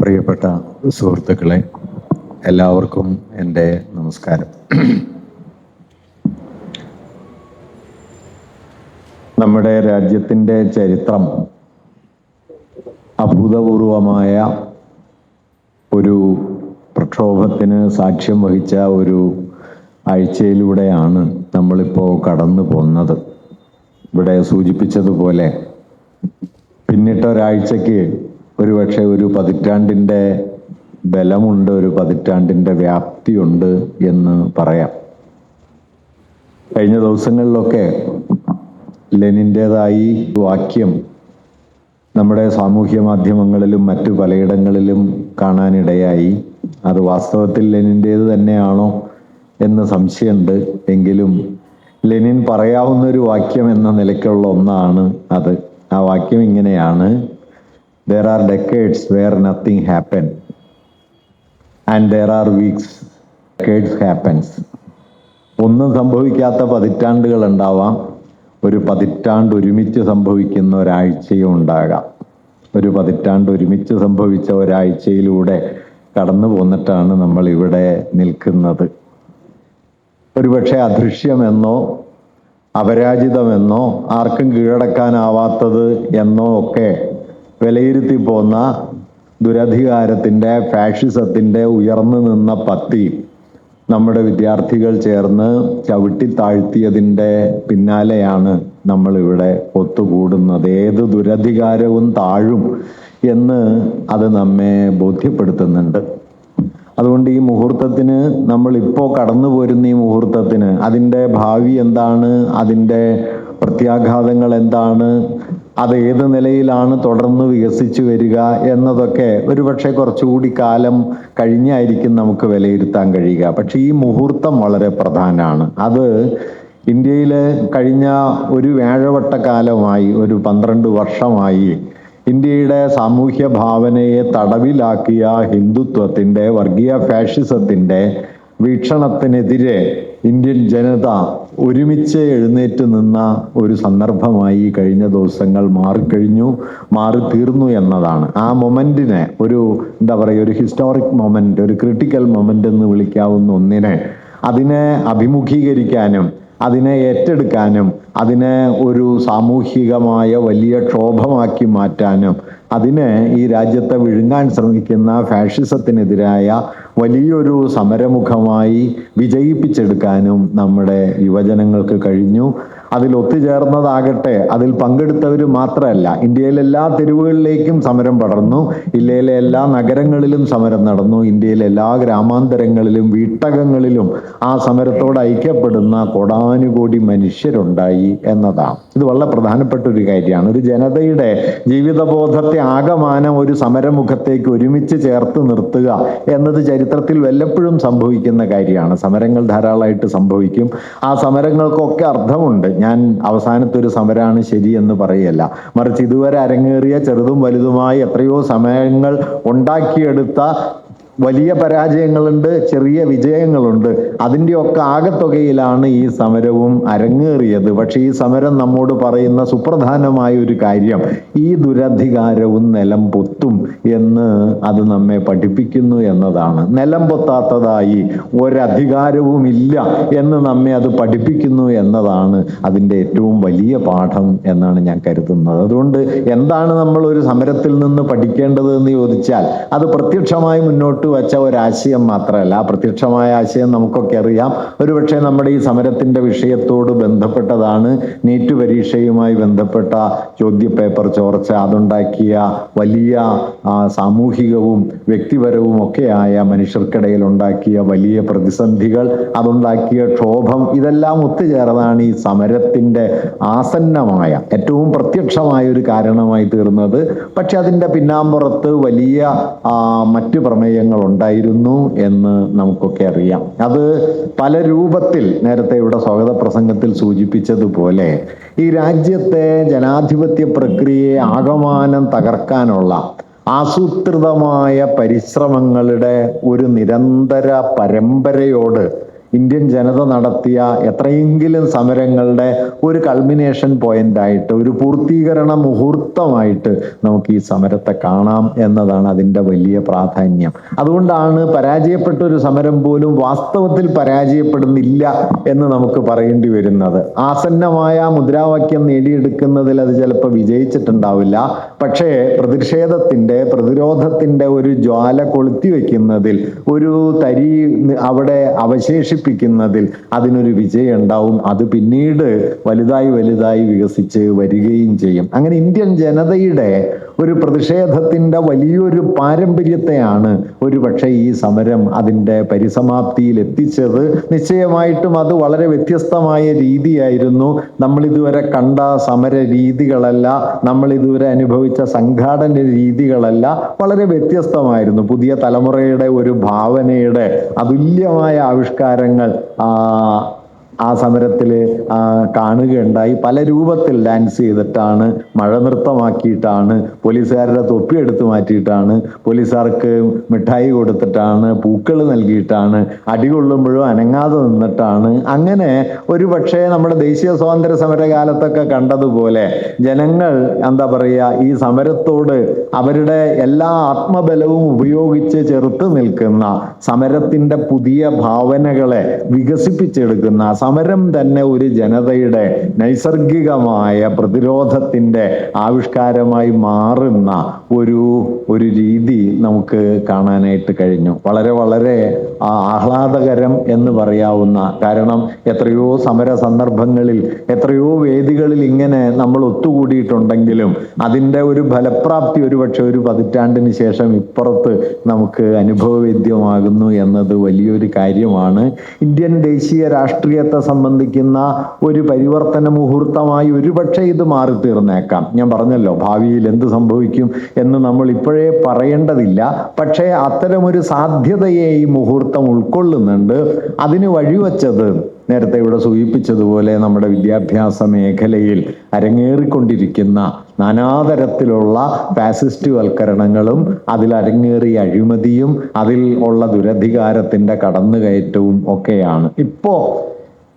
പ്രിയപ്പെട്ട സുഹൃത്തുക്കളെ, എല്ലാവർക്കും എൻ്റെ നമസ്കാരം. നമ്മുടെ രാജ്യത്തിൻ്റെ ചരിത്രം അഭൂതപൂർവമായ ഒരു പ്രക്ഷോഭത്തിന് സാക്ഷ്യം വഹിച്ച ഒരു ആഴ്ചയിലൂടെയാണ് നമ്മളിപ്പോൾ കടന്നു പോകുന്നത്. ഇവിടെ സൂചിപ്പിച്ചതുപോലെ പിന്നിട്ട ഒരാഴ്ചയ്ക്ക് ഒരുപക്ഷെ ഒരു പതിറ്റാണ്ടിൻ്റെ ബലമുണ്ട്, ഒരു പതിറ്റാണ്ടിൻ്റെ വ്യാപ്തിയുണ്ട് എന്ന് പറയാം. കഴിഞ്ഞ ദിവസങ്ങളിലൊക്കെ ലെനിൻ്റേതായി വാക്യം നമ്മുടെ സാമൂഹ്യ മാധ്യമങ്ങളിലും മറ്റു പലയിടങ്ങളിലും കാണാനിടയായി. അത് വാസ്തവത്തിൽ ലെനിൻ്റേത് തന്നെയാണോ എന്ന് സംശയമുണ്ട്. എങ്കിലും ലെനിൻ പറയാവുന്നൊരു വാക്യം എന്ന നിലയ്ക്കുള്ള ഒന്നാണ് അത്. ആ വാക്യം ഇങ്ങനെയാണ്: There are decades where nothing happened and there are weeks decades happens. ഒന്നും സംഭവിക്കാത്ത പതിറ്റാണ്ടുകൾ ഉണ്ടാവാം, ഒരു പതിറ്റാണ്ട് ഒരുമിച്ച് സംഭവിക്കുന്ന ഒരാഴ്ചയും ഉണ്ടാകാം. ഒരു പതിറ്റാണ്ട് ഒരുമിച്ച് സംഭവിച്ച ഒരാഴ്ചയിലൂടെ കടന്നു പോന്നിട്ടാണ് നമ്മൾ ഇവിടെ നിൽക്കുന്നത്. ഒരുപക്ഷെ അദൃശ്യമെന്നോ അപരാജിതമെന്നോ ആർക്കും കീഴടക്കാനാവാത്തത് എന്നോ ഒക്കെ വിലയിരുത്തി പോന്ന ദുരധികാരത്തിൻ്റെ, ഫാഷിസത്തിൻ്റെ ഉയർന്നു നിന്ന പത്തി നമ്മുടെ വിദ്യാർത്ഥികൾ ചേർന്ന് ചവിട്ടി താഴ്ത്തിയതിൻ്റെ പിന്നാലെയാണ് നമ്മളിവിടെ ഒത്തുകൂടുന്നത്. ഏത് ദുരധികാരവും താഴും എന്ന് അത് നമ്മെ ബോധ്യപ്പെടുത്തുന്നുണ്ട്. അതുകൊണ്ട് ഈ മുഹൂർത്തത്തിന്, നമ്മളിപ്പോൾ കടന്നു പോരുന്ന ഈ മുഹൂർത്തത്തിന് അതിൻ്റെ ഭാവി എന്താണ്, അതിൻ്റെ പ്രത്യാഘാതങ്ങൾ എന്താണ്, അത് ഏത് നിലയിലാണ് തുടർന്ന് വികസിച്ചു വരിക എന്നതൊക്കെ ഒരുപക്ഷെ കുറച്ചുകൂടി കാലം കഴിഞ്ഞായിരിക്കും നമുക്ക് വിലയിരുത്താൻ കഴിയുക. പക്ഷെ ഈ മുഹൂർത്തം വളരെ പ്രധാനമാണ്. അത് ഇന്ത്യയിൽ കഴിഞ്ഞ ഒരു വ്യാഴവട്ടക്കാലമായി, ഒരു 12 വർഷമായി ഇന്ത്യയുടെ സാമൂഹ്യ ഭാവനയെ തടവിലാക്കിയ ഹിന്ദുത്വത്തിൻ്റെ, വർഗീയ ഫാഷിസത്തിൻ്റെ വീക്ഷണത്തിനെതിരെ ഇന്ത്യൻ ജനത ഒരുമിച്ച് എഴുന്നേറ്റ് നിന്ന ഒരു സന്ദർഭമായി കഴിഞ്ഞ ദിവസങ്ങൾ മാറി തീർന്നു എന്നതാണ്. ആ മൊമെന്റിനെ ഒരു ഒരു ഹിസ്റ്റോറിക് മൊമെന്റ്, ഒരു ക്രിട്ടിക്കൽ മൊമെന്റ് എന്ന് വിളിക്കാവുന്ന ഒന്നിനെ, അതിനെ അഭിമുഖീകരിക്കാനും അതിനെ ഏറ്റെടുക്കാനും അതിനെ ഒരു സാമൂഹികമായ വലിയ ക്ഷോഭമാക്കി മാറ്റാനും അതിനെ ഈ രാജ്യത്തെ വിഴുങ്ങാൻ ശ്രമിക്കുന്ന ഫാഷിസത്തിനെതിരായ വലിയൊരു സമരമുഖമായി വിജയിപ്പിച്ചെടുക്കാനും നമ്മുടെ യുവജനങ്ങൾക്ക് കഴിഞ്ഞു. അതിൽ ഒത്തുചേർന്നതാകട്ടെ, അതിൽ പങ്കെടുത്തവർ മാത്രമല്ല, ഇന്ത്യയിലെ എല്ലാ തെരുവുകളിലേക്കും സമരം പടർന്നു, ഇന്ത്യയിലെ എല്ലാ നഗരങ്ങളിലും സമരം നടന്നു, ഇന്ത്യയിലെ എല്ലാ ഗ്രാമാന്തരങ്ങളിലും വീട്ടകങ്ങളിലും ആ സമരത്തോട് ഐക്യപ്പെടുന്ന കോടാനുകോടി മനുഷ്യരുണ്ടായി എന്നതാണ്. ഇത് വളരെ പ്രധാനപ്പെട്ട ഒരു കാര്യമാണ്. ഒരു ജനതയുടെ ജീവിതബോധത്തെ ആകമാനം ഒരു സമരമുഖത്തേക്ക് ഒരുമിച്ച് ചേർത്ത് നിർത്തുക എന്നത് ചരിത്രത്തിൽ വല്ലപ്പോഴും സംഭവിക്കുന്ന കാര്യമാണ്. സമരങ്ങൾ ധാരാളമായിട്ട് സംഭവിക്കും. ആ സമരങ്ങൾക്കൊക്കെ അർത്ഥമുണ്ട്. ഞാൻ അവസാനത്തെ ഒരു സമരമാണ് ശരിയെന്ന് പറയല്ല, മറിച്ച് ഇതുവരെ അരങ്ങേറിയ ചെറുതും വലുതുമായി എത്രയോ സമരങ്ങൾ ഉണ്ടാക്കിയെടുത്ത വലിയ പരാജയങ്ങളുണ്ട്, ചെറിയ വിജയങ്ങളുണ്ട്. അതിൻ്റെയൊക്കെ ആകത്തുകയിലാണ് ഈ സമരവും അരങ്ങേറിയത്. പക്ഷെ ഈ സമരം നമ്മോട് പറയുന്ന സുപ്രധാനമായ ഒരു കാര്യം, ഈ ദുരധികാരവും നിലം പൊത്തും എന്ന് അത് നമ്മെ പഠിപ്പിക്കുന്നു എന്നതാണ്. നിലം പൊത്താത്തതായി ഒരധികാരവും ഇല്ല എന്ന് നമ്മെ അത് പഠിപ്പിക്കുന്നു എന്നതാണ് അതിൻ്റെ ഏറ്റവും വലിയ പാഠം എന്നാണ് ഞാൻ കരുതുന്നത്. അതുകൊണ്ട് എന്താണ് നമ്മൾ ഒരു സമരത്തിൽ നിന്ന് പഠിക്കേണ്ടത് എന്ന് ചോദിച്ചാൽ, അത് പ്രത്യക്ഷമായി മുന്നോട്ട് വച്ച ഒരാശയം മാത്രമല്ല. ആ പ്രത്യക്ഷമായ ആശയം നമുക്കൊക്കെ അറിയാം. ഒരുപക്ഷെ നമ്മുടെ ഈ സമരത്തിൻ്റെ വിഷയത്തോട് ബന്ധപ്പെട്ടതാണ്. നീറ്റ് പരീക്ഷയുമായി ബന്ധപ്പെട്ട ചോദ്യപേപ്പർ ചോർച്ച, അതുണ്ടാക്കിയ വലിയ സാമൂഹികവും വ്യക്തിപരവും ഒക്കെയായ മനുഷ്യർക്കിടയിൽ ഉണ്ടാക്കിയ വലിയ പ്രതിസന്ധികൾ, അതുണ്ടാക്കിയ ക്ഷോഭം, ഇതെല്ലാം ഒത്തുചേർന്നാണ് ഈ സമരത്തിൻ്റെ ആസന്നമായ, ഏറ്റവും പ്രത്യക്ഷമായ ഒരു കാരണമായി തീർന്നത്. പക്ഷെ അതിൻ്റെ പിന്നാമ്പുറത്ത് വലിയ മറ്റു പ്രമേയങ്ങൾ ഉണ്ടായിരുന്നു എന്ന് നമുക്കൊക്കെ അറിയാം. അത് പല രൂപത്തിൽ, നേരത്തെ ഇവിടെ സ്വാഗത പ്രസംഗത്തിൽ സൂചിപ്പിച്ചതുപോലെ, ഈ രാജ്യത്തെ ജനാധിപത്യ പ്രക്രിയയെ ആകമാനം തകർക്കാനുള്ള ആസൂത്രിതമായ പരിശ്രമങ്ങളുടെ ഒരു നിരന്തര പരമ്പരയോട് ഇന്ത്യൻ ജനത നടത്തിയ എത്രയെങ്കിലും സമരങ്ങളുടെ ഒരു കൾമിനേഷൻ പോയിന്റായിട്ട്, ഒരു പൂർത്തീകരണ മുഹൂർത്തമായിട്ട് നമുക്ക് ഈ സമരത്തെ കാണാം എന്നതാണ് അതിൻ്റെ വലിയ പ്രാധാന്യം. അതുകൊണ്ടാണ് പരാജയപ്പെട്ട ഒരു സമരം പോലും വാസ്തവത്തിൽ പരാജയപ്പെടുന്നില്ല എന്ന് നമുക്ക് പറയേണ്ടി വരുന്നത്. ആസന്നമായ മുദ്രാവാക്യം നേടിയെടുക്കുന്നതിൽ അത് ചിലപ്പോൾ വിജയിച്ചിട്ടുണ്ടാവില്ല, പക്ഷേ പ്രതിരോധത്തിന്റെ ഒരു ജ്വാല കൊളുത്തി വെക്കുന്നതിൽ, ഒരു തരി അവിടെ അവശേഷിപ്പിക്കുന്നതിൽ അതിനൊരു വിജയം ഉണ്ടാവും. അത് പിന്നീട് വലുതായി വികസിച്ച് വരികയും ചെയ്യും. അങ്ങനെ ഇന്ത്യൻ ജനതയുടെ ഒരു പ്രതിഷേധത്തിന്റെ വലിയൊരു പാരമ്പര്യത്തെയാണ് ഒരു പക്ഷേ ഈ സമരം അതിൻ്റെ പരിസമാപ്തിയിൽ എത്തിച്ചത്. നിശ്ചയമായിട്ടും അത് വളരെ വ്യത്യസ്തമായ രീതിയായിരുന്നു. നമ്മൾ ഇതുവരെ കണ്ട സമര രീതികളല്ല, നമ്മൾ ഇതുവരെ അനുഭവിച്ച സംഘാടന രീതികളല്ല, വളരെ വ്യത്യസ്തമായിരുന്നു. പുതിയ തലമുറയുടെ ഒരു ഭാവനയുടെ അതുല്യമായ ആവിഷ്കാരങ്ങൾ ആ സമരത്തിൽ കാണുകയുണ്ടായി. പല രൂപത്തിൽ ഡാൻസ് ചെയ്തിട്ടാണ്, മഴ നൃത്തമാക്കിയിട്ടാണ്, പോലീസുകാരുടെ തൊപ്പി എടുത്തു മാറ്റിയിട്ടാണ്, പോലീസുകാർക്ക് മിഠായി കൊടുത്തിട്ടാണ്, പൂക്കൾ നൽകിയിട്ടാണ്, അടികൊള്ളുമ്പോഴും അനങ്ങാതെ നിന്നിട്ടാണ്. അങ്ങനെ ഒരു പക്ഷേ നമ്മുടെ ദേശീയ സ്വാതന്ത്ര്യ സമരകാലത്തൊക്കെ കണ്ടതുപോലെ ജനങ്ങൾ എന്താ പറയുക, ഈ സമരത്തോട് അവരുടെ എല്ലാ ആത്മബലവും ഉപയോഗിച്ച് ചെറുത്ത് നിൽക്കുന്ന, സമരത്തിൻ്റെ പുതിയ ഭാവനകളെ വികസിപ്പിച്ചെടുക്കുന്ന, സമരം തന്നെ ഒരു ജനതയുടെ നൈസർഗികമായ പ്രതിരോധത്തിൻ്റെ ആവിഷ്കാരമായി മാറുന്ന ഒരു രീതി നമുക്ക് കാണാനായിട്ട് കഴിഞ്ഞു. വളരെ ആഹ്ലാദകരം എന്ന് പറയാവുന്ന, കാരണം എത്രയോ സമര സന്ദർഭങ്ങളിൽ, എത്രയോ വേദികളിൽ ഇങ്ങനെ നമ്മൾ ഒത്തുകൂടിയിട്ടുണ്ടെങ്കിലും അതിൻ്റെ ഒരു ഫലപ്രാപ്തി ഒരുപക്ഷെ ഒരു പതിറ്റാണ്ടിന് ശേഷം ഇപ്പുറത്ത് നമുക്ക് അനുഭവവേദ്യമാകുന്നു എന്നത് വലിയൊരു കാര്യമാണ്. ഇന്ത്യൻ ദേശീയ രാഷ്ട്രീയത്തെ സംബന്ധിക്കുന്ന ഒരു പരിവർത്തന മുഹൂർത്തമായി ഒരുപക്ഷെ ഇത് മാറി തീർന്നേക്കാം. ഞാൻ പറഞ്ഞല്ലോ, ഭാവിയിൽ എന്ത് സംഭവിക്കും എന്ന് നമ്മൾ ഇപ്പോഴേ പറയേണ്ടതില്ല. പക്ഷേ അത്തരമൊരു സാധ്യതയെ ഈ മുഹൂർത്തം ഉൾക്കൊള്ളുന്നുണ്ട്. അതിന് വഴിവെച്ചത് നേരത്തെ ഇവിടെ സൂചിപ്പിച്ചതുപോലെ നമ്മുടെ വിദ്യാഭ്യാസ മേഖലയിൽ അരങ്ങേറിക്കൊണ്ടിരിക്കുന്ന നാനാതരത്തിലുള്ള ഫാസിസ്റ്റ് വൽക്കരണങ്ങളും അതിൽ അരങ്ങേറിയ അഴിമതിയും അതിൽ ഉള്ള ദുരധികാരത്തിൻ്റെ കടന്നുകയറ്റവും ഒക്കെയാണ്. ഇപ്പോൾ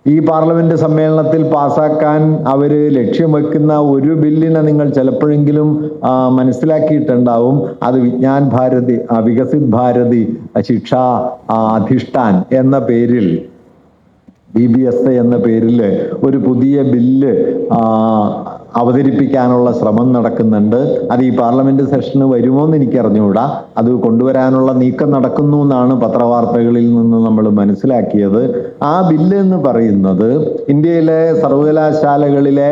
ഈ പാർലമെന്റ് സമ്മേളനത്തിൽ പാസാക്കാൻ അവർ ലക്ഷ്യം വെക്കുന്ന ഒരു ബില്ലിനെ നിങ്ങൾ ചിലപ്പോഴെങ്കിലും മനസ്സിലാക്കിയിട്ടുണ്ടാവും. അത് വികസിത് ഭാരതി ശിക്ഷാ അധിഷ്ഠാൻ എന്ന പേരിൽ, BBSA എന്ന പേരിൽ ഒരു പുതിയ ബില്ല് അവതരിപ്പിക്കാനുള്ള ശ്രമം നടക്കുന്നുണ്ട്. അത് ഈ പാർലമെന്റ് സെഷന് വരുമോ എന്ന് എനിക്കറിഞ്ഞുകൂടാ. അത് കൊണ്ടുവരാനുള്ള നീക്കം നടക്കുന്നു എന്നാണ് പത്രവാർത്തകളിൽ നിന്ന് നമ്മൾ മനസ്സിലാക്കിയത്. ആ ബില്ല് എന്ന് പറയുന്നത് ഇന്ത്യയിലെ സർവകലാശാലകളിലെ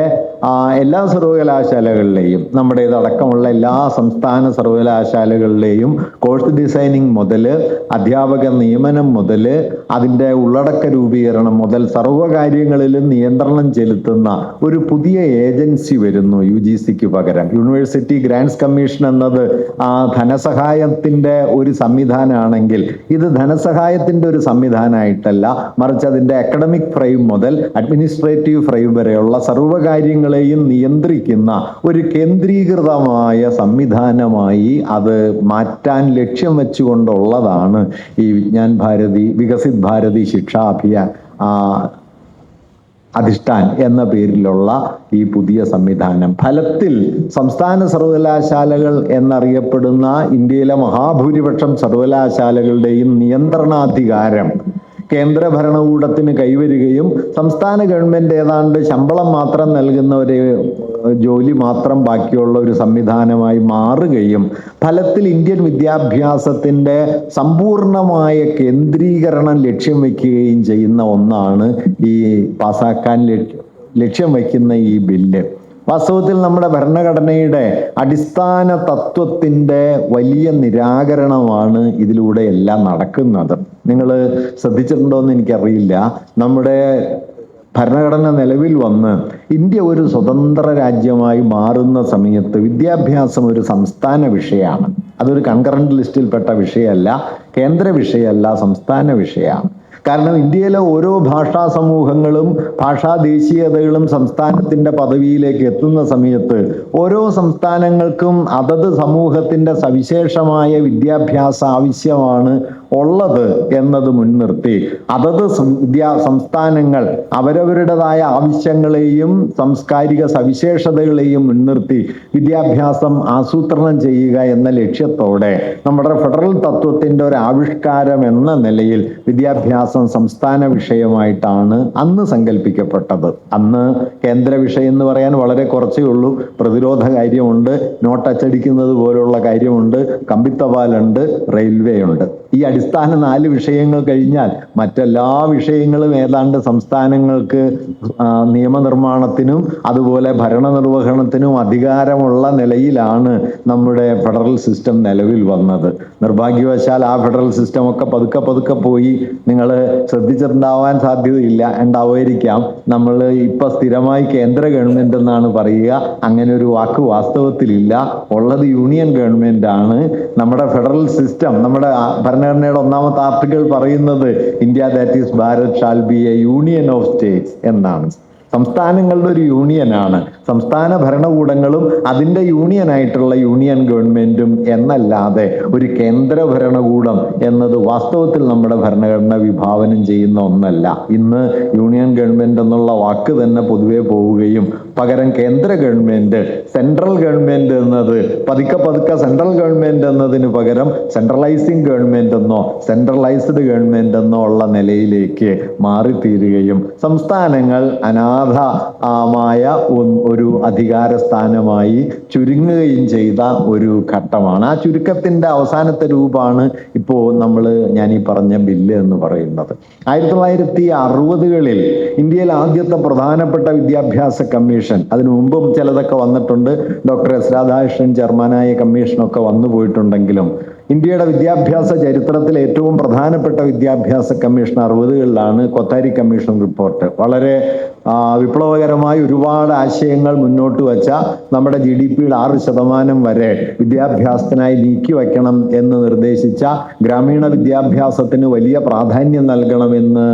എല്ലാ സർവകലാശാലകളിലെയും, നമ്മുടേതടക്കമുള്ള എല്ലാ സംസ്ഥാന സർവകലാശാലകളിലെയും കോഴ്സ് ഡിസൈനിങ് മുതൽ അധ്യാപക നിയമനം മുതൽ അതിൻ്റെ ഉള്ളടക്ക രൂപീകരണം മുതൽ സർവ്വകാര്യങ്ങളിലും നിയന്ത്രണം ചെലുത്തുന്ന ഒരു പുതിയ ഏജൻസി വരുന്നു UGCക്ക് പകരം. യൂണിവേഴ്സിറ്റി ഗ്രാന്റ്സ് കമ്മീഷൻ എന്നത് ധനസഹായത്തിൻ്റെ ഒരു സംവിധാനമാണെങ്കിൽ ഇത് ധനസഹായത്തിൻ്റെ ഒരു സംവിധാനമായിട്ടല്ല, മറിച്ച് അതിൻ്റെ അക്കാഡമിക് ഫ്രെയിം മുതൽ അഡ്മിനിസ്ട്രേറ്റീവ് ഫ്രെയിം വരെയുള്ള സർവ്വകാര്യങ്ങളെയും നിയന്ത്രിക്കുന്ന ഒരു കേന്ദ്രീകൃതമായ സംവിധാനമായി അത് മാറ്റാൻ ലക്ഷ്യം വെച്ചുകൊണ്ടുള്ളതാണ് ഈ വികസിത് ഭാരതി ശിക്ഷാ അധിഷ്ഠാൻ എന്ന പേരിലുള്ള ഈ പുതിയ സംവിധാനം. ഫലത്തിൽ സംസ്ഥാന സർവകലാശാലകൾ എന്നറിയപ്പെടുന്ന ഇന്ത്യയിലെ മഹാഭൂരിപക്ഷം സർവകലാശാലകളുടെയും നിയന്ത്രണാധികാരം കേന്ദ്ര ഭരണകൂടത്തിന് കൈവരികയും സംസ്ഥാന ഗവൺമെന്റ് ഏതാണ്ട് ശമ്പളം മാത്രം നൽകുന്ന ഒരു ജോലി മാത്രം ബാക്കിയുള്ള ഒരു സംവിധാനമായി മാറുകയും ഫലത്തിൽ ഇന്ത്യൻ വിദ്യാഭ്യാസത്തിൻ്റെ സമ്പൂർണമായ കേന്ദ്രീകരണം ലക്ഷ്യം വയ്ക്കുകയും ചെയ്യുന്ന ഒന്നാണ് ഈ പാസാക്കാൻ ലക്ഷ്യം വയ്ക്കുന്ന ഈ ബില്ല്. വാസ്തവത്തിൽ നമ്മുടെ ഭരണഘടനയുടെ അടിസ്ഥാന തത്വത്തിൻ്റെ വലിയ നിരാകരണമാണ് ഇതിലൂടെ എല്ലാം നടക്കുന്നത്. നിങ്ങൾ ശ്രദ്ധിച്ചിട്ടുണ്ടോ എന്ന് എനിക്കറിയില്ല. നമ്മുടെ ഭരണഘടന നിലവിൽ വന്ന് ഇന്ത്യ ഒരു സ്വതന്ത്ര രാജ്യമായി മാറുന്ന സമയത്ത് വിദ്യാഭ്യാസം ഒരു സംസ്ഥാന വിഷയമാണ്. അതൊരു കൺകറന്റ് ലിസ്റ്റിൽപ്പെട്ട വിഷയമല്ല, കേന്ദ്ര വിഷയമല്ല, സംസ്ഥാന വിഷയമാണ്. കാരണം ഇന്ത്യയിലെ ഓരോ ഭാഷാ സമൂഹങ്ങളും ഭാഷാ ദേശീയതകളും സംസ്ഥാനത്തിൻ്റെ പദവിയിലേക്ക് എത്തുന്ന സമയത്ത് ഓരോ സംസ്ഥാനങ്ങൾക്കും അതത് സമൂഹത്തിൻ്റെ സവിശേഷമായ വിദ്യാഭ്യാസ ആവശ്യമാണ് ഉള്ളത് എന്നത് മുൻനിർത്തി അതത് സംസ്ഥാനങ്ങൾ അവരവരുടേതായ ആവശ്യങ്ങളെയും സാംസ്കാരിക സവിശേഷതകളെയും മുൻനിർത്തി വിദ്യാഭ്യാസം ആസൂത്രണം ചെയ്യുക എന്ന ലക്ഷ്യത്തോടെ നമ്മുടെ ഫെഡറൽ തത്വത്തിന്റെ ഒരു ആവിഷ്കാരം എന്ന നിലയിൽ വിദ്യാഭ്യാസം സംസ്ഥാന വിഷയമായിട്ടാണ് അന്ന് സങ്കല്പിക്കപ്പെട്ടത്. അന്ന് കേന്ദ്ര വിഷയം എന്ന് പറയാൻ വളരെ കുറച്ചേ ഉള്ളൂ. പ്രതിരോധ കാര്യമുണ്ട്, നോട്ട് അച്ചടിക്കുന്നത് പോലുള്ള കാര്യമുണ്ട്, കമ്പിത്തപാലുണ്ട്, റെയിൽവേ ഉണ്ട്. ഈ അടിസ്ഥാന 4 വിഷയങ്ങൾ കഴിഞ്ഞാൽ മറ്റെല്ലാ വിഷയങ്ങളും ഏതാണ്ട് സംസ്ഥാനങ്ങൾക്ക് നിയമനിർമ്മാണത്തിനും അതുപോലെ ഭരണനിർവഹണത്തിനും അധികാരമുള്ള നിലയിലാണ് നമ്മുടെ ഫെഡറൽ സിസ്റ്റം നിലവിൽ വന്നത്. നിർഭാഗ്യവശാൽ ആ ഫെഡറൽ സിസ്റ്റം ഒക്കെ പതുക്കെ പതുക്കെ പോയി. നിങ്ങൾ ശ്രദ്ധിച്ചിട്ടുണ്ടാവാൻ സാധ്യതയില്ല, ഉണ്ടാവുമായിരിക്കാം. നമ്മൾ ഇപ്പൊ സ്ഥിരമായി കേന്ദ്ര ഗവൺമെന്റ് എന്നാണ് പറയുക. അങ്ങനെ ഒരു വാക്ക് വാസ്തവത്തിലില്ല. ഉള്ളത് യൂണിയൻ ഗവൺമെന്റ് ആണ്. നമ്മുടെ ഫെഡറൽ സിസ്റ്റം, നമ്മുടെ ഭരണഘടനയുടെ 1ാമത്തെ ആർട്ടിക്കിൾ പറയുന്നത് India that is Bharat shall be a union of States എന്നാണ്. സംസ്ഥാനങ്ങളുടെ ഒരു യൂണിയനാണ്. സംസ്ഥാന ഭരണകൂടങ്ങളും അതിൻ്റെ യൂണിയനായിട്ടുള്ള യൂണിയൻ ഗവൺമെന്റും എന്നല്ലാതെ ഒരു കേന്ദ്ര ഭരണകൂടം എന്നത് വാസ്തവത്തിൽ നമ്മുടെ ഭരണഘടന വിഭാവനം ചെയ്യുന്ന ഒന്നല്ല. ഇന്ന് യൂണിയൻ ഗവൺമെന്റ് എന്നുള്ള വാക്ക് തന്നെ പൊതുവെ പോവുകയും പകരം കേന്ദ്ര ഗവൺമെന്റ്, സെൻട്രൽ ഗവൺമെന്റ് എന്നത് പതുക്കെ പതുക്കെ സെൻട്രൽ ഗവൺമെന്റ് എന്നതിന് പകരം സെൻട്രലൈസിങ് ഗവൺമെന്റ് എന്നോ സെൻട്രലൈസ്ഡ് ഗവൺമെന്റ് എന്നോ ഉള്ള നിലയിലേക്ക് മാറിത്തീരുകയും സംസ്ഥാനങ്ങൾ അനാഥമായ ഒരു അധികാര സ്ഥാനമായി ചുരുങ്ങുകയും ചെയ്ത ഒരു ഘട്ടമാണ്. ആ ചുരുക്കത്തിന്റെ അവസാനത്തെ രൂപമാണ് ഇപ്പോൾ ഞാൻ ഈ പറഞ്ഞ ബില്ല് എന്ന് പറയുന്നത്. 1960കളിൽ ഇന്ത്യയിൽ ആദ്യത്തെ പ്രധാനപ്പെട്ട വിദ്യാഭ്യാസ കമ്മീഷൻ, അതിനു മുമ്പും ചിലതൊക്കെ വന്നിട്ടുണ്ട്. ഡോക്ടർ എസ് രാധാകൃഷ്ണൻ ചെയർമാനായ കമ്മീഷനൊക്കെ വന്നു പോയിട്ടുണ്ടെങ്കിലും ഇന്ത്യയുടെ വിദ്യാഭ്യാസ ചരിത്രത്തിൽ ഏറ്റവും പ്രധാനപ്പെട്ട വിദ്യാഭ്യാസ കമ്മീഷൻ 60കളിലാണ് കൊത്താരി കമ്മീഷൻ റിപ്പോർട്ട്. വളരെ വിപ്ലവകരമായി ഒരുപാട് ആശയങ്ങൾ മുന്നോട്ട് വച്ച, നമ്മുടെ GDP-യുടെ 6% വരെ വിദ്യാഭ്യാസത്തിനായി നീക്കി വയ്ക്കണം എന്ന് നിർദ്ദേശിച്ച, ഗ്രാമീണ വിദ്യാഭ്യാസത്തിന് വലിയ പ്രാധാന്യം നൽകണമെന്ന്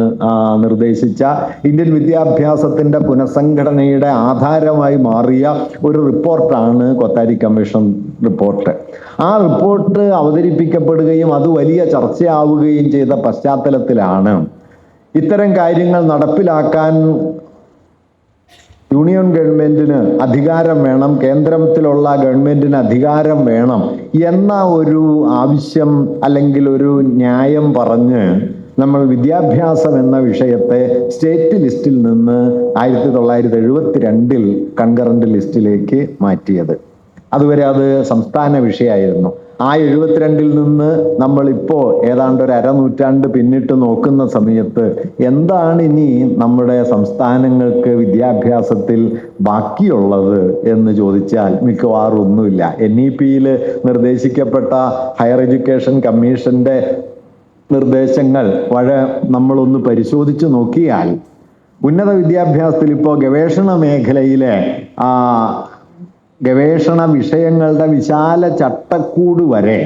നിർദ്ദേശിച്ച, ഇന്ത്യൻ വിദ്യാഭ്യാസത്തിന്റെ പുനഃസംഘടനയുടെ ആധാരമായി മാറിയ ഒരു റിപ്പോർട്ടാണ് കൊത്താരി കമ്മീഷൻ റിപ്പോർട്ട്. ആ റിപ്പോർട്ട് അവതരിപ്പിക്കപ്പെടുകയും അത് വലിയ ചർച്ചയാവുകയും ചെയ്ത പശ്ചാത്തലത്തിലാണ് ഇത്തരം കാര്യങ്ങൾ നടപ്പിലാക്കാൻ യൂണിയൻ ഗവൺമെന്റിന് അധികാരം വേണം, കേന്ദ്രത്തിലുള്ള ഗവൺമെന്റിന് അധികാരം വേണം എന്ന ഒരു ആവശ്യം അല്ലെങ്കിൽ ഒരു ന്യായം പറഞ്ഞ് നമ്മൾ വിദ്യാഭ്യാസം എന്ന വിഷയത്തെ സ്റ്റേറ്റ് ലിസ്റ്റിൽ നിന്ന് 1972 കൺകറന്റ് ലിസ്റ്റിലേക്ക് മാറ്റിയത്. അതുവരെ അത് സംസ്ഥാന വിഷയമായിരുന്നു. ആ 72 നിന്ന് നമ്മളിപ്പോ ഏതാണ്ട് ഒരു അരനൂറ്റാണ്ട് പിന്നിട്ട് നോക്കുന്ന സമയത്ത് എന്താണ് ഇനി നമ്മുടെ സംസ്ഥാനങ്ങൾക്ക് വിദ്യാഭ്യാസത്തിൽ ബാക്കിയുള്ളത് എന്ന് ചോദിച്ചാൽ മിക്കവാറും ഒന്നുമില്ല. NEP-യിൽ നിർദ്ദേശിക്കപ്പെട്ട ഹയർ എഡ്യൂക്കേഷൻ കമ്മീഷന്റെ നിർദ്ദേശങ്ങൾ നമ്മളൊന്ന് പരിശോധിച്ച് നോക്കിയാൽ ഉന്നത വിദ്യാഭ്യാസത്തിൽ ഇപ്പോൾ ഗവേഷണ മേഖലയിലെ ഗവേഷണ വിഷയങ്ങളുടെ വിശാല ചട്ടക്കൂട് വരെ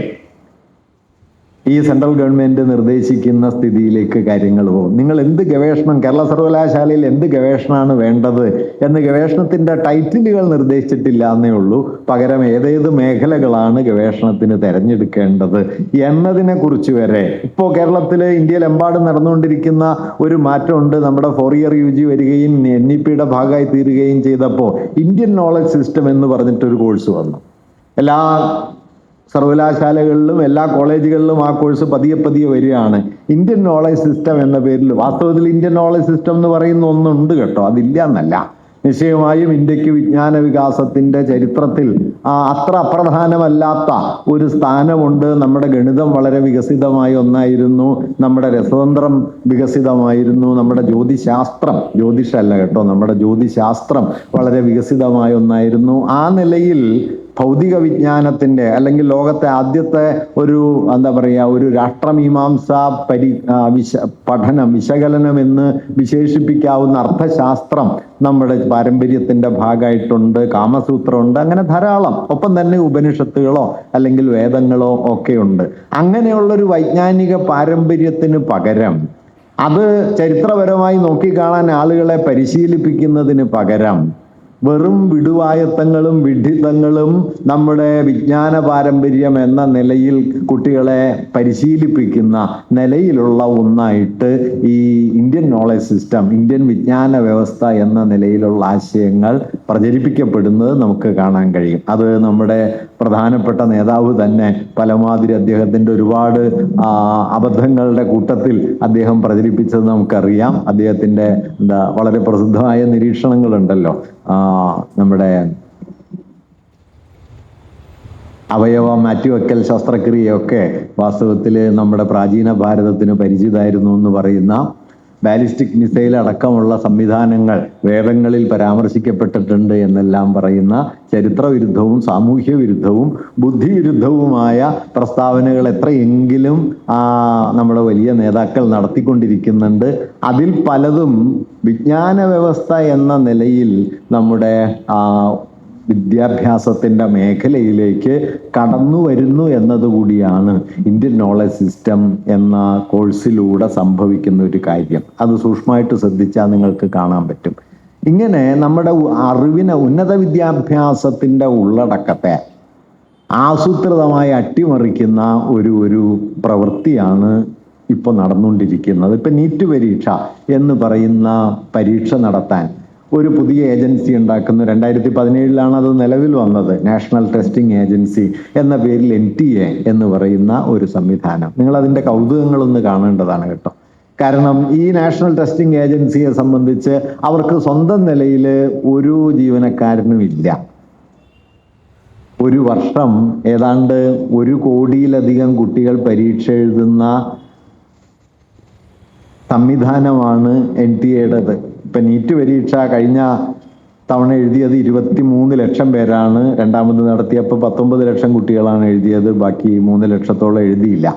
ഈ സെൻട്രൽ ഗവൺമെന്റ് നിർദ്ദേശിക്കുന്ന സ്ഥിതിയിലേക്ക് കാര്യങ്ങൾ പോകും. നിങ്ങൾ എന്ത് ഗവേഷണം, കേരള സർവകലാശാലയിൽ എന്ത് ഗവേഷണമാണ് വേണ്ടത് എന്ന് ഗവേഷണത്തിന്റെ ടൈറ്റിലുകൾ നിർദ്ദേശിച്ചിട്ടില്ല എന്നേ ഉള്ളൂ. പകരം ഏതേത് മേഖലകളാണ് ഗവേഷണത്തിന് തിരഞ്ഞെടുക്കേണ്ടത് എന്നതിനെ കുറിച്ച് വരെ ഇപ്പോൾ കേരളത്തില് ഇന്ത്യയിലെമ്പാടും നടന്നുകൊണ്ടിരിക്കുന്ന ഒരു മാറ്റമുണ്ട്. നമ്മുടെ 4 ഇയർ UG വരികയും NEP-യുടെ ഭാഗമായി തീരുകയും ചെയ്തപ്പോൾ ഇന്ത്യൻ നോളജ് സിസ്റ്റം എന്ന് പറഞ്ഞിട്ടൊരു കോഴ്സ് വന്നു. എല്ലാ സർവകലാശാലകളിലും എല്ലാ കോളേജുകളിലും ആ കോഴ്സ് പതിയെ പതിയെ വരികയാണ്. ഇന്ത്യൻ നോളജ് സിസ്റ്റം എന്ന പേരിൽ വാസ്തവത്തിൽ ഇന്ത്യൻ നോളജ് സിസ്റ്റം എന്ന് പറയുന്ന ഒന്നുണ്ട് കേട്ടോ, അതില്ല എന്നല്ല. നിശ്ചയമായും ഇന്ത്യക്ക് വിജ്ഞാന വികാസത്തിന്റെ ചരിത്രത്തിൽ അത്ര അപ്രധാനമല്ല ഒരു സ്ഥാനമുണ്ട്. നമ്മുടെ ഗണിതം വളരെ വികസിതമായ ഒന്നായിരുന്നു, നമ്മുടെ രസതന്ത്രം വികസിതമായിരുന്നു, നമ്മുടെ ജ്യോതിഷമല്ല കേട്ടോ, നമ്മുടെ ജ്യോതിശാസ്ത്രം വളരെ വികസിതമായ ഒന്നായിരുന്നു. ആ നിലയിൽ ഭൗതിക വിജ്ഞാനത്തിന്റെ അല്ലെങ്കിൽ ലോകത്തെ ആദ്യത്തെ ഒരു ഒരു രാഷ്ട്രമീമാംസ പഠനം, വിശകലനം എന്ന് വിശേഷിപ്പിക്കാവുന്ന അർത്ഥശാസ്ത്രം നമ്മുടെ പാരമ്പര്യത്തിന്റെ ഭാഗമായിട്ടുണ്ട്. കാമസൂത്രമുണ്ട്, അങ്ങനെ ധാരാളം. ഒപ്പം തന്നെ ഉപനിഷത്തുകളോ അല്ലെങ്കിൽ വേദങ്ങളോ ഒക്കെ ഉണ്ട്. അങ്ങനെയുള്ളൊരു വൈജ്ഞാനിക പാരമ്പര്യത്തിന് പകരം അത് ചരിത്രപരമായി നോക്കിക്കാണാൻ ആളുകളെ പരിശീലിപ്പിക്കുന്നതിന് പകരം വെറും വിടുവായത്തങ്ങളും വിഡ്ഢിത്തങ്ങളും നമ്മുടെ വിജ്ഞാന പാരമ്പര്യം എന്ന നിലയിൽ കുട്ടികളെ പരിശീലിപ്പിക്കുന്ന നിലയിലുള്ള ഒന്നായിട്ട് ഈ ഇന്ത്യൻ നോളജ് സിസ്റ്റം, ഇന്ത്യൻ വിജ്ഞാന വ്യവസ്ഥ എന്ന നിലയിലുള്ള ആശയങ്ങൾ പ്രചരിപ്പിക്കപ്പെടുന്നത് നമുക്ക് കാണാൻ കഴിയും. അത് നമ്മുടെ പ്രധാനപ്പെട്ട നേതാവ് തന്നെ പലമാതിരി അദ്ദേഹത്തിൻ്റെ ഒരുപാട് അബദ്ധങ്ങളുടെ കൂട്ടത്തിൽ അദ്ദേഹം പ്രചരിപ്പിച്ചത് നമുക്കറിയാം. അദ്ദേഹത്തിൻ്റെ വളരെ പ്രസിദ്ധമായ നിരീക്ഷണങ്ങളുണ്ടല്ലോ. നമ്മുടെ അവയവ മാറ്റിവെക്കൽ ശസ്ത്രക്രിയയൊക്കെ വാസ്തവത്തിൽ നമ്മുടെ പ്രാചീന ഭാരതത്തിന് പരിചിതമായിരുന്നു എന്ന് പറയുന്ന, ബാലിസ്റ്റിക് മിസൈൽ അടക്കമുള്ള സംവിധാനങ്ങൾ വേദങ്ങളിൽ പരാമർശിക്കപ്പെട്ടിട്ടുണ്ട് എന്നെല്ലാം പറയുന്ന ചരിത്രവിരുദ്ധവും സാമൂഹ്യ വിരുദ്ധവും ബുദ്ധിവിരുദ്ധവുമായ പ്രസ്താവനകൾ എത്രയെങ്കിലും നമ്മുടെ വലിയ നേതാക്കൾ നടത്തിക്കൊണ്ടിരിക്കുന്നുണ്ട്. അതിൽ പലതും വിജ്ഞാന വ്യവസ്ഥ എന്ന നിലയിൽ നമ്മുടെ വിദ്യാഭ്യാസത്തിൻ്റെ മേഖലയിലേക്ക് കടന്നു വരുന്നു എന്നതുകൂടിയാണ് ഇന്ത്യൻ നോളജ് സിസ്റ്റം എന്ന കോഴ്സിലൂടെ സംഭവിക്കുന്ന ഒരു കാര്യം. അത് സൂക്ഷ്മമായിട്ട് ശ്രദ്ധിച്ചാൽ നിങ്ങൾക്ക് കാണാൻ പറ്റും. ഇങ്ങനെ നമ്മുടെ ഉന്നത വിദ്യാഭ്യാസത്തിൻ്റെ ഉള്ളടക്കത്തെ ആസൂത്രിതമായി അട്ടിമറിക്കുന്ന ഒരു പ്രവൃത്തിയാണ് ഇപ്പോൾ നടന്നുകൊണ്ടിരിക്കുന്നത്. ഇപ്പം നീറ്റ് പരീക്ഷ എന്ന് പറയുന്ന പരീക്ഷ നടത്താൻ ഒരു പുതിയ ഏജൻസി ഉണ്ടാക്കുന്നു. 2017 അത് നിലവിൽ വന്നത്. നാഷണൽ ടെസ്റ്റിംഗ് ഏജൻസി എന്ന പേരിൽ NTA എന്ന് പറയുന്ന ഒരു സംവിധാനം. നിങ്ങൾ അതിൻ്റെ കൗതുകങ്ങളൊന്ന് കാണേണ്ടതാണ് കേട്ടോ. കാരണം ഈ നാഷണൽ ടെസ്റ്റിംഗ് ഏജൻസിയെ സംബന്ധിച്ച് അവർക്ക് സ്വന്തം നിലയിൽ ഒരു ജീവനക്കാരനും ഇല്ല. ഒരു വർഷം ഏതാണ്ട് 1 കോടിയിലധികം കുട്ടികൾ പരീക്ഷ എഴുതുന്ന സംവിധാനമാണ് NTA-യുടേത്. ഇപ്പം നീറ്റ് പരീക്ഷ കഴിഞ്ഞ തവണ എഴുതിയത് 23 ലക്ഷം പേരാണ്. രണ്ടാമത് നടത്തിയപ്പോൾ 19 ലക്ഷം കുട്ടികളാണ് എഴുതിയത്. ബാക്കി 3 ലക്ഷത്തോളം എഴുതിയില്ല.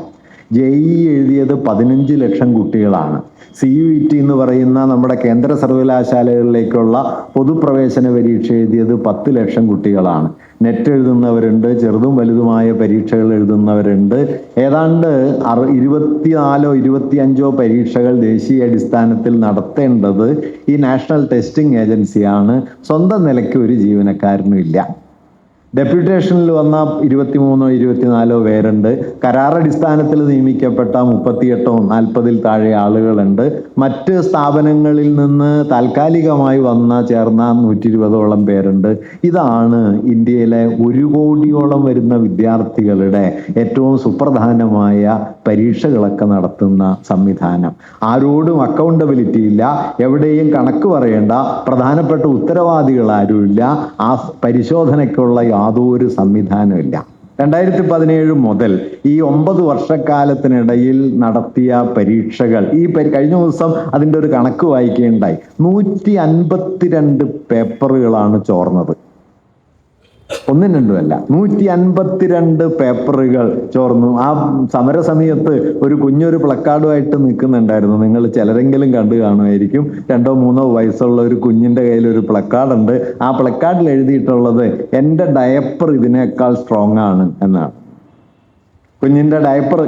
JEE എഴുതിയത് 15 ലക്ഷം കുട്ടികളാണ്. CUET എന്ന് പറയുന്ന നമ്മുടെ കേന്ദ്ര സർവകലാശാലകളിലേക്കുള്ള പൊതുപ്രവേശന പരീക്ഷ എഴുതിയത് 10 ലക്ഷം കുട്ടികളാണ്. നെറ്റ് എഴുതുന്നവരുണ്ട്, ചെറുതും വലുതുമായ പരീക്ഷകൾ എഴുതുന്നവരുണ്ട്. ഏതാണ്ട് 24 25 പരീക്ഷകൾ ദേശീയ അടിസ്ഥാനത്തിൽ നടത്തേണ്ടത് ഈ നാഷണൽ ടെസ്റ്റിംഗ് ഏജൻസിയാണ്. സ്വന്തം നിലയ്ക്ക് ഒരു ജീവനക്കാരനും ഇല്ല. ഡെപ്യൂട്ടേഷനിൽ വന്ന 23 24 പേരുണ്ട്. കരാറടിസ്ഥാനത്തിൽ നിയമിക്കപ്പെട്ട 38 40 താഴെ ആളുകളുണ്ട്. മറ്റ് സ്ഥാപനങ്ങളിൽ നിന്ന് താൽക്കാലികമായി ചേർന്ന 120ഓളം പേരുണ്ട്. ഇതാണ് ഇന്ത്യയിലെ 1 കോടിയോളം വരുന്ന വിദ്യാർത്ഥികളുടെ ഏറ്റവും സുപ്രധാനമായ പരീക്ഷകളൊക്കെ നടത്തുന്ന സംവിധാനം. ആരോടും അക്കൗണ്ടബിലിറ്റി ഇല്ല, എവിടെയും കണക്ക് പറയേണ്ട പ്രധാനപ്പെട്ട ഉത്തരവാദികൾ ആരുമില്ല. ആ പരിശോധനയ്ക്കുള്ള യാതൊരു സംവിധാനമില്ല. 2017 മുതൽ ഈ 9 വർഷക്കാലത്തിനിടയിൽ നടത്തിയ പരീക്ഷകൾ, കഴിഞ്ഞ ദിവസം അതിൻ്റെ ഒരു കണക്ക് വായിക്കുകയുണ്ടായി. 152 പേപ്പറുകളാണ് ചോർന്നത്. ഒന്നും രണ്ടുമല്ല, 152 പേപ്പറുകൾ ചോർന്നു. ആ സമരസമയത്ത് ഒരു കുഞ്ഞൊരു പ്ലക്കാർഡുമായിട്ട് നിൽക്കുന്നുണ്ടായിരുന്നു. നിങ്ങൾ ചിലരെങ്കിലും കണ്ടു കാണുമായിരിക്കും. 2 3 വയസ്സുള്ള ഒരു കുഞ്ഞിൻ്റെ കയ്യിൽ ഒരു പ്ലക്കാർഡ് ഉണ്ട്. ആ പ്ലക്കാർഡിൽ എഴുതിയിട്ടുള്ളത് എൻ്റെ ഡയപ്പർ ഇതിനേക്കാൾ സ്ട്രോങ് ആണ് എന്നാണ്. കുഞ്ഞിൻ്റെ ഡയപ്പർ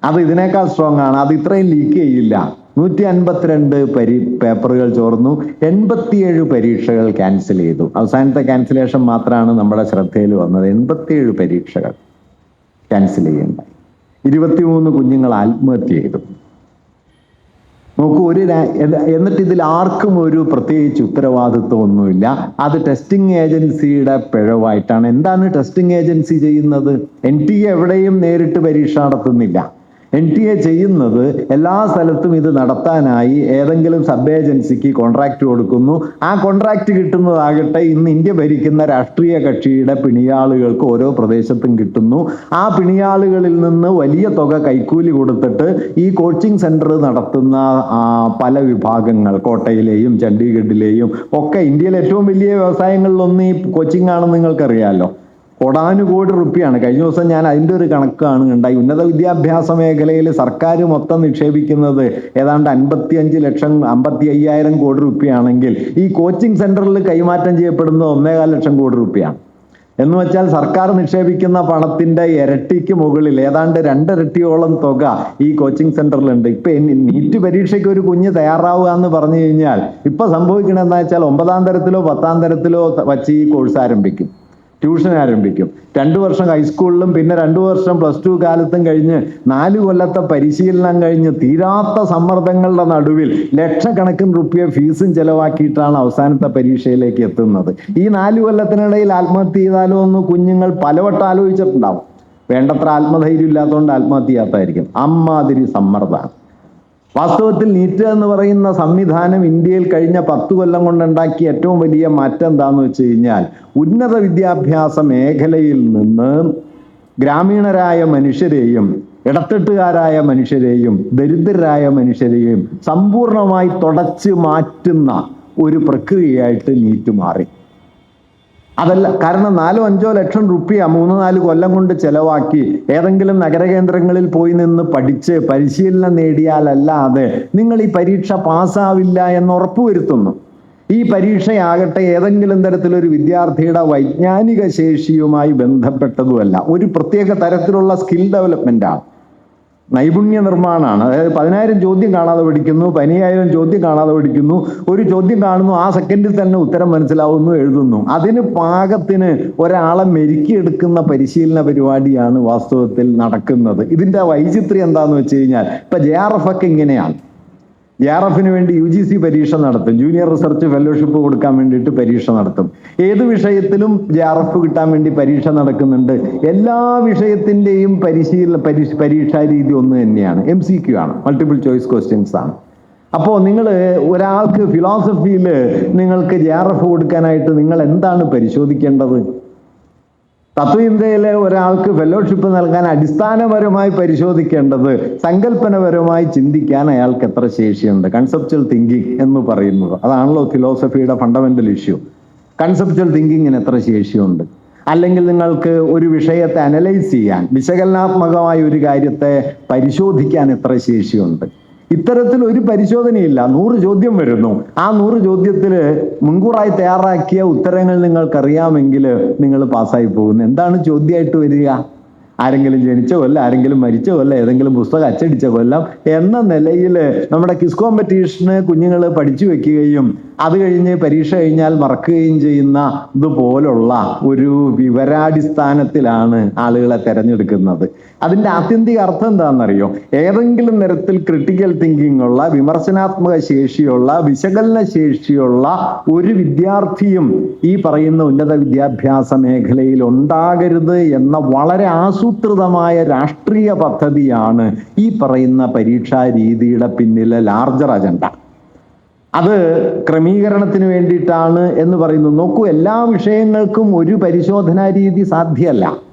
അത് ഇതിനേക്കാൾ സ്ട്രോങ് ആണ്, അത് ഇത്രയും ലീക്ക് ചെയ്യില്ല. 152 പേപ്പറുകൾ ചോർന്നു. 87 പരീക്ഷകൾ ക്യാൻസൽ ചെയ്തു. അവസാനത്തെ ക്യാൻസലേഷൻ മാത്രമാണ് നമ്മുടെ ശ്രദ്ധയിൽ വന്നത്. 87 പരീക്ഷകൾ ക്യാൻസൽ ചെയ്യേണ്ടായി. 23 കുഞ്ഞുങ്ങൾ ആത്മഹത്യ ചെയ്തു. നോക്കൂ, എന്നിട്ട് ഇതിൽ ആർക്കും ഒരു പ്രത്യേകിച്ച് ഉത്തരവാദിത്വം ഒന്നുമില്ല. അത് ടെസ്റ്റിംഗ് ഏജൻസിയുടെ പിഴവായിട്ടാണ്. എന്താണ് ടെസ്റ്റിംഗ് ഏജൻസി ചെയ്യുന്നത്? NTA എവിടെയും നേരിട്ട് പരീക്ഷ നടത്തുന്നില്ല. NTA ചെയ്യുന്നത് എല്ലാ സ്ഥലത്തും ഇത് നടത്താനായി ഏതെങ്കിലും സബ് ഏജൻസിക്ക് കോൺട്രാക്ട് കൊടുക്കുന്നു. ആ കോൺട്രാക്ട് കിട്ടുന്നതാകട്ടെ ഇന്ന് ഇന്ത്യ ഭരിക്കുന്ന രാഷ്ട്രീയ കക്ഷിയുടെ പിണിയാളുകൾക്ക് ഓരോ പ്രദേശത്തും കിട്ടുന്നു. ആ പിണിയാളുകളിൽ നിന്ന് വലിയ തുക കൈക്കൂലി കൊടുത്തിട്ട് ഈ കോച്ചിങ് സെന്റർ നടത്തുന്ന പല വിഭാഗങ്ങൾ, കോട്ടയിലെയും ചണ്ഡീഗഡിലെയും ഒക്കെ, ഇന്ത്യയിലെ ഏറ്റവും വലിയ വ്യവസായങ്ങളിലൊന്ന് ഈ കോച്ചിങ് ആണെന്ന് നിങ്ങൾക്കറിയാമല്ലോ. കോടാനുകോടി റുപ്യാണ്. കഴിഞ്ഞ ദിവസം ഞാൻ അതിൻ്റെ ഒരു കണക്കാണ് ഉണ്ടായി. ഉന്നത വിദ്യാഭ്യാസ മേഖലയിൽ സർക്കാർ മൊത്തം നിക്ഷേപിക്കുന്നത് ഏതാണ്ട് 55,000 കോടി റുപ്യാണെങ്കിൽ ഈ കോച്ചിങ് സെന്ററിൽ കൈമാറ്റം ചെയ്യപ്പെടുന്നത് 1,4 ലക്ഷം കോടി റുപ്യാണ്. എന്ന് വെച്ചാൽ സർക്കാർ നിക്ഷേപിക്കുന്ന പണത്തിന്റെ ഇരട്ടിക്ക് മുകളിൽ ഏതാണ്ട് 2 ഇരട്ടിയോളം തുക ഈ കോച്ചിങ് സെന്ററിലുണ്ട്. ഇപ്പൊ നീറ്റ് പരീക്ഷയ്ക്ക് ഒരു കുഞ്ഞ് തയ്യാറാവുക എന്ന് പറഞ്ഞു കഴിഞ്ഞാൽ ഇപ്പൊ സംഭവിക്കണത് എന്താ വെച്ചാൽ 9ാം തരത്തിലോ 10ാം തരത്തിലോ വച്ച് ഈ കോഴ്സ് ആരംഭിക്കും, ട്യൂഷൻ ആരംഭിക്കും. 2 വർഷം ഹൈസ്കൂളിലും പിന്നെ 2 വർഷം +2 കാലത്തും കഴിഞ്ഞ് 4 കൊല്ലത്തെ പരിശീലനം കഴിഞ്ഞ് തീരാത്ത സമ്മർദ്ദങ്ങളുടെ നടുവിൽ ലക്ഷക്കണക്കിന് റുപ്യ ഫീസും ചെലവാക്കിയിട്ടാണ് അവസാനത്തെ പരീക്ഷയിലേക്ക് എത്തുന്നത്. ഈ 4 കൊല്ലത്തിനിടയിൽ ആത്മഹത്യ ചെയ്താലോ എന്ന് കുഞ്ഞുങ്ങൾ പലവട്ടം ആലോചിച്ചിട്ടുണ്ടാവും. വേണ്ടത്ര ആത്മധൈര്യം ഇല്ലാത്തതുകൊണ്ട് ആത്മഹത്യ ചെയ്യാത്തായിരിക്കും. അമ്മാതിരി സമ്മർദ്ദമാണ്. വാസ്തവത്തിൽ നീറ്റ് എന്ന് പറയുന്ന സംവിധാനം ഇന്ത്യയിൽ കഴിഞ്ഞ 10 കൊല്ലം കൊണ്ടുണ്ടാക്കിയ ഏറ്റവും വലിയ മാറ്റം എന്താന്ന് വെച്ച് കഴിഞ്ഞാൽ, ഉന്നത വിദ്യാഭ്യാസ മേഖലയിൽ നിന്ന് ഗ്രാമീണരായ മനുഷ്യരെയും ഇടത്തട്ടുകാരായ മനുഷ്യരെയും ദരിദ്രരായ മനുഷ്യരെയും സമ്പൂർണമായി തുടച്ചു മാറ്റുന്ന ഒരു പ്രക്രിയയായിട്ട് നീറ്റ് മാറി. അതല്ല, കാരണം 4-5 ലക്ഷം റുപ്യ 3-4 കൊല്ലം കൊണ്ട് ചെലവാക്കി ഏതെങ്കിലും നഗരകേന്ദ്രങ്ങളിൽ പോയി നിന്ന് പഠിച്ച് പരിശീലനം നേടിയാലല്ലാതെ നിങ്ങൾ ഈ പരീക്ഷ പാസ്സാവില്ല എന്ന് ഉറപ്പുവരുത്തുന്നു. ഈ പരീക്ഷയാകട്ടെ ഏതെങ്കിലും തരത്തിലൊരു വിദ്യാർത്ഥിയുടെ വൈജ്ഞാനിക ശേഷിയുമായി ബന്ധപ്പെട്ടതുമല്ല, ഒരു പ്രത്യേക തരത്തിലുള്ള സ്കിൽ ഡെവലപ്മെന്റാണ്, നൈപുണ്യ നിർമ്മാണമാണ്. അതായത് 10,000 ചോദ്യം കാണാതെ പഠിക്കുന്നു, 15,000 ചോദ്യം കാണാതെ പഠിക്കുന്നു, ഒരു ചോദ്യം കാണുന്നു, ആ സെക്കൻഡിൽ തന്നെ ഉത്തരം മനസ്സിലാവുന്നു, എഴുതുന്നു. അതിന് പാകത്തിന് ഒരാളെ മെരുക്കിയെടുക്കുന്ന പരിശീലന പരിപാടിയാണ് വാസ്തവത്തിൽ നടക്കുന്നത്. ഇതിന്റെ വൈചിത്ര്യം എന്താന്ന് വെച്ച് കഴിഞ്ഞാൽ, ഇപ്പൊ JRF ഒക്കെ ഇങ്ങനെയാണ്. JRF-ന് വേണ്ടി UGC പരീക്ഷ നടത്തും, ജൂനിയർ റിസർച്ച് ഫെലോഷിപ്പ് കൊടുക്കാൻ വേണ്ടിയിട്ട് പരീക്ഷ നടത്തും. ഏത് വിഷയത്തിലും JRF കിട്ടാൻ വേണ്ടി പരീക്ഷ നടക്കുന്നുണ്ട്. എല്ലാ വിഷയത്തിന്റെയും പരീക്ഷാ രീതി ഒന്ന് തന്നെയാണ്, MCQ ആണ്, മൾട്ടിപ്പിൾ ചോയ്സ് ക്വസ്റ്റ്യൻസ് ആണ്. അപ്പോൾ നിങ്ങൾ ഒരാൾക്ക് ഫിലോസഫിയിൽ നിങ്ങൾക്ക് JRF കൊടുക്കാനായിട്ട് നിങ്ങൾ എന്താണ് പരിശോധിക്കേണ്ടത്? തത്വചിന്തയിലെ ഒരാൾക്ക് ഫെലോഷിപ്പ് നൽകാൻ അടിസ്ഥാനപരമായി പരിശോധിക്കേണ്ടത് സങ്കല്പനപരമായി ചിന്തിക്കാൻ അയാൾക്ക് എത്ര ശേഷിയുണ്ട്. കൺസെപ്ച്വൽ തിങ്കിങ് എന്ന് പറയുന്നത് അതാണല്ലോ ഫിലോസഫിയുടെ ഫണ്ടമെന്റൽ ഇഷ്യൂ. കൺസെപ്ച്വൽ തിങ്കിങ്ങിന് എത്ര ശേഷിയുണ്ട്? അല്ലെങ്കിൽ നിങ്ങൾക്ക് ഒരു വിഷയത്തെ അനലൈസ് ചെയ്യാൻ, വിശകലനാത്മകമായ ഒരു കാര്യത്തെ പരിശോധിക്കാൻ എത്ര ശേഷിയുണ്ട്? ഇത്തരത്തിൽ ഒരു പരിശോധനയില്ല. 100 ചോദ്യം വരുന്നു. ആ 100 ചോദ്യത്തിൽ മുൻകൂറായി തയ്യാറാക്കിയ ഉത്തരങ്ങൾ നിങ്ങൾക്കറിയാമെങ്കിൽ നിങ്ങൾ പാസ്സായി പോകുന്നു. എന്താണ് ചോദ്യമായിട്ട് വരിക? ആരെങ്കിലും ജനിച്ച കൊല്ലം, ആരെങ്കിലും മരിച്ച കൊല്ലം, ഏതെങ്കിലും പുസ്തകം അച്ചടിച്ച കൊല്ലം എന്ന നിലയിൽ നമ്മുടെ ക്വിസ് കോമ്പറ്റീഷന് കുഞ്ഞുങ്ങൾ പഠിച്ചു വെക്കുകയും അത് കഴിഞ്ഞ് പരീക്ഷ കഴിഞ്ഞാൽ മറക്കുകയും ചെയ്യുന്ന ഇതുപോലുള്ള ഒരു വിവരാടിസ്ഥാനത്തിലാണ് ആളുകളെ തെരഞ്ഞെടുക്കുന്നത്. അതിൻ്റെ ആത്യന്തിക അർത്ഥം എന്താണെന്നറിയോ? ഏതെങ്കിലും തരത്തിൽ ക്രിട്ടിക്കൽ തിങ്കിങ് ഉള്ള, വിമർശനാത്മക ശേഷിയുള്ള, വിശകലന ശേഷിയുള്ള ഒരു വിദ്യാർത്ഥിയും ഈ പറയുന്ന ഉന്നത വിദ്യാഭ്യാസ മേഖലയിൽ ഉണ്ടാകരുത് എന്ന വളരെ ആസൂത്രിതമായ രാഷ്ട്രീയ പദ്ധതിയാണ് ഈ പറയുന്ന പരീക്ഷാ രീതിയുടെ പിന്നിലെ ലാർജർ അജണ്ട. അത് ക്രമീകരണത്തിന് വേണ്ടിയിട്ടാണ് എന്ന് പറയുന്നു. നോക്കൂ, എല്ലാ വിഷയങ്ങൾക്കും ഒരു പരിശോധനാ രീതി സാധ്യമല്ല.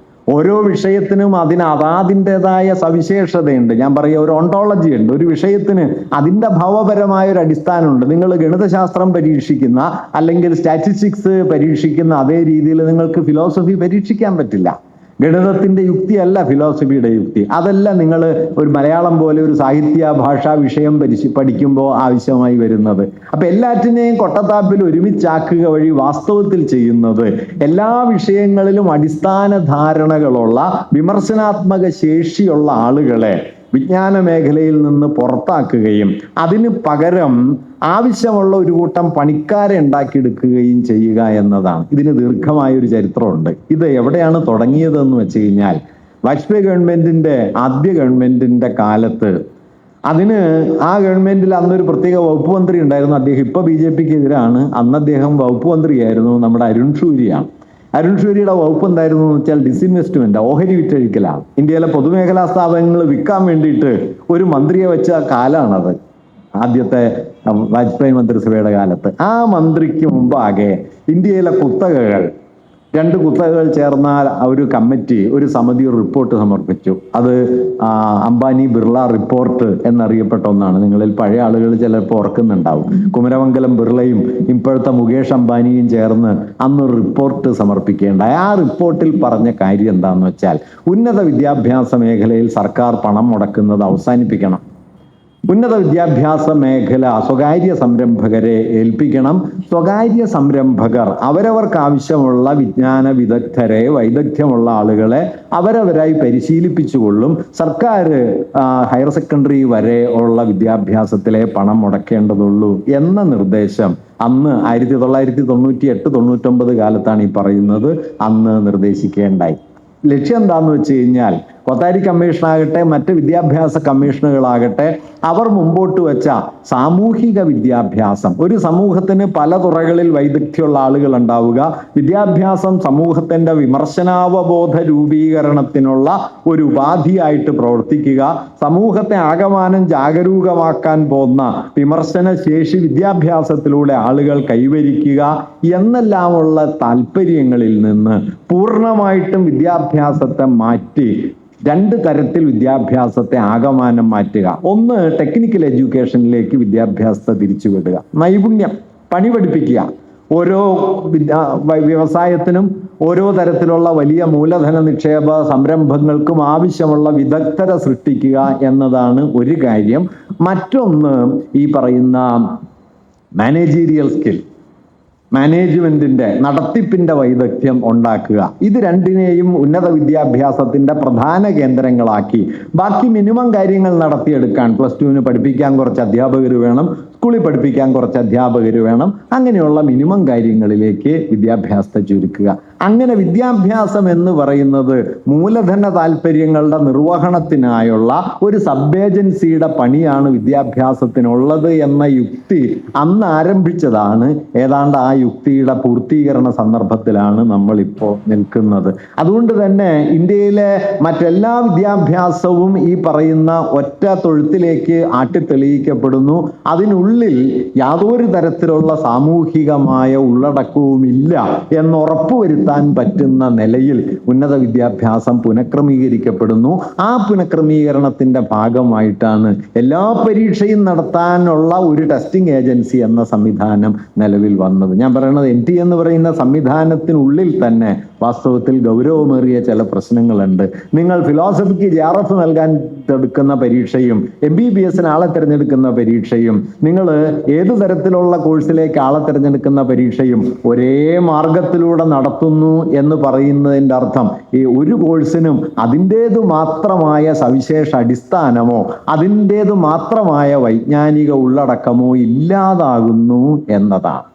ഓരോ വിഷയത്തിനും അതിൻ്റെതായ സവിശേഷതയുണ്ട്. ഞാൻ പറയുക, ഒരു ഓണ്ടോളജി ഉണ്ട്. ഒരു വിഷയത്തിന് അതിൻ്റെ ഭാവപരമായ ഒരു അടിസ്ഥാനമുണ്ട്. നിങ്ങൾ ഗണിതശാസ്ത്രം പരീക്ഷിക്കുന്ന അല്ലെങ്കിൽ സ്റ്റാറ്റിസ്റ്റിക്സ് പരീക്ഷിക്കുന്ന അതേ രീതിയിൽ നിങ്ങൾക്ക് ഫിലോസഫി പരീക്ഷിക്കാൻ പറ്റില്ല. ഗണിതത്തിന്റെ യുക്തിയല്ല ഫിലോസഫിയുടെ യുക്തി. അതല്ല നിങ്ങൾ ഒരു മലയാളം പോലെ ഒരു സാഹിത്യ ഭാഷാ വിഷയം പഠിക്കുമ്പോൾ ആവശ്യമായി വരുന്നത്. അപ്പൊ എല്ലാറ്റിനെയും കൊട്ടത്താപ്പിൽ ഒരുമിച്ചാക്കുക വഴി വാസ്തവത്തിൽ ചെയ്യുന്നത് എല്ലാ വിഷയങ്ങളിലും അടിസ്ഥാന ധാരണകളുള്ള, വിമർശനാത്മക ശേഷിയുള്ള ആളുകളെ വിജ്ഞാന മേഖലയിൽ നിന്ന് പുറത്താക്കുകയും അതിന് പകരം ആവശ്യമുള്ള ഒരു കൂട്ടം പണിക്കാരെ ഉണ്ടാക്കിയെടുക്കുകയും ചെയ്യുക എന്നതാണ്. ഇതിന് ദീർഘമായൊരു ചരിത്രമുണ്ട്. ഇത് എവിടെയാണ് തുടങ്ങിയതെന്ന് വെച്ച് കഴിഞ്ഞാൽ, വാജ്പേയി ഗവൺമെന്റിന്റെ ആദ്യ ഗവൺമെന്റിന്റെ കാലത്ത് ആ ഗവൺമെന്റിൽ അന്നൊരു പ്രത്യേക വകുപ്പ് മന്ത്രി ഉണ്ടായിരുന്നു. അദ്ദേഹം ഇപ്പൊ BJPക്ക് എതിരാണ്. അന്ന് അദ്ദേഹം വകുപ്പ് മന്ത്രിയായിരുന്നു, നമ്മുടെ അരുൺ ഷൂരിയാണ്. അരുൺ ഷൂരിയുടെ വകുപ്പ് എന്തായിരുന്നു എന്ന് വെച്ചാൽ ഡിസ്ഇൻവെസ്റ്റ്മെന്റ്, ഓഹരി വിറ്റഴിക്കലാണ്. ഇന്ത്യയിലെ പൊതുമേഖലാ സ്ഥാപനങ്ങൾ വിൽക്കാൻ വേണ്ടിയിട്ട് ഒരു മന്ത്രിയെ വെച്ച കാലാണത്, ആദ്യത്തെ വാജ്പേയി മന്ത്രിസഭയുടെ കാലത്ത്. ആ മന്ത്രിക്ക് മുമ്പാകെ ഇന്ത്യയിലെ കുത്തകകൾ, 2 കുത്തകകൾ ചേർന്ന ഒരു കമ്മിറ്റി, ഒരു സമിതി ഒരു റിപ്പോർട്ട് സമർപ്പിച്ചു. അത് അംബാനി ബിർള റിപ്പോർട്ട് എന്നറിയപ്പെട്ട ഒന്നാണ്. നിങ്ങളിൽ പഴയ ആളുകൾ ചിലപ്പോൾ ഓർക്കുന്നുണ്ടാവും. കുമരമംഗലം ബിർളയും ഇപ്പോഴത്തെ മുകേഷ് അംബാനിയും ചേർന്ന് അന്നൊരു റിപ്പോർട്ട് സമർപ്പിക്കേണ്ടായി. ആ റിപ്പോർട്ടിൽ പറഞ്ഞ കാര്യം എന്താണെന്ന് വെച്ചാൽ, ഉന്നത വിദ്യാഭ്യാസ മേഖലയിൽ സർക്കാർ പണം മുടക്കുന്നത് അവസാനിപ്പിക്കണം. ഉന്നത വിദ്യാഭ്യാസ മേഖല സ്വകാര്യ സംരംഭകരെ ഏൽപ്പിക്കണം. സ്വകാര്യ സംരംഭകർ അവരവർക്ക് ആവശ്യമുള്ള വിജ്ഞാന വിദഗ്ധരെ, വൈദഗ്ധ്യമുള്ള ആളുകളെ അവരവരായി പരിശീലിപ്പിച്ചുകൊള്ളും. സർക്കാർ ഹയർ സെക്കൻഡറി വരെ ഉള്ള വിദ്യാഭ്യാസത്തിലെ പണം മുടക്കേണ്ടതുള്ളൂ എന്ന നിർദ്ദേശം അന്ന് 1998-99 കാലത്താണ് ഈ പറയുന്നത്, അന്ന് നിർദ്ദേശിക്കേണ്ടായി. ലക്ഷ്യം എന്താന്ന് വെച്ച് കഴിഞ്ഞാൽ കൊത്താരി കമ്മീഷനാകട്ടെ മറ്റ് വിദ്യാഭ്യാസ കമ്മീഷനുകളാകട്ടെ അവർ മുമ്പോട്ട് വെച്ച സാമൂഹിക വിദ്യാഭ്യാസം, ഒരു സമൂഹത്തിന് പല തുറകളിൽ വൈദഗ്ധ്യമുള്ള ആളുകൾ ഉണ്ടാവുക, വിദ്യാഭ്യാസം സമൂഹത്തിന്റെ വിമർശനാവബോധ രൂപീകരണത്തിനുള്ള ഒരു ഉപാധിയായിട്ട് പ്രവർത്തിക്കുക, സമൂഹത്തെ ആകമാനം ജാഗരൂകമാക്കാൻ പോകുന്ന വിമർശന ശേഷി വിദ്യാഭ്യാസത്തിലൂടെ ആളുകൾ കൈവരിക്കുക എന്നെല്ലാമുള്ള താല്പര്യങ്ങളിൽ നിന്ന് പൂർണ്ണമായിട്ടും വിദ്യാഭ്യാസത്തെ മാറ്റി രണ്ട് തരത്തിൽ വിദ്യാഭ്യാസത്തെ ആകമാനം മാറ്റുക. ഒന്ന്, ടെക്നിക്കൽ എഡ്യൂക്കേഷനിലേക്ക് വിദ്യാഭ്യാസത്തെ തിരിച്ചുവിടുക, നൈപുണ്യം പണി പഠിപ്പിക്കുക. ഓരോ വ്യവസായത്തിനും ഓരോ തരത്തിലുള്ള വലിയ മൂലധന നിക്ഷേപ സംരംഭങ്ങൾക്കും ആവശ്യമുള്ള വിദഗ്ധരെ സൃഷ്ടിക്കുക എന്നതാണ് ഒരു കാര്യം. മറ്റൊന്ന് ഈ പറയുന്ന മാനേജീരിയൽ സ്കിൽ, മാനേജ്മെന്റിന്റെ നടത്തിപ്പിന്റെ വൈദഗ്ധ്യം ഉണ്ടാക്കുക. ഇത് രണ്ടിനെയും ഉന്നത വിദ്യാഭ്യാസത്തിന്റെ പ്രധാന കേന്ദ്രങ്ങളാക്കി ബാക്കി മിനിമം കാര്യങ്ങൾ നടത്തിയെടുക്കാൻ +2 പഠിപ്പിക്കാൻ കുറച്ച് അധ്യാപകർ വേണം, സ്കൂളിൽ പഠിപ്പിക്കാൻ കുറച്ച് അധ്യാപകർ വേണം, അങ്ങനെയുള്ള മിനിമം കാര്യങ്ങളിലേക്ക് വിദ്യാഭ്യാസത്തെ ചുരുക്കുക. അങ്ങനെ വിദ്യാഭ്യാസം എന്ന് പറയുന്നത് മൂലധന താല്പര്യങ്ങളുടെ നിർവഹണത്തിനായുള്ള ഒരു സബ് ഏജൻസിയുടെ പണിയാണ് വിദ്യാഭ്യാസത്തിനുള്ളത് എന്ന യുക്തി അന്ന് ആരംഭിച്ചതാണ്. ഏതാണ്ട് ആ യുക്തിയുടെ പൂർത്തീകരണ സന്ദർഭത്തിലാണ് നമ്മളിപ്പോൾ നിൽക്കുന്നത്. അതുകൊണ്ട് തന്നെ ഇന്ത്യയിലെ മറ്റെല്ലാ വിദ്യാഭ്യാസവും ഈ പറയുന്ന ഒറ്റ തൊഴുത്തിലേക്ക് ആട്ടിത്തെളിയിക്കപ്പെടുന്നു. അതിനുള്ളിൽ യാതൊരു തരത്തിലുള്ള സാമൂഹികമായ ഉള്ളടക്കവുമില്ല എന്ന് ഉറപ്പുവരുത്താൻ പറ്റുന്ന നിലയിൽ ഉന്നത വിദ്യാഭ്യാസം പുനഃക്രമീകരിക്കപ്പെടുന്നു. ആ പുനഃക്രമീകരണത്തിന്റെ ഭാഗമായിട്ടാണ് എല്ലാ പരീക്ഷയും നടത്താനുള്ള ഒരു ടെസ്റ്റിംഗ് ഏജൻസി എന്ന സംവിധാനം നിലവിൽ വന്നത്. ഞാൻ പറയുന്നത് NT എന്ന് പറയുന്ന സംവിധാനത്തിനുള്ളിൽ തന്നെ വാസ്തവത്തിൽ ഗൗരവമേറിയ ചില പ്രശ്നങ്ങളുണ്ട്. നിങ്ങൾ ഫിലോസഫിക്ക് JRF നൽകാൻ എടുക്കുന്ന പരീക്ഷയും MBBS ആളെ തിരഞ്ഞെടുക്കുന്ന പരീക്ഷയും നിങ്ങൾ ഏതു തരത്തിലുള്ള കോഴ്സിലേക്ക് ആളെ തിരഞ്ഞെടുക്കുന്ന പരീക്ഷയും ഒരേ മാർഗത്തിലൂടെ നടത്തുന്നു എന്ന് പറയുന്നതിൻ്റെ അർത്ഥം ഈ ഒരു കോഴ്സിനും അതിൻ്റേതു മാത്രമായ സവിശേഷ അടിസ്ഥാനമോ അതിൻ്റേതു മാത്രമായ വൈജ്ഞാനിക ഉള്ളടക്കമോ ഇല്ലാതാകുന്നു എന്നതാണ്.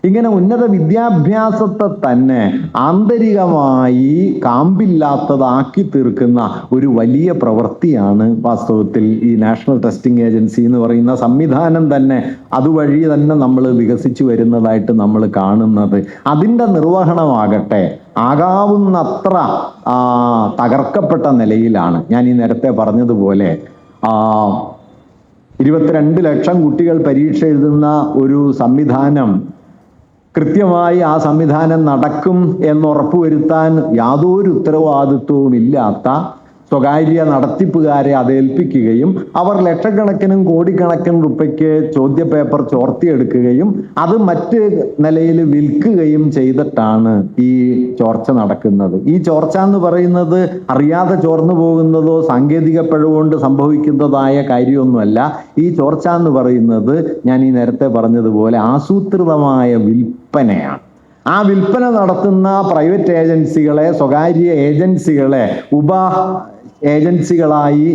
ഇങ്ങനെ ഉന്നത വിദ്യാഭ്യാസത്തെ തന്നെ ആന്തരികമായി കാമ്പില്ലാത്തതാക്കി തീർക്കുന്ന ഒരു വലിയ പ്രവൃത്തിയാണ് വാസ്തവത്തിൽ ഈ നാഷണൽ ടെസ്റ്റിംഗ് ഏജൻസി എന്ന് പറയുന്ന സംവിധാനം തന്നെ അതുവഴി തന്നെ നമ്മൾ വികസിച്ചു വരുന്നതായിട്ട് നമ്മൾ കാണുന്നത്. അതിൻ്റെ നിർവഹണമാകട്ടെ ആകാവുന്നത്ര തകർക്കപ്പെട്ട നിലയിലാണ്. ഞാൻ ഈ നേരത്തെ പറഞ്ഞതുപോലെ 22 ലക്ഷം കുട്ടികൾ പരീക്ഷ എഴുതുന്ന ഒരു സംവിധാനം കൃത്യമായി ആ സംവിധാനം നടക്കും എന്നുറപ്പുവരുത്താൻ യാതൊരു ഉത്തരവാദിത്വവും ഇല്ലാത്ത സ്വകാര്യ നടത്തിപ്പുകാരെ അതേൽപ്പിക്കുകയും അവർ ലക്ഷക്കണക്കിനും കോടിക്കണക്കിന് റുപ്യയ്ക്ക് ചോദ്യപേപ്പർ ചോർത്തിയെടുക്കുകയും അത് മറ്റ് നിലയിൽ വിൽക്കുകയും ചെയ്തിട്ടാണ് ഈ ചോർച്ച നടക്കുന്നത്. ഈ ചോർച്ച എന്ന് പറയുന്നത് അറിയാതെ ചോർന്നു പോകുന്നതോ സാങ്കേതിക പിഴവുകൊണ്ട് സംഭവിക്കുന്നതായ കാര്യമൊന്നുമല്ല. ഈ ചോർച്ച എന്ന് പറയുന്നത് ഞാൻ ഈ നേരത്തെ പറഞ്ഞതുപോലെ ആസൂത്രിതമായ വിൽപ്പനയാണ്. ആ വിൽപ്പന നടത്തുന്ന പ്രൈവറ്റ് ഏജൻസികളെ, സ്വകാര്യ ഏജൻസികളെ ഉപ ഏജൻസികളായി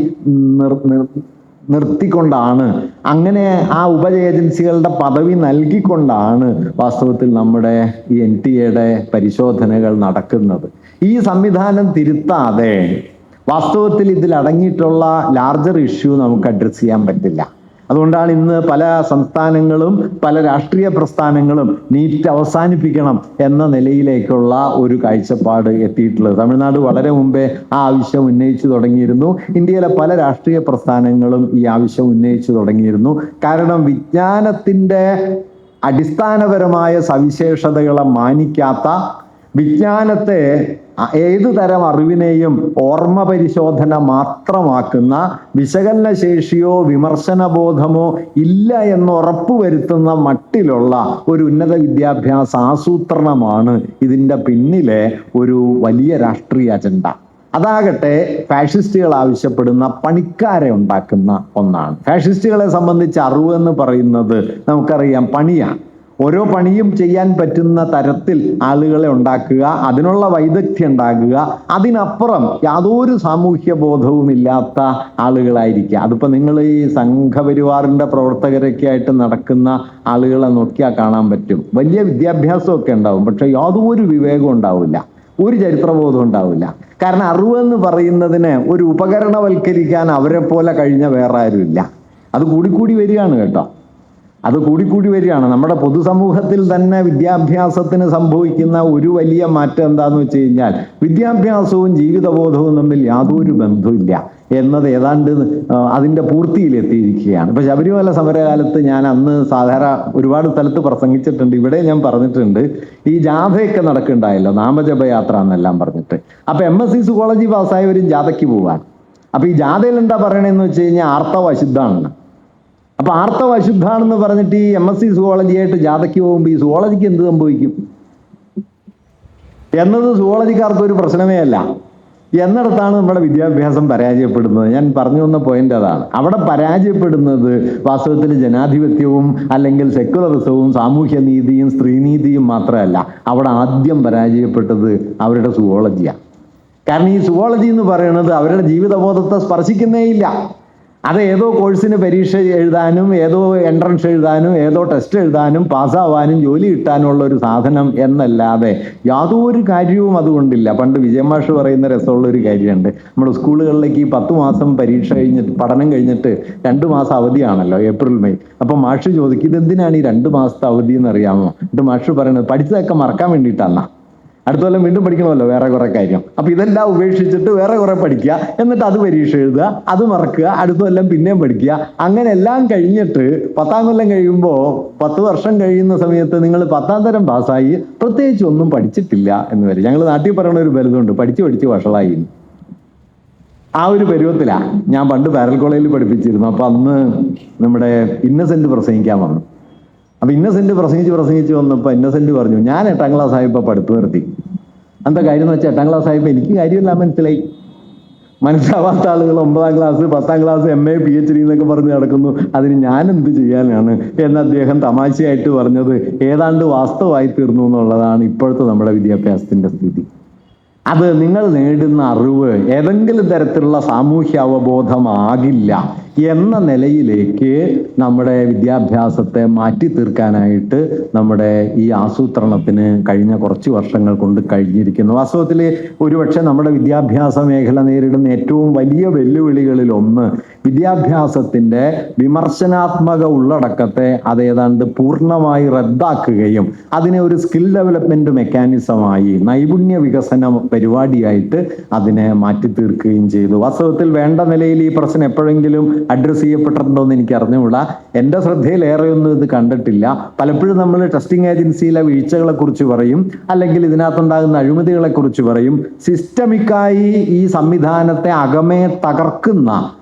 നിർത്തിക്കൊണ്ടാണ്, അങ്ങനെ ആ ഉപ ഏജൻസികളുടെ പദവി നൽകിക്കൊണ്ടാണ് വാസ്തവത്തിൽ നമ്മുടെ ഈ NTA പരിശോധനകൾ നടക്കുന്നത്. ഈ സംവിധാനം തിരുത്താതെ വാസ്തവത്തിൽ ഇതിൽ അടങ്ങിയിട്ടുള്ള ലാർജർ ഇഷ്യൂ നമുക്ക് അഡ്രസ് ചെയ്യാൻ പറ്റില്ല. അതുകൊണ്ടാണ് ഇന്ന് പല സംസ്ഥാനങ്ങളും പല രാഷ്ട്രീയ പ്രസ്ഥാനങ്ങളും നീറ്റ് അവസാനിപ്പിക്കണം എന്ന നിലയിലേക്കുള്ള ഒരു കാഴ്ചപ്പാട് എത്തിയിട്ടുള്ളത്. തമിഴ്നാട് വളരെ മുമ്പേ ആ ആവശ്യം ഉന്നയിച്ചു തുടങ്ങിയിരുന്നു. ഇന്ത്യയിലെ പല രാഷ്ട്രീയ പ്രസ്ഥാനങ്ങളും ഈ ആവശ്യം ഉന്നയിച്ചു തുടങ്ങിയിരുന്നു. കാരണം വിജ്ഞാനത്തിൻ്റെ അടിസ്ഥാനപരമായ സവിശേഷതകളെ മാനിക്കാത്ത, വിജ്ഞാനത്തെ ഏതു തരം അറിവിനെയും ഓർമ്മ പരിശോധന മാത്രമാക്കുന്ന, വിശകലന ശേഷിയോ വിമർശനബോധമോ ഇല്ല എന്ന് ഉറപ്പുവരുത്തുന്ന മട്ടിലുള്ള ഒരു ഉന്നത വിദ്യാഭ്യാസ ആസൂത്രണമാണ് ഇതിൻ്റെ പിന്നിലെ ഒരു വലിയ രാഷ്ട്രീയ അജണ്ട. അതാകട്ടെ ഫാഷിസ്റ്റുകൾ ആവശ്യപ്പെടുന്ന പണിക്കാരെ ഉണ്ടാക്കുന്ന ഒന്നാണ്. ഫാഷിസ്റ്റുകളെ സംബന്ധിച്ച് അറിവ് എന്ന് പറയുന്നത് നമുക്കറിയാം പണിയാണ്. ഓരോ പണിയും ചെയ്യാൻ പറ്റുന്ന തരത്തിൽ ആളുകളെ ഉണ്ടാക്കുക, അതിനുള്ള വൈദഗ്ധ്യം ഉണ്ടാക്കുക, അതിനപ്പുറം യാതൊരു സാമൂഹ്യ ബോധവും ഇല്ലാത്ത ആളുകളായിരിക്കുക. അതിപ്പോൾ നിങ്ങൾ ഈ സംഘപരിവാറിൻ്റെ പ്രവർത്തകരൊക്കെ ആയിട്ട് നടക്കുന്ന ആളുകളെ നോക്കിയാൽ കാണാൻ പറ്റും. വലിയ വിദ്യാഭ്യാസമൊക്കെ ഉണ്ടാവും, പക്ഷെ യാതൊരു വിവേകവും ഉണ്ടാവില്ല, ഒരു ചരിത്രബോധം ഉണ്ടാവില്ല. കാരണം അറിവെന്ന് പറയുന്നതിന് ഒരു ഉപകരണവൽക്കരിക്കാൻ അവരെ പോലെ കഴിഞ്ഞ വേറെ ആരുമില്ല. അത് കൂടിക്കൂടി വരികയാണ് കേട്ടോ, അത് കൂടിക്കൂടി വരികയാണ്. നമ്മുടെ പൊതുസമൂഹത്തിൽ തന്നെ വിദ്യാഭ്യാസത്തിന് സംഭവിക്കുന്ന ഒരു വലിയ മാറ്റം എന്താന്ന് വെച്ച് കഴിഞ്ഞാൽ വിദ്യാഭ്യാസവും ജീവിതബോധവും തമ്മിൽ യാതൊരു ബന്ധമില്ല എന്നത് ഏതാണ്ട് അതിൻ്റെ പൂർത്തിയിലെത്തിയിരിക്കുകയാണ്. ഇപ്പൊ ശബരിമല സമരകാലത്ത് ഞാൻ അന്ന് സാധാരണ ഒരുപാട് സ്ഥലത്ത് പ്രസംഗിച്ചിട്ടുണ്ട്, ഇവിടെ ഞാൻ പറഞ്ഞിട്ടുണ്ട്. ഈ ജാഥയൊക്കെ നടക്കുന്നുണ്ടായല്ലോ, നാമജപയാത്ര എന്നെല്ലാം പറഞ്ഞിട്ട്. അപ്പൊ MSc സുവോളജി പാസ്സായവരും ജാഥയ്ക്ക് പോവാൻ. അപ്പൊ ഈ ജാഥയിൽ എന്താ പറയണെന്ന് വെച്ച് കഴിഞ്ഞാൽ ആർത്തവ അശുദ്ധാണെന്ന്. അപ്പൊ ആർത്തവ അശുദ്ധാണെന്ന് പറഞ്ഞിട്ട് ഈ MSc സുവോളജി ആയിട്ട് ജാഥയ്ക്ക് പോകുമ്പോൾ ഈ സുവോളജിക്ക് എന്ത് സംഭവിക്കും എന്നത് സുവോളജിക്കാർക്ക് ഒരു പ്രശ്നമേ അല്ല. എന്നിടത്താണ് നമ്മുടെ വിദ്യാഭ്യാസം പരാജയപ്പെടുന്നത്. ഞാൻ പറഞ്ഞു വന്ന പോയിന്റ് അതാണ്. അവിടെ പരാജയപ്പെടുന്നത് വാസ്തവത്തിൽ ജനാധിപത്യവും അല്ലെങ്കിൽ സെക്യുലറിസവും സാമൂഹ്യനീതിയും സ്ത്രീനീതിയും മാത്രമല്ല, അവിടെ ആദ്യം പരാജയപ്പെട്ടത് അവരുടെ സുവോളജിയാണ്. കാരണം ഈ സുവോളജി എന്ന് പറയുന്നത് അവരുടെ ജീവിതബോധത്തെ സ്പർശിക്കുന്നേയില്ല. അത് ഏതോ കോഴ്സിന് പരീക്ഷ എഴുതാനും ഏതോ എൻട്രൻസ് എഴുതാനും ഏതോ ടെസ്റ്റ് എഴുതാനും പാസ്സാവാനും ജോലി കിട്ടാനുള്ള ഒരു സാധനം എന്നല്ലാതെ യാതൊരു കാര്യവും അതുകൊണ്ടില്ല. പണ്ട് വിജയമാഷ് പറയുന്ന രസമുള്ള ഒരു കാര്യമുണ്ട്. നമ്മുടെ സ്കൂളുകളിലേക്ക് ഈ 10 മാസം പരീക്ഷ കഴിഞ്ഞിട്ട് പഠനം കഴിഞ്ഞിട്ട് 2 മാസം അവധിയാണല്ലോ, ഏപ്രിൽ മെയ്. അപ്പം മാഷ് ചോദിക്കും ഇതെന്തിനാണ് ഈ 2 മാസത്തെ അവധി എന്ന് അറിയാമോ? എന്നിട്ട് മാഷ് പറയുന്നത് പഠിച്ചതൊക്കെ മറക്കാൻ വേണ്ടിയിട്ടാണ്, അടുത്ത കൊല്ലം വീണ്ടും പഠിക്കണമല്ലോ വേറെ കുറെ കാര്യം. അപ്പൊ ഇതെല്ലാം ഉപേക്ഷിച്ചിട്ട് വേറെ കുറെ പഠിക്കുക, എന്നിട്ട് അത് പരീക്ഷ എഴുതുക, അത് മറക്കുക, അടുത്ത കൊല്ലം പിന്നെയും പഠിക്കുക. അങ്ങനെ എല്ലാം കഴിഞ്ഞിട്ട് 10ാം കൊല്ലം കഴിയുമ്പോൾ 10 വർഷം കഴിയുന്ന സമയത്ത് നിങ്ങൾ 10ാം തരം പാസ്സായി, പ്രത്യേകിച്ച് ഒന്നും പഠിച്ചിട്ടില്ല എന്ന് വരും. ഞങ്ങൾ നാട്ടിൽ പറയുന്ന ഒരു ബലതുണ്ട്, പഠിച്ച് വഷളായി. ആ ഒരു പരുവത്തിലാണ്. ഞാൻ പണ്ട് പാരൽ കോളേജിൽ പഠിപ്പിച്ചിരുന്നു. അപ്പൊ അന്ന് നമ്മുടെ ഇന്നസെന്റ് പ്രസംഗിക്കാൻ വന്നു. അപ്പൊ ഇന്നസെന്റ് പ്രസംഗിച്ച് വന്നപ്പോൾ ഇന്നസെന്റ് പറഞ്ഞു, ഞാൻ 8ാം ക്ലാസ് ആയപ്പോൾ പഠിപ്പ് നിർത്തി. എന്താ കാര്യം എന്ന് വെച്ചാൽ 8ാം ക്ലാസ് ആയപ്പോൾ എനിക്ക് കാര്യമില്ല മനസ്സിലായി. മനസ്സിലാവാത്ത ആളുകൾ 9ാം ക്ലാസ് 10ാം ക്ലാസ് MA PhD എന്നൊക്കെ പറഞ്ഞ് നടക്കുന്നു, അതിന് ഞാൻ എന്ത് ചെയ്യാനാണ് എന്ന് അദ്ദേഹം തമാശയായിട്ട് പറഞ്ഞത് ഏതാണ്ട് വാസ്തവമായി തീർന്നു എന്നുള്ളതാണ് ഇപ്പോഴത്തെ നമ്മുടെ വിദ്യാഭ്യാസത്തിന്റെ സ്ഥിതി. അത് നിങ്ങൾ നേടുന്ന അറിവ് ഏതെങ്കിലും തരത്തിലുള്ള സാമൂഹ്യ അവബോധമാകില്ല എന്ന നിലയിലേക്ക് നമ്മുടെ വിദ്യാഭ്യാസത്തെ മാറ്റി തീർക്കാനായിട്ട് നമ്മുടെ ഈ ആസൂത്രണത്തിന് കഴിഞ്ഞ കുറച്ച് വർഷങ്ങൾ കൊണ്ട് കഴിഞ്ഞിരിക്കുന്നു. വാസ്തവത്തിൽ ഒരുപക്ഷെ നമ്മുടെ വിദ്യാഭ്യാസ മേഖല നേരിടുന്ന ഏറ്റവും വലിയ വെല്ലുവിളികളിൽ ഒന്ന് വിദ്യാഭ്യാസത്തിൻ്റെ വിമർശനാത്മക ഉള്ളടക്കത്തെ അത് ഏതാണ്ട് പൂർണ്ണമായി റദ്ദാക്കുകയും അതിനെ ഒരു സ്കിൽ ഡെവലപ്മെന്റ് മെക്കാനിസമായി നൈപുണ്യ വികസന പരിപാടിയായിട്ട് അതിനെ മാറ്റി തീർക്കുകയും ചെയ്തു. വാസ്തവത്തിൽ വേണ്ട നിലയിൽ ഈ പ്രശ്നം എപ്പോഴെങ്കിലും അഡ്രസ് ചെയ്യപ്പെട്ടിട്ടുണ്ടോ എന്ന് എനിക്ക് അറിഞ്ഞുകൂടാ. എൻ്റെ ശ്രദ്ധയിലേറെയൊന്നും ഇത് കണ്ടിട്ടില്ല. പലപ്പോഴും നമ്മൾ ടെസ്റ്റിംഗ് ഏജൻസിയിലെ വീഴ്ചകളെ കുറിച്ച് പറയും, അല്ലെങ്കിൽ ഇതിനകത്തുണ്ടാകുന്ന അഴിമതികളെ കുറിച്ച് പറയും. സിസ്റ്റമിക്കായി ഈ സംവിധാനത്തെ അകമേ തകർക്കുന്ന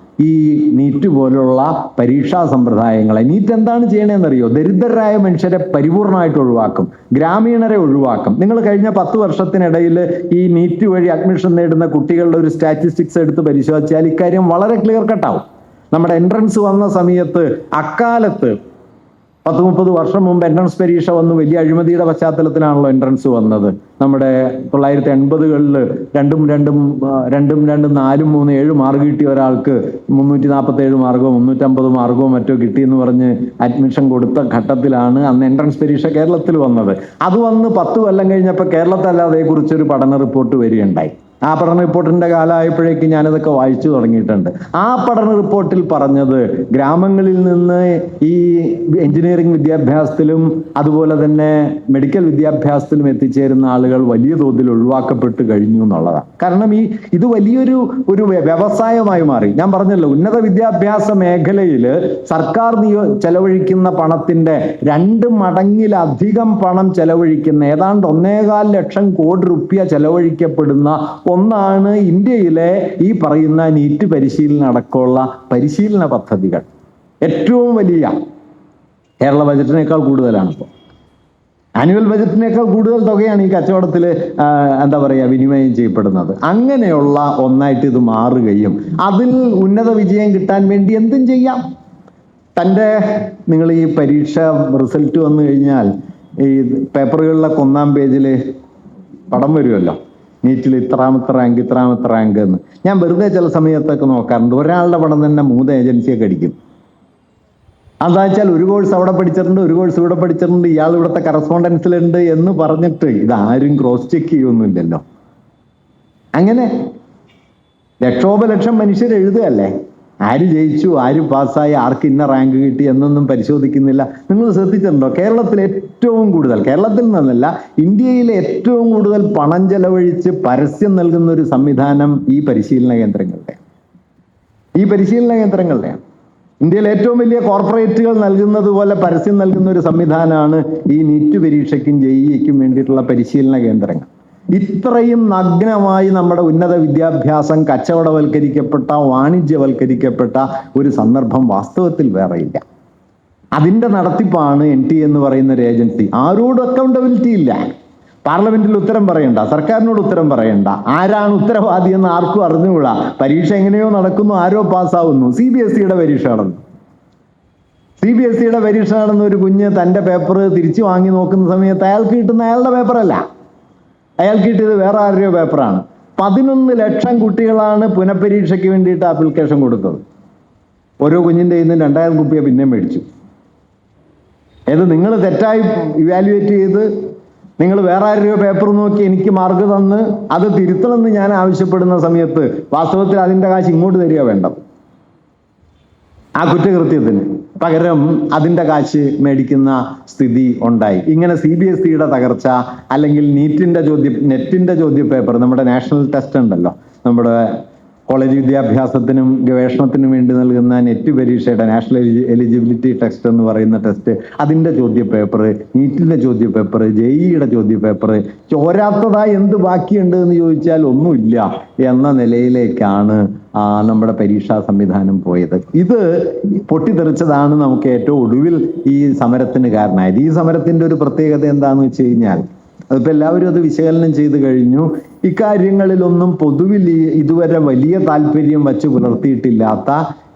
ഈ നീറ്റ് പോലുള്ള പരീക്ഷാ സമ്പ്രദായങ്ങളെ, നീറ്റ് എന്താണ് ചെയ്യണമെന്നറിയോ? ദരിദ്രരായ മനുഷ്യരെ പരിപൂർണമായിട്ട് ഒഴിവാക്കും, ഗ്രാമീണരെ ഒഴിവാക്കും. നിങ്ങൾ കഴിഞ്ഞ 10 വർഷത്തിനിടയിൽ ഈ നീറ്റ് വഴി അഡ്മിഷൻ നേടുന്ന കുട്ടികളുടെ ഒരു സ്റ്റാറ്റിസ്റ്റിക്സ് എടുത്ത് പരിശോധിച്ചാൽ ഇക്കാര്യം വളരെ ക്ലിയർ കട്ടാവും. നമ്മുടെ എൻട്രൻസ് വന്ന സമയത്ത് അക്കാലത്ത് 10-30 വർഷം മുമ്പ് എൻട്രൻസ് പരീക്ഷ വന്നു. വലിയ അഴിമതിയുടെ പശ്ചാത്തലത്തിലാണല്ലോ എൻട്രൻസ് വന്നത്. നമ്മുടെ 1980കളിൽ 2 4 3 7 മാർക്ക് കിട്ടിയ ഒരാൾക്ക് 347 മാർക്കോ 350 മാർക്കോ മറ്റോ കിട്ടിയെന്ന് പറഞ്ഞ് അഡ്മിഷൻ കൊടുത്ത ഘട്ടത്തിലാണ് അന്ന് എൻട്രൻസ് പരീക്ഷ കേരളത്തിൽ വന്നത്. അത് വന്ന് 10 കൊല്ലം കഴിഞ്ഞപ്പോൾ കേരളത്തിൽ അതേക്കുറിച്ചൊരു പഠന റിപ്പോർട്ട് വരികയുണ്ടായി. ആ പഠന റിപ്പോർട്ടിന്റെ കാലമായപ്പോഴേക്ക് ഞാനതൊക്കെ വായിച്ചു തുടങ്ങിയിട്ടുണ്ട്. ആ പഠന റിപ്പോർട്ടിൽ പറഞ്ഞത് ഗ്രാമങ്ങളിൽ നിന്ന് ഈ എഞ്ചിനീയറിംഗ് വിദ്യാഭ്യാസത്തിലും അതുപോലെ തന്നെ മെഡിക്കൽ വിദ്യാഭ്യാസത്തിലും എത്തിച്ചേരുന്ന ആളുകൾ വലിയ തോതിൽ ഒഴിവാക്കപ്പെട്ട് കഴിഞ്ഞു എന്നുള്ളതാണ്. കാരണം ഇത് വലിയൊരു വ്യവസായമായി മാറി. ഞാൻ പറഞ്ഞല്ലോ, ഉന്നത വിദ്യാഭ്യാസ മേഖലയിൽ സർക്കാർ ചെലവഴിക്കുന്ന പണത്തിന്റെ 2 മടങ്ങിലധികം പണം ചെലവഴിക്കുന്ന ഏതാണ്ട് 1.25 ലക്ഷം കോടി രൂപ ചെലവഴിക്കപ്പെടുന്ന ഒന്നാണ് ഇന്ത്യയിലെ ഈ പറയുന്ന നീറ്റ് പരിശീലനം അടക്കമുള്ള പരിശീലന പദ്ധതികൾ. ഏറ്റവും വലിയ കേരള ബജറ്റിനേക്കാൾ കൂടുതലാണ് ഇപ്പോൾ. ആനുവൽ ബജറ്റിനേക്കാൾ കൂടുതൽ തുകയാണ് ഈ കച്ചവടത്തിൽ എന്താ പറയുക വിനിമയം ചെയ്യപ്പെടുന്നത്. അങ്ങനെയുള്ള ഒന്നായിട്ട് ഇത് മാറുകയും അതിൽ ഉന്നത വിജയം കിട്ടാൻ വേണ്ടി എന്തും ചെയ്യാം. നിങ്ങൾ ഈ പരീക്ഷ റിസൾട്ട് വന്നു കഴിഞ്ഞാൽ ഈ പേപ്പറുകളിലൊക്കെ 1-ാം പേജിൽ പടം വരുമല്ലോ, നീറ്റിൽ ഇത്രാമത്തെ റാങ്ക് എന്ന്. ഞാൻ വെറുതെ ചില സമയത്തൊക്കെ നോക്കാറുണ്ട്, ഒരാളുടെ പടം തന്നെ 3 ഏജൻസിയൊക്കെ അടിക്കും. എന്താ വെച്ചാൽ ഒരു കോഴ്സ് അവിടെ പഠിച്ചിട്ടുണ്ട്, ഒരു കോഴ്സ് ഇവിടെ പഠിച്ചിട്ടുണ്ട്, ഇയാൾ ഇവിടുത്തെ കറസ്പോണ്ടൻസിലുണ്ട് എന്ന് പറഞ്ഞിട്ട് ഇതാരും ക്രോസ് ചെക്ക് ചെയ്യൊന്നുമില്ലല്ലോ. അങ്ങനെ ലക്ഷോപലക്ഷം മനുഷ്യർ എഴുതുകയല്ലേ, ആര് ജയിച്ചു, ആര് പാസ്സായി, ആർക്ക് ഇന്ന റാങ്ക് കിട്ടി എന്നൊന്നും പരിശോധിക്കുന്നില്ല. നിങ്ങൾ ശ്രദ്ധിച്ചിട്ടുണ്ടോ? കേരളത്തിൽ ഏറ്റവും കൂടുതൽ, കേരളത്തിൽ നിന്നല്ല ഇന്ത്യയിലെ ഏറ്റവും കൂടുതൽ പണം ചെലവഴിച്ച് പരസ്യം നൽകുന്ന ഒരു സംവിധാനം ഈ പരിശീലന കേന്ദ്രങ്ങളുടെയാണ്. ഇന്ത്യയിൽ ഏറ്റവും വലിയ കോർപ്പറേറ്റുകൾ നൽകുന്നത് പോലെ പരസ്യം നൽകുന്ന ഒരു സംവിധാനമാണ് ഈ നീറ്റ് പരീക്ഷയ്ക്കും JEEക്കും വേണ്ടിയിട്ടുള്ള പരിശീലന കേന്ദ്രങ്ങൾ. ഇത്രയും നഗ്നമായി നമ്മുടെ ഉന്നത വിദ്യാഭ്യാസം കച്ചവടവൽക്കരിക്കപ്പെട്ട, വാണിജ്യവൽക്കരിക്കപ്പെട്ട ഒരു സന്ദർഭം വാസ്തവത്തിൽ വേറെയില്ല. അതിൻ്റെ നടത്തിപ്പാണ് NTA എന്ന് പറയുന്ന ഒരു ഏജൻസി. ആരോടും അക്കൗണ്ടബിലിറ്റി ഇല്ല. പാർലമെന്റിൽ ഉത്തരം പറയണ്ട, സർക്കാരിനോട് ഉത്തരം പറയണ്ട, ആരാണ് ഉത്തരവാദി എന്ന് ആർക്കും അറിഞ്ഞുകൂടാ. പരീക്ഷ എങ്ങനെയോ നടക്കുന്നു, ആരോ പാസ്സാവുന്നു. CBSEയുടെ പരീക്ഷ നടന്നു. CBSEയുടെ പരീക്ഷ നടന്ന ഒരു കുഞ്ഞ് തൻ്റെ പേപ്പർ തിരിച്ചു വാങ്ങി നോക്കുന്ന സമയത്ത് അയാൾക്ക് കിട്ടുന്ന അയാളുടെ പേപ്പറല്ല, അയാൾക്ക് കിട്ടിയത് വേറെ ആരുടെയോ പേപ്പറാണ്. 11 ലക്ഷം കുട്ടികളാണ് പുനഃപരീക്ഷയ്ക്ക് വേണ്ടിയിട്ട് ആപ്ലിക്കേഷൻ കൊടുത്തത്. ഓരോ കുഞ്ഞിൻ്റെ കയ്യിൽ നിന്ന് 2000 കുപ്പിയെ പിന്നെയും മേടിച്ചു. നിങ്ങൾ തെറ്റായി ഇവാലുവേറ്റ് ചെയ്ത് നിങ്ങൾ വേറെ ആരുടെയോ പേപ്പർ നോക്കി എനിക്ക് മാർക്ക് തന്ന് അത് തിരുത്തണമെന്ന് ഞാൻ ആവശ്യപ്പെടുന്ന സമയത്ത് വാസ്തവത്തിൽ അതിൻ്റെ കാശ് ഇങ്ങോട്ട് തരിക വേണ്ട. ആ കുറ്റകൃത്യത്തിന് പകരം അതിൻ്റെ കാശ് മേടിക്കുന്ന സ്ഥിതി ഉണ്ടായി. ഇങ്ങനെ CBSEയുടെ തകർച്ച, അല്ലെങ്കിൽ നെറ്റിൻ്റെ ചോദ്യപേപ്പർ, നമ്മുടെ നാഷണൽ ടെസ്റ്റ് ഉണ്ടല്ലോ, നമ്മുടെ കോളേജ് വിദ്യാഭ്യാസത്തിനും ഗവേഷണത്തിനും വേണ്ടി നൽകുന്ന നെറ്റ് പരീക്ഷയുടെ നാഷണൽ എലിജിബിലിറ്റി ടെസ്റ്റ് എന്ന് പറയുന്ന ടെസ്റ്റ്, അതിൻ്റെ ചോദ്യപേപ്പർ, നീറ്റിൻ്റെ ചോദ്യപേപ്പർ, JEEയുടെ ചോദ്യപേപ്പർ, ചോരാത്തതായി എന്ത് ബാക്കിയുണ്ട് എന്ന് ചോദിച്ചാൽ ഒന്നുമില്ല എന്ന നിലയിലേക്കാണ് നമ്മുടെ പരീക്ഷാ സംവിധാനം പോയത്. ഇത് പൊട്ടിത്തെറിച്ചതാണ് നമുക്ക് ഏറ്റവും ഒടുവിൽ ഈ സമരത്തിന് കാരണമായത്. ഈ സമരത്തിൻ്റെ ഒരു പ്രത്യേകത എന്താണെന്ന് വെച്ച് കഴിഞ്ഞാൽ, അതിപ്പോൾ എല്ലാവരും അത് വിശകലനം ചെയ്തു കഴിഞ്ഞു. ഇക്കാര്യങ്ങളിലൊന്നും പൊതുവിൽ ഇതുവരെ വലിയ താല്പര്യം വച്ച് പുലർത്തിയിട്ടില്ലാത്ത,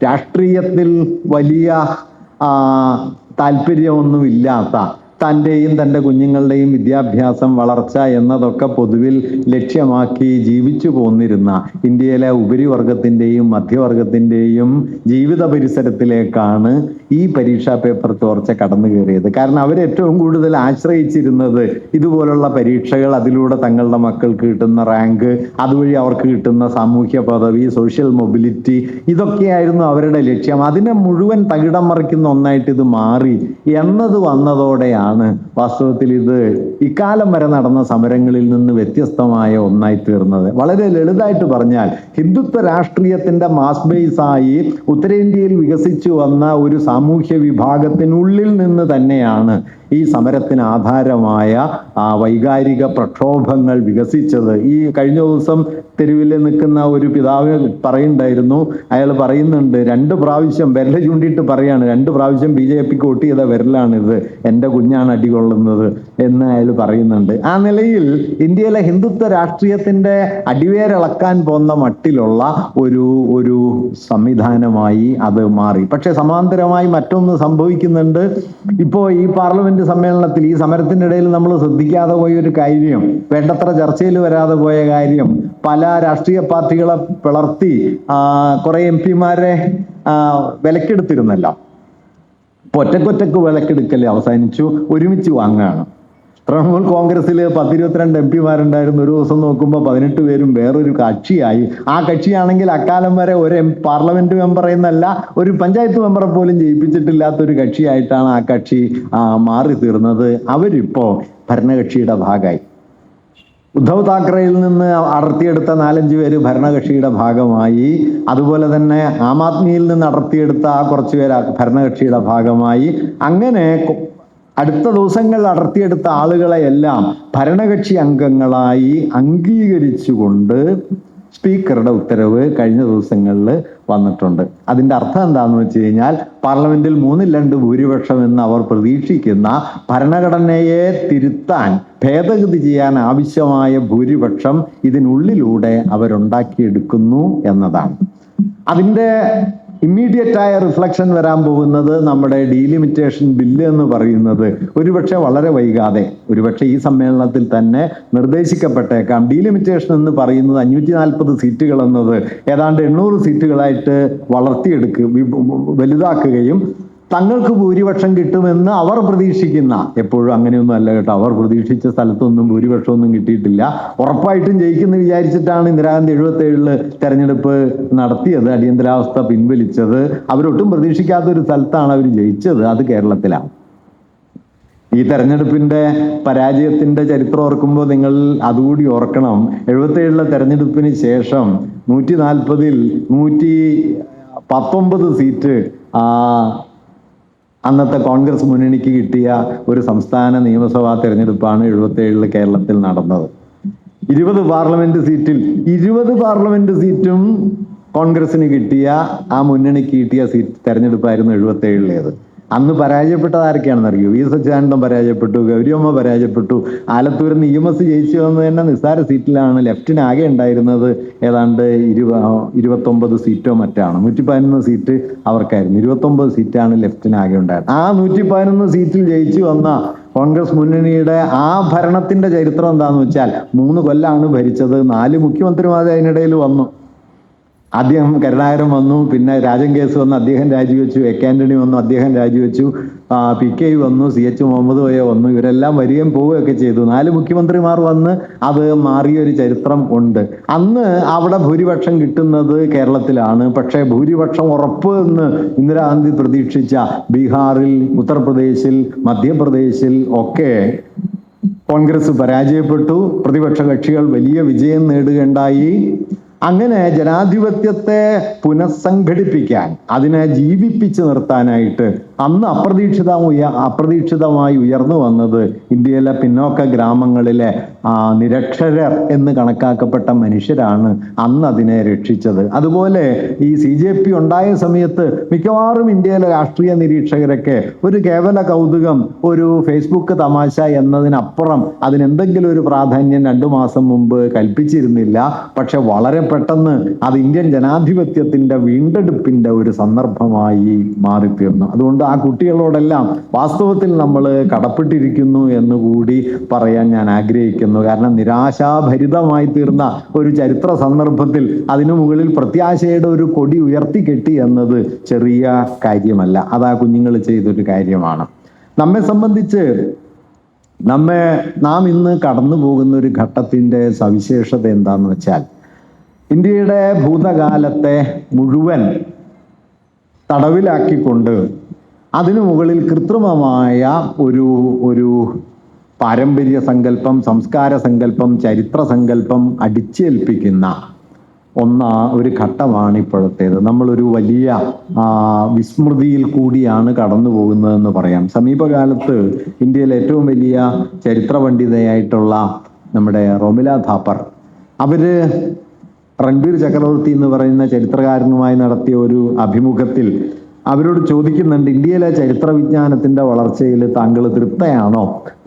രാഷ്ട്രീയത്തിൽ വലിയ താല്പര്യമൊന്നുമില്ലാത്ത, തൻ്റെയും തൻ്റെ കുഞ്ഞുങ്ങളുടെയും വിദ്യാഭ്യാസം, വളർച്ച എന്നതൊക്കെ പൊതുവിൽ ലക്ഷ്യമാക്കി ജീവിച്ചു പോന്നിരുന്ന ഇന്ത്യയിലെ ഉപരിവർഗത്തിൻ്റെയും മധ്യവർഗത്തിൻ്റെയും ജീവിത പരിസരത്തിലേക്കാണ് ഈ പരീക്ഷാ പേപ്പർ ചോർച്ച കടന്നു കയറിയത്. കാരണം അവരേറ്റവും കൂടുതൽ ആശ്രയിച്ചിരുന്നത് ഇതുപോലുള്ള പരീക്ഷകൾ, അതിലൂടെ തങ്ങളുടെ മക്കൾക്ക് കിട്ടുന്ന റാങ്ക്, അതുവഴി അവർക്ക് കിട്ടുന്ന സാമൂഹ്യ പദവി, സോഷ്യൽ മൊബിലിറ്റി, ഇതൊക്കെയായിരുന്നു അവരുടെ ലക്ഷ്യം. അതിനെ മുഴുവൻ തകിടം മറിക്കുന്ന ഒന്നായിട്ട് ഇത് മാറി എന്നത് വന്നതോടെയാണ് വാസ്തവത്തിൽ ഇത് ഇക്കാലം വരെ നടന്ന സമരങ്ങളിൽ നിന്ന് വ്യത്യസ്തമായ ഒന്നായി തീർന്നത്. വളരെ ലളിതമായിട്ട് പറഞ്ഞാൽ, ഹിന്ദുത്വ രാഷ്ട്രീയത്തിന്റെ മാസ് ബേസായി ഉത്തരേന്ത്യയിൽ വികസിച്ചു വന്ന ഒരു സാമൂഹ്യ വിഭാഗത്തിനുള്ളിൽ നിന്ന് തന്നെയാണ് ഈ സമരത്തിന് ആധാരമായ വൈകാരിക പ്രക്ഷോഭങ്ങൾ വികസിച്ചത്. ഈ കഴിഞ്ഞ ദിവസം തെരുവിൽ നിൽക്കുന്ന ഒരു പിതാവ് പറയുന്നുണ്ടായിരുന്നു, അയാൾ പറയുന്നുണ്ട്, 2 പ്രാവശ്യം വിരൽ ചൂണ്ടിയിട്ട് പറയാണ്, 2 പ്രാവശ്യം BJPക്ക് വോട്ട് ചെയ്ത വിരലാണിത്, എൻ്റെ കുഞ്ഞാണ് അടികൊള്ളുന്നത് എന്ന് അയാൾ പറയുന്നുണ്ട്. ആ നിലയിൽ ഇന്ത്യയിലെ ഹിന്ദുത്വ രാഷ്ട്രീയത്തിന്റെ അടിവേരിളക്കാൻ പോന്ന മട്ടിലുള്ള ഒരു സംവിധാനമായി അത് മാറി. പക്ഷെ സമാന്തരമായി മറ്റൊന്ന് സംഭവിക്കുന്നുണ്ട്. ഇപ്പോൾ ഈ പാർലമെന്റ് സമ്മേളനത്തിൽ, ഈ സമരത്തിനിടയിൽ നമ്മൾ ശ്രദ്ധിക്കാതെ പോയ ഒരു കാര്യം, വേണ്ടത്ര ചർച്ചയിൽ വരാതെ പോയ കാര്യം, പല രാഷ്ട്രീയ പാർട്ടികളെ പിളർത്തി കുറെ MP-മാരെ വിലക്കെടുത്തിരുന്നല്ലോ. ഒറ്റക്കൊറ്റക്ക് വിലക്കെടുക്കൽ അവസാനിച്ചു, ഒരുമിച്ച് വാങ്ങുകയാണ്. തൃണമൂൽ കോൺഗ്രസ്സിൽ 10-22 MP-മാരുണ്ടായിരുന്നു. ഒരു ദിവസം നോക്കുമ്പോൾ 18 പേരും വേറൊരു കക്ഷിയായി. ആ കക്ഷിയാണെങ്കിൽ അക്കാലം വരെ ഒരു പാർലമെന്റ് മെമ്പർ എന്നല്ല, ഒരു പഞ്ചായത്ത് മെമ്പറെ പോലും ജയിപ്പിച്ചിട്ടില്ലാത്തൊരു കക്ഷിയായിട്ടാണ് ആ കക്ഷി മാറി തീർന്നത്. അവരിപ്പോ ഭരണകക്ഷിയുടെ ഭാഗമായി. ഉദ്ധവ് താക്കറയിൽ നിന്ന് അടർത്തിയെടുത്ത 4-5 പേര് ഭരണകക്ഷിയുടെ ഭാഗമായി. അതുപോലെ തന്നെ ആം ആദ്മിയിൽ നിന്ന് അടർത്തിയെടുത്ത കുറച്ച് പേര് ഭരണകക്ഷിയുടെ ഭാഗമായി. അങ്ങനെ അടുത്ത ദിവസങ്ങളിൽ അടർത്തിയെടുത്ത ആളുകളെയെല്ലാം ഭരണകക്ഷി അംഗങ്ങളായി അംഗീകരിച്ചുകൊണ്ട് സ്പീക്കറുടെ ഉത്തരവ് കഴിഞ്ഞ ദിവസങ്ങളിൽ വന്നിട്ടുണ്ട്. അതിൻ്റെ അർത്ഥം എന്താണെന്ന് വെച്ച് കഴിഞ്ഞാൽ പാർലമെന്റിൽ 2/3 ഭൂരിപക്ഷം എന്ന് അവർ പ്രതീക്ഷിക്കുന്ന ഭരണഘടനയെ തിരുത്താൻ, ഭേദഗതി ചെയ്യാൻ ആവശ്യമായ ഭൂരിപക്ഷം ഇതിനുള്ളിലൂടെ അവരുണ്ടാക്കിയെടുക്കുന്നു എന്നതാണ്. അതിൻ്റെ ഇമ്മീഡിയറ്റ് ആയ റിഫ്ലക്ഷൻ വരാൻ പോകുന്നത് നമ്മുടെ ഡീലിമിറ്റേഷൻ ബില്ല് എന്ന് പറയുന്നത് ഒരുപക്ഷെ വളരെ വൈകാതെ, ഒരുപക്ഷെ ഈ സമ്മേളനത്തിൽ തന്നെ നിർദ്ദേശിക്കപ്പെട്ടേക്കാം. ഡീലിമിറ്റേഷൻ എന്ന് പറയുന്നത് 540 സീറ്റുകൾ എന്നത് ഏതാണ്ട് 800 സീറ്റുകളായിട്ട് വലുതാക്കുകയും തങ്ങൾക്ക് ഭൂരിപക്ഷം കിട്ടുമെന്ന് അവർ പ്രതീക്ഷിക്കുന്ന, എപ്പോഴും അങ്ങനെയൊന്നും അല്ല കേട്ടോ, അവർ പ്രതീക്ഷിച്ച സ്ഥലത്തൊന്നും ഭൂരിപക്ഷമൊന്നും കിട്ടിയിട്ടില്ല. ഉറപ്പായിട്ടും ജയിക്കുമെന്ന് വിചാരിച്ചിട്ടാണ് ഇന്ദിരാഗാന്ധി 77 തെരഞ്ഞെടുപ്പ് നടത്തിയത്, അടിയന്തരാവസ്ഥ പിൻവലിച്ചത്. അവരൊട്ടും പ്രതീക്ഷിക്കാത്തൊരു സ്ഥലത്താണ് അവർ ജയിച്ചത്, അത് കേരളത്തിലാണ്. ഈ തെരഞ്ഞെടുപ്പിന്റെ പരാജയത്തിന്റെ ചരിത്രം ഓർക്കുമ്പോൾ നിങ്ങൾ അതുകൂടി ഓർക്കണം. 77 തെരഞ്ഞെടുപ്പിന് ശേഷം 140-ൽ 119 സീറ്റ് അന്നത്തെ കോൺഗ്രസ് മുന്നണിക്ക് കിട്ടിയ ഒരു സംസ്ഥാന നിയമസഭാ തെരഞ്ഞെടുപ്പാണ് 77 കേരളത്തിൽ നടന്നത്. 20 പാർലമെന്റ് സീറ്റും കോൺഗ്രസിന് കിട്ടിയ, ആ മുന്നണിക്ക് കിട്ടിയ തെരഞ്ഞെടുപ്പായിരുന്നു 77-ലേത്. അന്ന് പരാജയപ്പെട്ടത് ആരൊക്കെയാണെന്ന് അറിയൂ? വി സച്ചിദാനന്ദൻ പരാജയപ്പെട്ടു, ഗൗരിയമ്മ പരാജയപ്പെട്ടു, ആലത്തൂരിൽ നിന്ന് EMS ജയിച്ചു വന്ന് തന്നെ നിസ്സാര സീറ്റിലാണ്. ലെഫ്റ്റിന് ആകെ ഉണ്ടായിരുന്നത് ഏതാണ്ട് 29 സീറ്റോ മറ്റാണ്. 111 സീറ്റ് അവർക്കായിരുന്നു, 29 സീറ്റാണ് ലെഫ്റ്റിന് ആകെ ഉണ്ടായിരുന്നത്. ആ 111 സീറ്റിൽ ജയിച്ചു വന്ന കോൺഗ്രസ് മുന്നണിയുടെ ആ ഭരണത്തിന്റെ ചരിത്രം എന്താന്ന് വെച്ചാൽ 3 കൊല്ലാണ് ഭരിച്ചത്. 4 മുഖ്യമന്ത്രിമാർ അതിനിടയിൽ വന്നു. ആദ്യം കരുണാകരൻ വന്നു, പിന്നെ രാജൻ കേസ് വന്നു, അദ്ദേഹം രാജിവെച്ചു. AK ആന്റണി വന്നു, അദ്ദേഹം രാജിവെച്ചു. PK വന്നു, CH മുഹമ്മദ് കോയ വന്നു. ഇവരെല്ലാം വരികയും പോവുകയൊക്കെ ചെയ്തു. 4 മുഖ്യമന്ത്രിമാർ വന്ന് അത് മാറിയൊരു ചരിത്രം ഉണ്ട്. അന്ന് അവിടെ ഭൂരിപക്ഷം കിട്ടുന്നത് കേരളത്തിലാണ്. പക്ഷേ ഭൂരിപക്ഷം ഉറപ്പ് എന്ന് ഇന്ദിരാഗാന്ധി പ്രതീക്ഷിച്ച ബീഹാറിൽ, ഉത്തർപ്രദേശിൽ, മധ്യപ്രദേശിൽ ഒക്കെ കോൺഗ്രസ് പരാജയപ്പെട്ടു. പ്രതിപക്ഷ കക്ഷികൾ വലിയ വിജയം നേടുകയുണ്ടായി. അങ്ങനെ ജനാധിപത്യത്തെ പുനഃസംഘടിപ്പിക്കാൻ, അതിനെ ജീവിപ്പിച്ചു നിർത്താനായിട്ട് അന്ന് അപ്രതീക്ഷിതമായി ഉയർന്നു വന്നത് ഇന്ത്യയിലെ പിന്നോക്ക ഗ്രാമങ്ങളിലെ നിരക്ഷരർ എന്ന് കണക്കാക്കപ്പെട്ട മനുഷ്യരാണ് അന്ന് അതിനെ രക്ഷിച്ചത്. അതുപോലെ ഈ CJP ഉണ്ടായ സമയത്ത് മിക്കവാറും ഇന്ത്യയിലെ രാഷ്ട്രീയ നിരീക്ഷകരൊക്കെ ഒരു കേവല കൗതുകം, ഒരു ഫേസ്ബുക്ക് തമാശ എന്നതിനപ്പുറം അതിനെന്തെങ്കിലും ഒരു പ്രാധാന്യം 2 മാസം മുമ്പ് കൽപ്പിച്ചിരുന്നില്ല. പക്ഷെ വളരെ പെട്ടെന്ന് അത് ഇന്ത്യൻ ജനാധിപത്യത്തിന്റെ വീണ്ടെടുപ്പിന്റെ ഒരു സന്ദർഭമായി മാറിത്തീർന്നു. അതുകൊണ്ട് ആ കുട്ടികളോടെല്ലാം വാസ്തവത്തിൽ നമ്മൾ കടപ്പെട്ടിരിക്കുന്നു എന്നുകൂടി പറയാൻ ഞാൻ ആഗ്രഹിക്കുന്നു. കാരണം നിരാശാഭരിതമായി തീർന്ന ഒരു ചരിത്ര സന്ദർഭത്തിൽ അതിനു മുകളിൽ പ്രത്യാശയുടെ ഒരു കൊടി ഉയർത്തിക്കെട്ടി എന്നത് ചെറിയ കാര്യമല്ല. അത് ആ കുഞ്ഞുങ്ങൾ ചെയ്തൊരു കാര്യമാണ്. നമ്മെ സംബന്ധിച്ച് നാം ഇന്ന് കടന്നു പോകുന്ന ഒരു ഘട്ടത്തിന്റെ സവിശേഷത എന്താന്ന് വെച്ചാൽ, ഇന്ത്യയുടെ ഭൂതകാലത്തെ മുഴുവൻ തടവിലാക്കിക്കൊണ്ട് അതിനു മുകളിൽ കൃത്രിമമായ ഒരു പാരമ്പര്യ സങ്കല്പം, സംസ്കാര സങ്കല്പം, ചരിത്ര സങ്കല്പം അടിച്ചേൽപ്പിക്കുന്ന ഒരു ഘട്ടമാണ് ഇപ്പോഴത്തേത്. നമ്മളൊരു വലിയ വിസ്മൃതിയിൽ കൂടിയാണ് കടന്നു പോകുന്നതെന്ന് പറയാം. സമീപകാലത്ത് ഇന്ത്യയിലെ ഏറ്റവും വലിയ ചരിത്ര പണ്ഡിതയായിട്ടുള്ള നമ്മുടെ റോമില ഥാപ്പർ, അവര് രൺബീർ ചക്രവർത്തി എന്ന് പറയുന്ന ചരിത്രകാരനുമായി നടത്തിയ ഒരു അഭിമുഖത്തിൽ അവരോട് ചോദിക്കുന്നുണ്ട്, ഇന്ത്യയിലെ ചരിത്ര വിജ്ഞാനത്തിന്റെ വളർച്ചയിൽ താങ്കൾ തൃപ്തയാണോ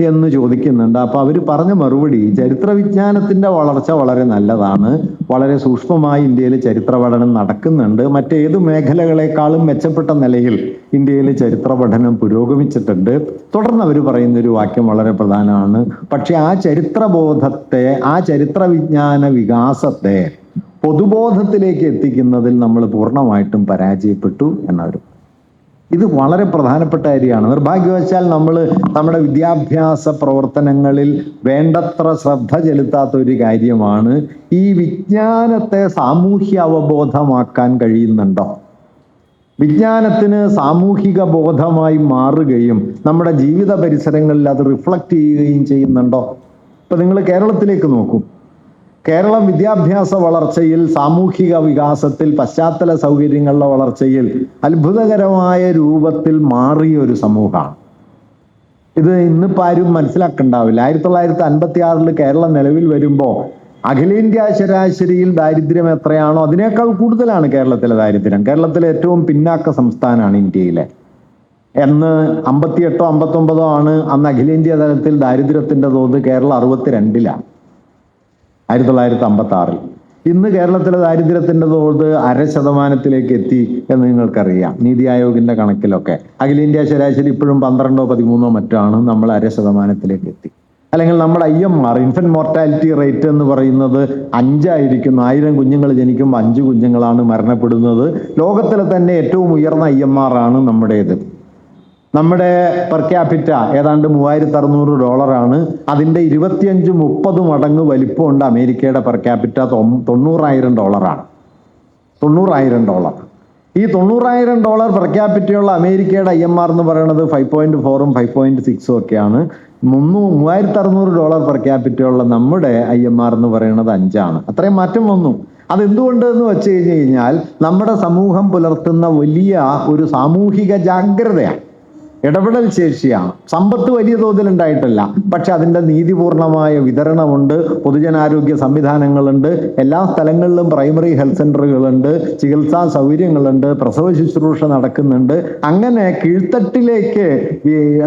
എന്ന് ചോദിക്കുന്നുണ്ട്. അപ്പൊ അവർ പറഞ്ഞ മറുപടി, ചരിത്ര വിജ്ഞാനത്തിന്റെ വളർച്ച വളരെ നല്ലതാണ്, വളരെ സൂക്ഷ്മമായി ഇന്ത്യയിൽ ചരിത്ര പഠനം നടക്കുന്നുണ്ട്, മറ്റേത് മേഖലകളെക്കാളും മെച്ചപ്പെട്ട നിലയിൽ ഇന്ത്യയിൽ ചരിത്ര പഠനം പുരോഗമിച്ചിട്ടുണ്ട്. തുടർന്ന് അവർ പറയുന്ന ഒരു വാക്യം വളരെ പ്രധാനമാണ്, പക്ഷെ ആ ചരിത്രബോധത്തെ, ആ ചരിത്ര വിജ്ഞാന വികാസത്തെ പൊതുബോധത്തിലേക്ക് എത്തിക്കുന്നതിൽ നമ്മൾ പൂർണ്ണമായിട്ടും പരാജയപ്പെട്ടു എന്നവരും. ഇത് വളരെ പ്രധാനപ്പെട്ട കാര്യമാണ്. നിർഭാഗ്യവശാൽ നമ്മൾ നമ്മുടെ വിദ്യാഭ്യാസ പ്രവർത്തനങ്ങളിൽ വേണ്ടത്ര ശ്രദ്ധ ചെലുത്താത്ത ഒരു കാര്യമാണ്, ഈ വിജ്ഞാനത്തെ സാമൂഹ്യ അവബോധമാക്കാൻ കഴിയുന്നുണ്ടോ? വിജ്ഞാനത്തിന് സാമൂഹിക ബോധമായി മാറുകയും നമ്മുടെ ജീവിത പരിസരങ്ങളിൽ അത് റിഫ്ലക്റ്റ് ചെയ്യുകയും ചെയ്യുന്നുണ്ടോ? ഇപ്പൊ നിങ്ങൾ കേരളത്തിലേക്ക് നോക്കൂ. കേരളം വിദ്യാഭ്യാസ വളർച്ചയിൽ, സാമൂഹിക വികാസത്തിൽ, പശ്ചാത്തല സൗകര്യങ്ങളുടെ വളർച്ചയിൽ അത്ഭുതകരമായ രൂപത്തിൽ മാറിയ ഒരു സമൂഹമാണ്. ഇത് ഇന്നിപ്പോൾ ആരും മനസ്സിലാക്കണ്ടാവില്ല. 1956 കേരളം നിലവിൽ വരുമ്പോൾ അഖിലേന്ത്യാ ശരാശരിയിൽ ദാരിദ്ര്യം എത്രയാണോ അതിനേക്കാൾ കൂടുതലാണ് കേരളത്തിലെ ദാരിദ്ര്യം. കേരളത്തിലെ ഏറ്റവും പിന്നാക്ക സംസ്ഥാനമാണ് ഇന്ത്യയിലെ. എന്ന് 58ഓ 59ഓ ആണ് അന്ന് അഖിലേന്ത്യാ തലത്തിൽ ദാരിദ്ര്യത്തിന്റെ തോത്. കേരളം 62ലാണ് 1956-ൽ. ഇന്ന് കേരളത്തിലെ ദാരിദ്ര്യത്തിന്റെ തോത് 0.5% എത്തി എന്ന് നിങ്ങൾക്കറിയാം. നീതി ആയോഗിന്റെ കണക്കിലൊക്കെ അഖിലേന്ത്യാ ശരാശരി ഇപ്പോഴും 12ഓ 13ഓ മറ്റാണ്. നമ്മൾ 0.5% എത്തി. അല്ലെങ്കിൽ നമ്മുടെ IMR ഇൻഫന്റ് മോർട്ടാലിറ്റി റേറ്റ് എന്ന് പറയുന്നത് 5 ആയിരിക്കുന്നു. 1000 കുഞ്ഞുങ്ങൾ ജനിക്കുമ്പോൾ 5 കുഞ്ഞുങ്ങളാണ് മരണപ്പെടുന്നത്. ലോകത്തിലെ തന്നെ ഏറ്റവും ഉയർന്ന IMR ആണ് നമ്മുടേത്. നമ്മുടെ പെർ ക്യാപിറ്റ ഏതാണ്ട് $3600 അതിന്റെ 25-30 മടങ്ങ് വലിപ്പമുണ്ട് അമേരിക്കയുടെ പെർ ക്യാപിറ്റ. $90,000 $90,000. ഈ $90,000 പെർ ക്യാപിറ്റയുള്ള അമേരിക്കയുടെ IMR എന്ന് പറയുന്നത് 5.4ഉം 5.6ഉം ഒക്കെയാണ്. $3600 പെർ ക്യാപിറ്റയുള്ള നമ്മുടെ IMR എന്ന് പറയുന്നത് 5ആണ്. അത്രയും മാറ്റം വന്നു. അതെന്തുകൊണ്ട് എന്ന് വെച്ച് കഴിഞ്ഞാൽ നമ്മുടെ സമൂഹം പുലർത്തുന്ന വലിയ ഒരു സാമൂഹിക ജാഗ്രതയാണ്, ഇടപെടൽ ശേഷിയാണ്. സമ്പത്ത് വലിയ തോതിൽ ഉണ്ടായിട്ടല്ല, പക്ഷെ അതിൻ്റെ നീതിപൂർണമായ വിതരണമുണ്ട്, പൊതുജനാരോഗ്യ സംവിധാനങ്ങളുണ്ട്, എല്ലാ സ്ഥലങ്ങളിലും പ്രൈമറി ഹെൽത്ത് സെൻ്ററുകളുണ്ട്, ചികിത്സാ സൗകര്യങ്ങളുണ്ട്, പ്രസവ ശുശ്രൂഷ നടക്കുന്നുണ്ട്. അങ്ങനെ കീഴ്ത്തട്ടിലേക്ക്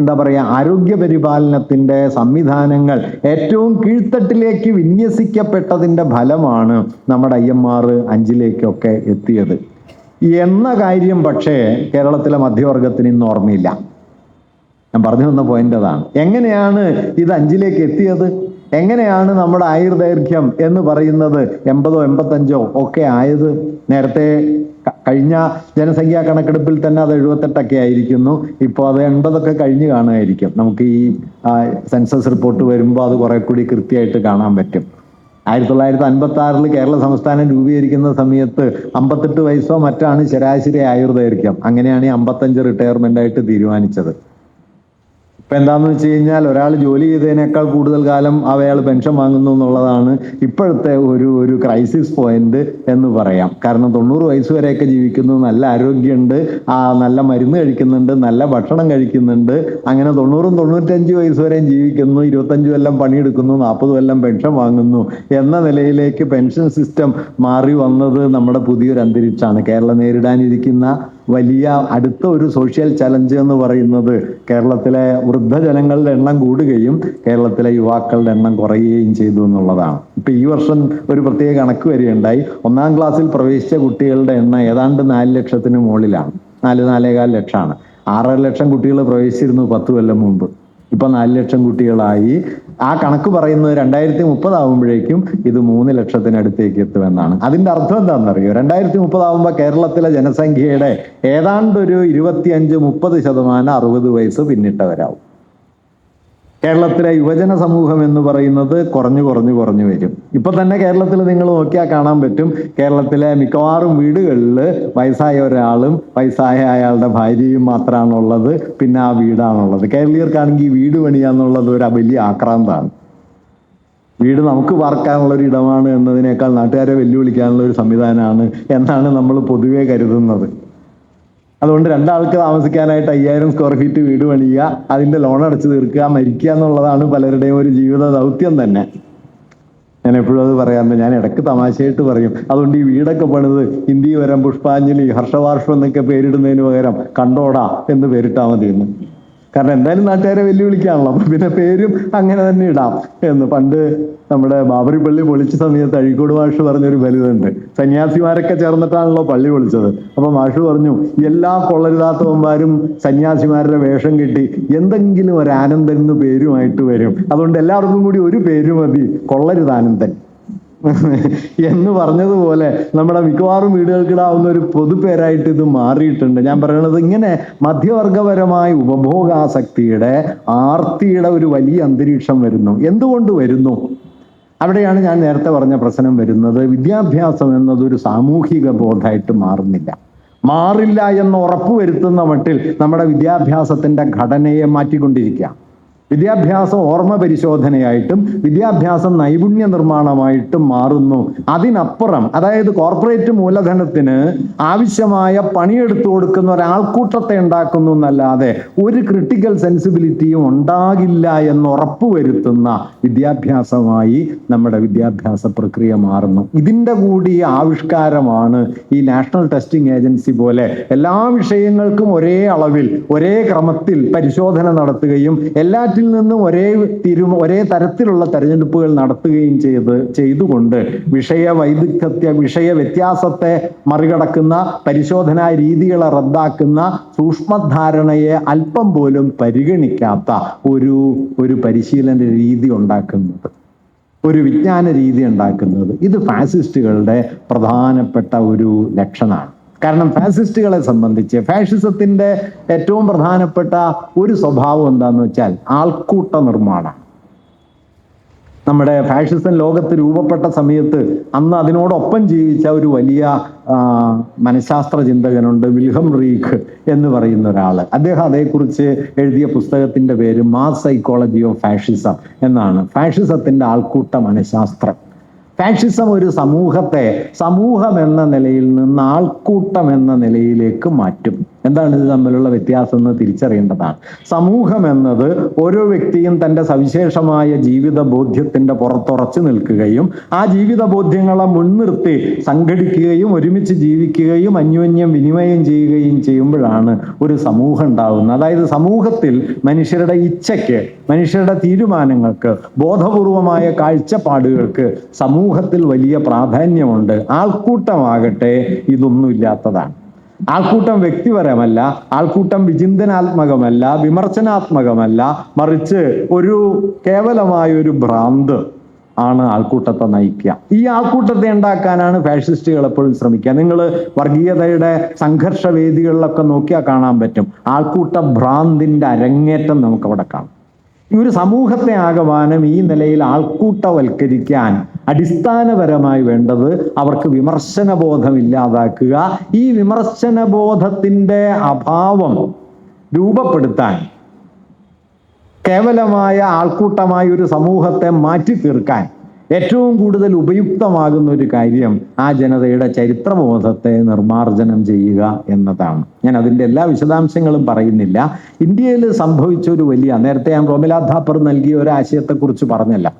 എന്താ പറയുക, ആരോഗ്യ പരിപാലനത്തിൻ്റെ സംവിധാനങ്ങൾ ഏറ്റവും കീഴ്ത്തട്ടിലേക്ക് വിന്യസിക്കപ്പെട്ടതിൻ്റെ ഫലമാണ് നമ്മുടെ IMR 5ലേക്കൊക്കെ എത്തിയത് എന്ന കാര്യം പക്ഷേ കേരളത്തിലെ മധ്യവർഗത്തിന് ഇന്ന് ഓർമ്മയില്ല. ഞാൻ പറഞ്ഞു വന്ന പോയിന്റ് അതാണ്. എങ്ങനെയാണ് ഇത് 5ലേക്ക് എത്തിയത്? എങ്ങനെയാണ് നമ്മുടെ ആയുർദൈർഘ്യം എന്ന് പറയുന്നത് 80ഓ 85ഓ ഒക്കെ ആയത്? നേരത്തെ കഴിഞ്ഞ ജനസംഖ്യാ കണക്കെടുപ്പിൽ തന്നെ അത് 78ഒക്കെ ആയിരിക്കുന്നു. ഇപ്പോൾ അത് 80ഒക്കെ കഴിഞ്ഞ് കാണുമായിരിക്കും. നമുക്ക് ഈ സെൻസസ് റിപ്പോർട്ട് വരുമ്പോൾ അത് കുറെ കൂടി കൃത്യമായിട്ട് കാണാൻ പറ്റും. 1956-ൽ കേരള സംസ്ഥാനം രൂപീകരിക്കുന്ന സമയത്ത് 58 വയസ്സോ മറ്റാണ് ശരാശരി ആയുർദൈർഘ്യം. അങ്ങനെയാണ് ഈ 55 റിട്ടയർമെന്റ് ആയിട്ട് തീരുമാനിച്ചത്. ഇപ്പം എന്താണെന്ന് വെച്ച് കഴിഞ്ഞാൽ ഒരാൾ ജോലി ചെയ്തതിനേക്കാൾ കൂടുതൽ കാലം അയാൾ പെൻഷൻ വാങ്ങുന്നു എന്നുള്ളതാണ് ഇപ്പോഴത്തെ ഒരു ക്രൈസിസ് പോയിന്റ് എന്ന് പറയാം. കാരണം 90 വയസ്സ് വരെയൊക്കെ ജീവിക്കുന്നു, നല്ല ആരോഗ്യമുണ്ട്, നല്ല മരുന്ന് കഴിക്കുന്നുണ്ട്, നല്ല ഭക്ഷണം കഴിക്കുന്നുണ്ട്. അങ്ങനെ 90ഉം 95 വയസ്സ് വരെയും ജീവിക്കുന്നു, 25 കൊല്ലം പണിയെടുക്കുന്നു, 40 കൊല്ലം പെൻഷൻ വാങ്ങുന്നു എന്ന നിലയിലേക്ക് പെൻഷൻ സിസ്റ്റം മാറി വന്നത് നമ്മുടെ പുതിയൊരു അന്തരീക്ഷമാണ്. കേരളം നേരിടാനിരിക്കുന്ന വലിയ അടുത്ത ഒരു സോഷ്യൽ ചലഞ്ച് എന്ന് പറയുന്നത് കേരളത്തിലെ വൃദ്ധജനങ്ങളുടെ എണ്ണം കൂടുകയും കേരളത്തിലെ യുവാക്കളുടെ എണ്ണം കുറയുകയും ചെയ്തു എന്നുള്ളതാണ്. ഇപ്പൊ ഈ വർഷം ഒരു പ്രത്യേക കണക്ക് വരികയുണ്ടായി. 1ാം ക്ലാസ്സിൽ പ്രവേശിച്ച കുട്ടികളുടെ എണ്ണം ഏതാണ്ട് 4 ലക്ഷത്തിന് മുകളിലാണ്. 4-4.25 ലക്ഷമാണ്. 6.5 ലക്ഷം കുട്ടികൾ പ്രവേശിച്ചിരുന്നു 10 കൊല്ലം മുമ്പ്. ഇപ്പൊ 4 ലക്ഷം കുട്ടികളായി. ആ കണക്ക് പറയുന്നത് 2030 ആകുമ്പോഴേക്കും ഇത് 3 ലക്ഷത്തിനടുത്തേക്ക് എത്തുമെന്നാണ്. അതിന്റെ അർത്ഥം എന്താണെന്നറിയോ? 2030 ആകുമ്പോൾ കേരളത്തിലെ ജനസംഖ്യയുടെ ഏതാണ്ട് ഒരു 25-30% 60 വയസ്സ് പിന്നിട്ടവരാവും. കേരളത്തിലെ യുവജന സമൂഹം എന്ന് പറയുന്നത് കുറഞ്ഞു വരും. ഇപ്പൊ തന്നെ കേരളത്തിൽ നിങ്ങൾ നോക്കിയാൽ കാണാൻ പറ്റും, കേരളത്തിലെ മിക്കവാറും വീടുകളിൽ വയസ്സായ ഒരാളും വയസ്സായ അയാളുടെ ഭാര്യയും മാത്രമാണുള്ളത്. പിന്നെ ആ വീടാണുള്ളത്. കേരളീയർക്കാണെങ്കിൽ വീട് പണിയാന്നുള്ളത് ഒരു വലിയ ആക്രാന്താണ്. വീട് നമുക്ക് പാർക്കാനുള്ള ഒരു ഇടമാണ് എന്നതിനേക്കാൾ നാട്ടുകാരെ വെല്ലുവിളിക്കാനുള്ള ഒരു സംവിധാനമാണ് എന്നാണ് നമ്മൾ പൊതുവെ കരുതുന്നത്. അതുകൊണ്ട് 2 ആൾക്ക് താമസിക്കാനായിട്ട് 5000 സ്ക്വയർ ഫീറ്റ് വീട് പണിയുക, അതിന്റെ ലോൺ അടച്ചു തീർക്കുക, മരിക്കുക എന്നുള്ളതാണ് പലരുടെയും ഒരു ജീവിത ദൗത്യം തന്നെ. ഞാൻ എപ്പോഴും അത് പറയാറുണ്ട്. ഞാൻ ഇടയ്ക്ക് തമാശയായിട്ട് പറയും, അതുകൊണ്ട് ഈ വീടൊക്കെ പണിത് ഹിന്ദി വരം, പുഷ്പാഞ്ജലി, ഹർഷവാർഷം എന്നൊക്കെ പേരിടുന്നതിന് പകരം കണ്ടോടാ എന്ന് പേരിട്ടാൽ മതി എന്ന്. കാരണം എന്തായാലും നാട്ടുകാരെ വെല്ലുവിളിക്കാണല്ലോ, അപ്പൊ പിന്നെ പേരും അങ്ങനെ തന്നെ ഇടാം എന്ന്. പണ്ട് നമ്മുടെ ബാബറി പള്ളി പൊളിച്ച സമയത്ത് അഴീക്കോട് മാഷ് പറഞ്ഞൊരു ഫലിതമുണ്ട്. സന്യാസിമാരൊക്കെ ചേർന്നിട്ടാണല്ലോ പള്ളി പൊളിച്ചത്. അപ്പൊ മാഷ് പറഞ്ഞു, എല്ലാ കൊള്ളരുതാത്തവന്മാരും സന്യാസിമാരുടെ വേഷം കെട്ടി എന്തെങ്കിലും ഒരു ആനന്ദൻ എന്ന് പേരുമായിട്ട് വരും. അതുകൊണ്ട് എല്ലാവർക്കും കൂടി ഒരു പേര് മതി, കൊള്ളരുതാനന്ദൻ എന്ന് പറഞ്ഞതുപോലെ നമ്മുടെ മിക്കവാറും വീടുകൾക്കിടാവുന്ന ഒരു പൊതുപേരായിട്ട് ഇത് മാറിയിട്ടുണ്ട്. ഞാൻ പറയണത് ഇങ്ങനെ മധ്യവർഗപരമായ ഉപഭോഗാസക്തിയുടെ ആർത്തിയുടെ ഒരു വലിയ അന്തരീക്ഷം വരുന്നു. എന്തുകൊണ്ട് വരുന്നു? അവിടെയാണ് ഞാൻ നേരത്തെ പറഞ്ഞ പ്രശ്നം വരുന്നത്. വിദ്യാഭ്യാസം എന്നതൊരു സാമൂഹിക ബോധമായിട്ട് മാറില്ല എന്ന് ഉറപ്പുവരുത്തുന്ന മട്ടിൽ നമ്മുടെ വിദ്യാഭ്യാസത്തിന്റെ ഘടനയെ മാറ്റിക്കൊണ്ടിരിക്കുക. വിദ്യാഭ്യാസം ഓർമ്മ പരിശോധനയായിട്ടും വിദ്യാഭ്യാസം നൈപുണ്യ നിർമ്മാണമായിട്ടും മാറുന്നു. അതിനപ്പുറം, അതായത് കോർപ്പറേറ്റ് മൂലധനത്തിന് ആവശ്യമായ പണിയെടുത്തു കൊടുക്കുന്ന ഒരാൾക്കൂട്ടത്തെ ഉണ്ടാക്കുന്നു എന്നല്ലാതെ ഒരു ക്രിട്ടിക്കൽ സെൻസിബിലിറ്റിയും ഉണ്ടാകില്ല എന്ന് ഉറപ്പുവരുത്തുന്ന വിദ്യാഭ്യാസമായി നമ്മുടെ വിദ്യാഭ്യാസ പ്രക്രിയ മാറുന്നു. ഇതിൻ്റെ കൂടി ആവിഷ്കാരമാണ് ഈ നാഷണൽ ടെസ്റ്റിംഗ് ഏജൻസി പോലെ എല്ലാ വിഷയങ്ങൾക്കും ഒരേ അളവിൽ ഒരേ ക്രമത്തിൽ പരിശോധന നടത്തുകയും എല്ലാറ്റിൽ നിന്നും ഒരേ തരത്തിലുള്ള തെരഞ്ഞെടുപ്പുകൾ നടത്തുകയും ചെയ്തുകൊണ്ട് വിഷയ വ്യത്യാസത്തെ മറികടക്കുന്ന പരിശോധനാ രീതികളെ റദ്ദാക്കുന്ന സൂക്ഷ്മധാരണയെ അല്പം പോലും പരിഗണിക്കാത്ത ഒരു പരിശീലന രീതി ഉണ്ടാക്കുന്നത്, ഒരു വിജ്ഞാന രീതി ഉണ്ടാക്കുന്നത്, ഇത് ഫാസിസ്റ്റുകളുടെ പ്രധാനപ്പെട്ട ഒരു ലക്ഷണമാണ്. കാരണം ഫാസിസ്റ്റുകളെ സംബന്ധിച്ച് ഫാഷിസത്തിന്റെ ഏറ്റവും പ്രധാനപ്പെട്ട ഒരു സ്വഭാവം എന്താന്ന് വെച്ചാൽ ആൾക്കൂട്ട നിർമ്മാണം. നമ്മുടെ ഫാഷിസം ലോകത്ത് രൂപപ്പെട്ട സമയത്ത് അന്ന് അതിനോടൊപ്പം ജീവിച്ച ഒരു വലിയ മനഃശാസ്ത്ര ചിന്തകനുണ്ട്, വിൽഹം റീഖ് എന്ന് പറയുന്ന ഒരാൾ. അദ്ദേഹം അതേക്കുറിച്ച് എഴുതിയ പുസ്തകത്തിന്റെ പേര് മാസ് സൈക്കോളജി ഓഫ് ഫാഷിസം എന്നാണ്. ഫാഷിസത്തിന്റെ ആൾക്കൂട്ട മനഃശാസ്ത്രം. ഫാഷിസം ഒരു സമൂഹത്തെ സമൂഹം എന്ന നിലയിൽ നിന്ന് ആൾക്കൂട്ടം എന്ന നിലയിലേക്ക് മാറ്റും. എന്താണ് ഇത് തമ്മിലുള്ള വ്യത്യാസം എന്ന് തിരിച്ചറിയേണ്ടതാണ്. സമൂഹം എന്നത് ഓരോ വ്യക്തിയും തൻ്റെ സവിശേഷമായ ജീവിത ബോധ്യത്തിൻ്റെ പുറത്തുറച്ചു നിൽക്കുകയും ആ ജീവിത ബോധ്യങ്ങളെ മുൻനിർത്തി സംഘടിക്കുകയും ഒരുമിച്ച് ജീവിക്കുകയും അന്യോന്യം വിനിമയം ചെയ്യുകയും ചെയ്യുമ്പോഴാണ് ഒരു സമൂഹം ഉണ്ടാകുന്നത്. അതായത് സമൂഹത്തിൽ മനുഷ്യരുടെ ഇച്ഛയ്ക്ക്, മനുഷ്യരുടെ തീരുമാനങ്ങൾക്ക്, ബോധപൂർവമായ കാഴ്ചപ്പാടുകൾക്ക് സമൂഹത്തിൽ വലിയ പ്രാധാന്യമുണ്ട്. ആൾക്കൂട്ടമാകട്ടെ ഇതൊന്നുമില്ലാത്തതാണ്. ആൾക്കൂട്ടം വ്യക്തിപരമല്ല, ആൾക്കൂട്ടം വിചിന്തനാത്മകമല്ല, വിമർശനാത്മകമല്ല, മറിച്ച് ഒരു കേവലമായ ഒരു ഭ്രാന്ത് ആണ് ആൾക്കൂട്ടത്തെ നയിക്കുക. ഈ ആൾക്കൂട്ടത്തെ ഉണ്ടാക്കാനാണ് ഫാഷിസ്റ്റുകൾ എപ്പോഴും ശ്രമിക്കുക. നിങ്ങൾ വർഗീയതയുടെ സംഘർഷ വേദികളിലൊക്കെ നോക്കിയാൽ കാണാൻ പറ്റും ആൾക്കൂട്ട ഭ്രാന്തിന്റെ അരങ്ങേറ്റം നമുക്ക് അവിടെ കാണാം. ഈ ഒരു സമൂഹത്തെ ആകമാനം ഈ നിലയിൽ ആൾക്കൂട്ടവൽക്കരിക്കാൻ അടിസ്ഥാനപരമായി വേണ്ടത് അവർക്ക് വിമർശനബോധം ഇല്ലാതാക്കുക. ഈ വിമർശനബോധത്തിൻ്റെ അഭാവം രൂപപ്പെടുത്താൻ, കേവലമായ ആൾക്കൂട്ടമായ ഒരു സമൂഹത്തെ മാറ്റി തീർക്കാൻ ഏറ്റവും കൂടുതൽ ഉപയുക്തമാകുന്ന ഒരു കാര്യം ആ ജനതയുടെ ചരിത്രബോധത്തെ നിർമ്മാർജ്ജനം ചെയ്യുക എന്നതാണ്. ഞാൻ അതിൻ്റെ എല്ലാ വിശദാംശങ്ങളും പറയുന്നില്ല. ഇന്ത്യയിൽ സംഭവിച്ച ഒരു വലിയ, നേരത്തെ ഞാൻ റോമില ഥാപ്പർ നൽകിയ ഒരു ആശയത്തെക്കുറിച്ച് പറഞ്ഞല്ല.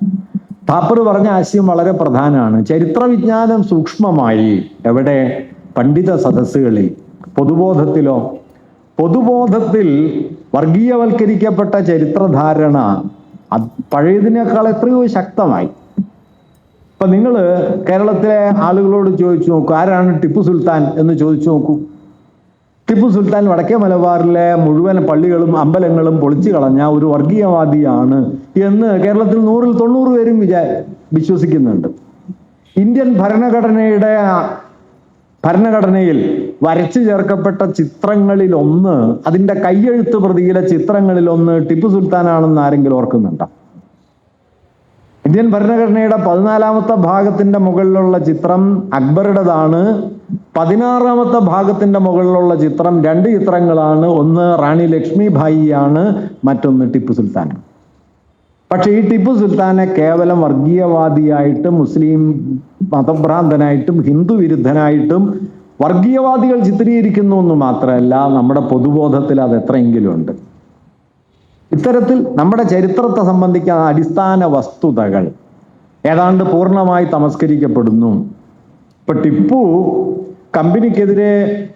ഥാപ്പർ പറഞ്ഞ ആശയം വളരെ പ്രധാനമാണ്. ചരിത്രവിജ്ഞാനം സൂക്ഷ്മമായി എവിടെ? പണ്ഡിത സദസ്സുകളിൽ, പൊതുബോധത്തിലോ? പൊതുബോധത്തിൽ വർഗീയവൽക്കരിക്കപ്പെട്ട ചരിത്രധാരണ പഴയതിനേക്കാൾ എത്രയോ ശക്തമായി. ഇപ്പൊ നിങ്ങൾ കേരളത്തിലെ ആളുകളോട് ചോദിച്ചു നോക്കൂ, ആരാണ് ടിപ്പു സുൽത്താൻ എന്ന് ചോദിച്ചു നോക്കൂ. ടിപ്പു സുൽത്താൻ വടക്കേ മലബാറിലെ മുഴുവൻ പള്ളികളും അമ്പലങ്ങളും പൊളിച്ചു കളഞ്ഞ ഒരു വർഗീയവാദിയാണ് എന്ന് കേരളത്തിൽ 100-ൽ 90 പേരും വിശ്വസിക്കുന്നുണ്ട്. ഇന്ത്യൻ ഭരണഘടനയിൽ വരച്ചു ചേർക്കപ്പെട്ട ചിത്രങ്ങളിൽ ഒന്ന്, അതിൻ്റെ കയ്യെഴുത്ത് പ്രതിയിലെ ചിത്രങ്ങളിൽ ഒന്ന് ടിപ്പു സുൽത്താനാണെന്ന് ആരെങ്കിലും ഓർക്കുന്നുണ്ടോ? ഇന്ത്യൻ ഭരണഘടനയുടെ 14-ാമത്തെ ഭാഗത്തിന്റെ മുകളിലുള്ള ചിത്രം അക്ബറുടേതാണ്. 16-ാമത്തെ ഭാഗത്തിന്റെ മുകളിലുള്ള ചിത്രം, 2 ചിത്രങ്ങളാണ്. ഒന്ന് റാണി ലക്ഷ്മി ഭായിയാണ്, മറ്റൊന്ന് ടിപ്പു സുൽത്താനാണ്. പക്ഷെ ഈ ടിപ്പു സുൽത്താനെ കേവലം വർഗീയവാദിയായിട്ടും മുസ്ലിം മതഭ്രാന്തനായിട്ടും ഹിന്ദു വിരുദ്ധനായിട്ടും വർഗീയവാദികൾ ചിത്രീകരിക്കുന്നു എന്ന് മാത്രമല്ല, നമ്മുടെ പൊതുബോധത്തിൽ അത് എത്രയെങ്കിലും ഉണ്ട്. ഇത്തരത്തിൽ നമ്മുടെ ചരിത്രത്തെ സംബന്ധിക്കുന്ന അടിസ്ഥാന വസ്തുതകൾ ഏതാണ്ട് പൂർണ്ണമായി തമസ്കരിക്കപ്പെടുന്നു. ഇപ്പൊ ടിപ്പു കമ്പനിക്കെതിരെ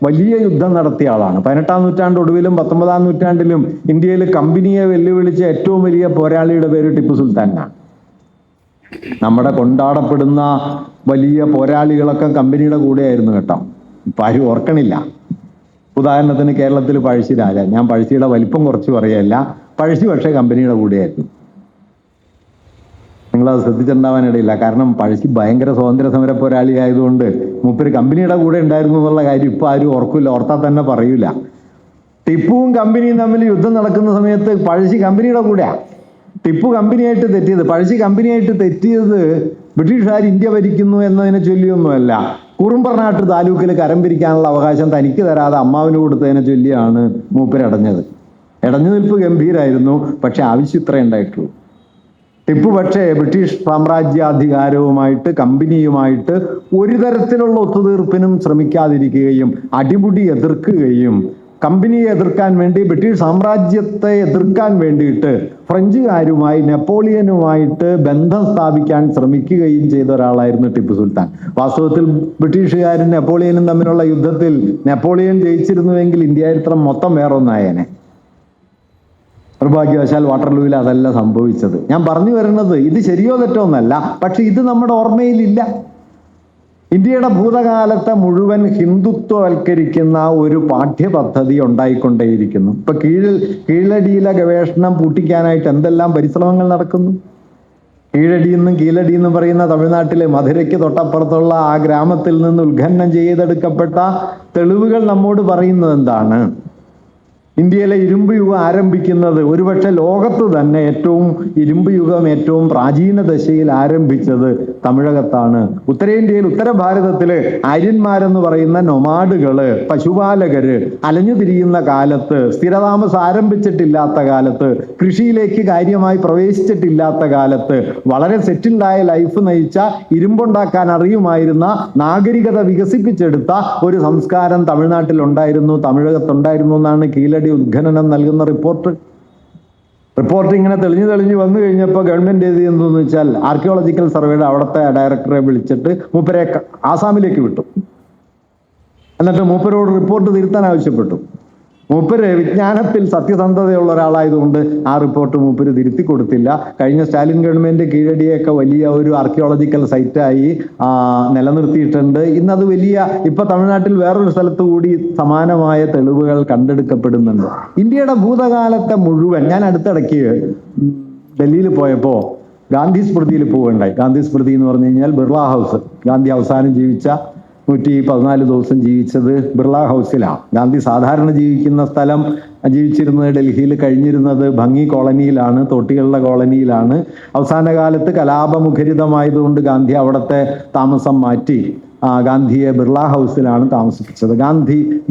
വലിയ യുദ്ധം നടത്തിയ ആളാണ്. 18-ാം നൂറ്റാണ്ട് ഒടുവിലും 19-ാം നൂറ്റാണ്ടിലും ഇന്ത്യയിൽ കമ്പനിയെ വെല്ലുവിളിച്ച ഏറ്റവും വലിയ പോരാളിയുടെ പേര് ടിപ്പു സുൽത്താനാണ്. നമ്മുടെ കൊണ്ടാടപ്പെടുന്ന വലിയ പോരാളികളൊക്കെ കമ്പനിയുടെ കൂടെയായിരുന്നു കേട്ടോ. ഇപ്പൊ ആരും ഓർക്കണില്ല. ഉദാഹരണത്തിന് കേരളത്തിൽ പഴശ്ശിരാജ, ഞാൻ പഴശ്ശിയുടെ വലിപ്പം കുറച്ച് പറയല്ല, പഴശ്ശി പക്ഷേ കമ്പനിയുടെ കൂടെയായിരുന്നു. നിങ്ങളത് ശ്രദ്ധിച്ചിട്ടുണ്ടാവാനിടയില്ല. കാരണം പഴശ്ശി ഭയങ്കര സ്വാതന്ത്ര്യ സമര പോരാളി ആയതുകൊണ്ട് മൂപ്പര് കമ്പനിയുടെ കൂടെ ഉണ്ടായിരുന്നു എന്നുള്ള കാര്യം ഇപ്പൊ ആരും ഓർക്കില്ല, ഓർത്താൽ തന്നെ പറയൂല. ടിപ്പുവും കമ്പനിയും തമ്മിൽ യുദ്ധം നടക്കുന്ന സമയത്ത് പഴശ്ശി കമ്പനിയുടെ കൂടെയാ. ടിപ്പു കമ്പനിയായിട്ട് തെറ്റിയത്, പഴശ്ശി കമ്പനിയായിട്ട് തെറ്റിയത് ബ്രിട്ടീഷുകാർ ഇന്ത്യ ഭരിക്കുന്നു എന്നതിനെ ചൊല്ലിയൊന്നുമല്ല. കുറുമ്പർനാട്ട് താലൂക്കിൽ കരം പിരിക്കാനുള്ള അവകാശം തനിക്ക് തരാതെ അമ്മാവിന് കൊടുത്തതിനെ ചൊല്ലിയാണ് മൂപ്പരടഞ്ഞത്. ഇടഞ്ഞു നിൽപ്പ് ഗംഭീരായിരുന്നു, പക്ഷെ ആവശ്യം ഇത്രേ ഉണ്ടായിട്ടുള്ളൂ. ടിപ്പു പക്ഷേ ബ്രിട്ടീഷ് സാമ്രാജ്യാധികാരവുമായിട്ട് കമ്പനിയുമായിട്ട് ഒരു തരത്തിലുള്ള ഒത്തുതീർപ്പിനും ശ്രമിക്കാതിരിക്കുകയും അടിമുടി എതിർക്കുകയും കമ്പനിയെ എതിർക്കാൻ വേണ്ടി, ബ്രിട്ടീഷ് സാമ്രാജ്യത്തെ എതിർക്കാൻ വേണ്ടിയിട്ട് ഫ്രഞ്ചുകാരുമായി, നെപ്പോളിയനുമായിട്ട് ബന്ധം സ്ഥാപിക്കാൻ ശ്രമിക്കുകയും ചെയ്ത ഒരാളായിരുന്നു ടിപ്പു സുൽത്താൻ. വാസ്തവത്തിൽ ബ്രിട്ടീഷുകാരും നെപ്പോളിയനും തമ്മിലുള്ള യുദ്ധത്തിൽ നെപ്പോളിയൻ ജയിച്ചിരുന്നുവെങ്കിൽ ഇന്ത്യ ചരിത്രം മൊത്തം വേറൊന്നായേനെ. നിർഭാഗ്യവശാൽ വാട്ടർലൂവിൽ അതല്ല സംഭവിച്ചത്. ഞാൻ പറഞ്ഞു വരുന്നത് ഇത് ശരിയോ തെറ്റോ എന്നല്ല, പക്ഷെ ഇത് നമ്മുടെ ഓർമ്മയിലില്ല. ഇന്ത്യയുടെ ഭൂതകാലത്തെ മുഴുവൻ ഹിന്ദുത്വവൽക്കരിക്കുന്ന ഒരു പാഠ്യപദ്ധതി ഉണ്ടായിക്കൊണ്ടേയിരിക്കുന്നു. ഇപ്പൊ കീഴടിയിലെ ഗവേഷണം പൂട്ടിക്കാനായിട്ട് എന്തെല്ലാം പരിശ്രമങ്ങൾ നടക്കുന്നു. കീഴടിയെന്നും കീഴടിയെന്നും പറയുന്ന തമിഴ്നാട്ടിലെ മധുരയ്ക്ക് തൊട്ടപ്പുറത്തുള്ള ആ ഗ്രാമത്തിൽ നിന്ന് ഉത്ഖനനം ചെയ്തെടുക്കപ്പെട്ട തെളിവുകൾ നമ്മോട് പറയുന്നത് എന്താണ്? ഇന്ത്യയിലെ ഇരുമ്പ് യുഗം ആരംഭിക്കുന്നത്, ഒരുപക്ഷെ ലോകത്ത് തന്നെ ഇരുമ്പ് യുഗം ഏറ്റവും പ്രാചീന ദശയിൽ ആരംഭിച്ചത് തമിഴകത്താണ്. ഉത്തരേന്ത്യയിൽ, ഉത്തര ഭാരതത്തില് ആര്യന്മാരെന്ന് പറയുന്ന നൊമാഡുകള്, പശുപാലകര് അലഞ്ഞു തിരിയുന്ന കാലത്ത്, സ്ഥിരതാമസം ആരംഭിച്ചിട്ടില്ലാത്ത കാലത്ത്, കൃഷിയിലേക്ക് കാര്യമായി പ്രവേശിച്ചിട്ടില്ലാത്ത കാലത്ത്, വളരെ സെറ്റിൽഡായ ലൈഫ് നയിച്ച, ഇരുമ്പുണ്ടാക്കാൻ അറിയുമായിരുന്ന, നാഗരികത വികസിപ്പിച്ചെടുത്ത ഒരു സംസ്കാരം തമിഴ്നാട്ടിൽ ഉണ്ടായിരുന്നു, തമിഴകത്തുണ്ടായിരുന്നു എന്നാണ് കീഴടി ഉത്ഖനനം നൽകുന്ന റിപ്പോർട്ട് ഇങ്ങനെ തെളിഞ്ഞു വന്നു കഴിഞ്ഞപ്പോൾ ഗവൺമെന്റ് ഏത് ചെയ്യുന്നതെന്ന് വെച്ചാൽ ആർക്കിയോളജിക്കൽ സർവേയുടെ അവിടുത്തെ ഡയറക്ടറെ വിളിച്ചിട്ട് മൂപ്പരെ ആസാമിലേക്ക് വിട്ടു. എന്നിട്ട് മൂപ്പരോട് റിപ്പോർട്ട് തിരുത്താൻ ആവശ്യപ്പെട്ടു. മൂപ്പര് വിജ്ഞാനത്തിൽ സത്യസന്ധതയുള്ള ഒരാളായതുകൊണ്ട് ആ റിപ്പോർട്ട് മൂപ്പര് തിരുത്തി കൊടുത്തില്ല. കഴിഞ്ഞ സ്റ്റാലിൻ ഗവൺമെന്റ് കീഴടിയൊക്കെ വലിയ ഒരു ആർക്കിയോളജിക്കൽ സൈറ്റായി നിലനിർത്തിയിട്ടുണ്ട്. ഇന്നത് ഇപ്പൊ തമിഴ്നാട്ടിൽ വേറൊരു സ്ഥലത്ത് കൂടി സമാനമായ തെളിവുകൾ കണ്ടെടുക്കപ്പെടുന്നുണ്ട്. ഇന്ത്യയുടെ ഭൂതകാലത്തെ മുഴുവൻ, ഞാൻ അടുത്തിടയ്ക്ക് ഡൽഹിയിൽ പോയപ്പോ ഗാന്ധി സ്മൃതിയിൽ പോവുകയുണ്ടായി. ഗാന്ധി സ്മൃതി എന്ന് പറഞ്ഞു കഴിഞ്ഞാൽ ബിർള ഹൗസ്. ഗാന്ധി അവസാനം ജീവിച്ച 114 ദിവസം ജീവിച്ചത് ബിർള ഹൗസിലാണ്. ഗാന്ധി സാധാരണ ജീവിച്ചിരുന്നത് ഡൽഹിയിൽ, കഴിഞ്ഞിരുന്നത് ഭംഗി കോളനിയിലാണ്, തോട്ടികളുടെ കോളനിയിലാണ്. അവസാന കാലത്ത് കലാപമുഖരിതമായതുകൊണ്ട് ഗാന്ധി അവിടുത്തെ താമസം മാറ്റി ഗാന്ധിയെ ബിർള ഹൗസിലാണ് താമസിപ്പിച്ചത്.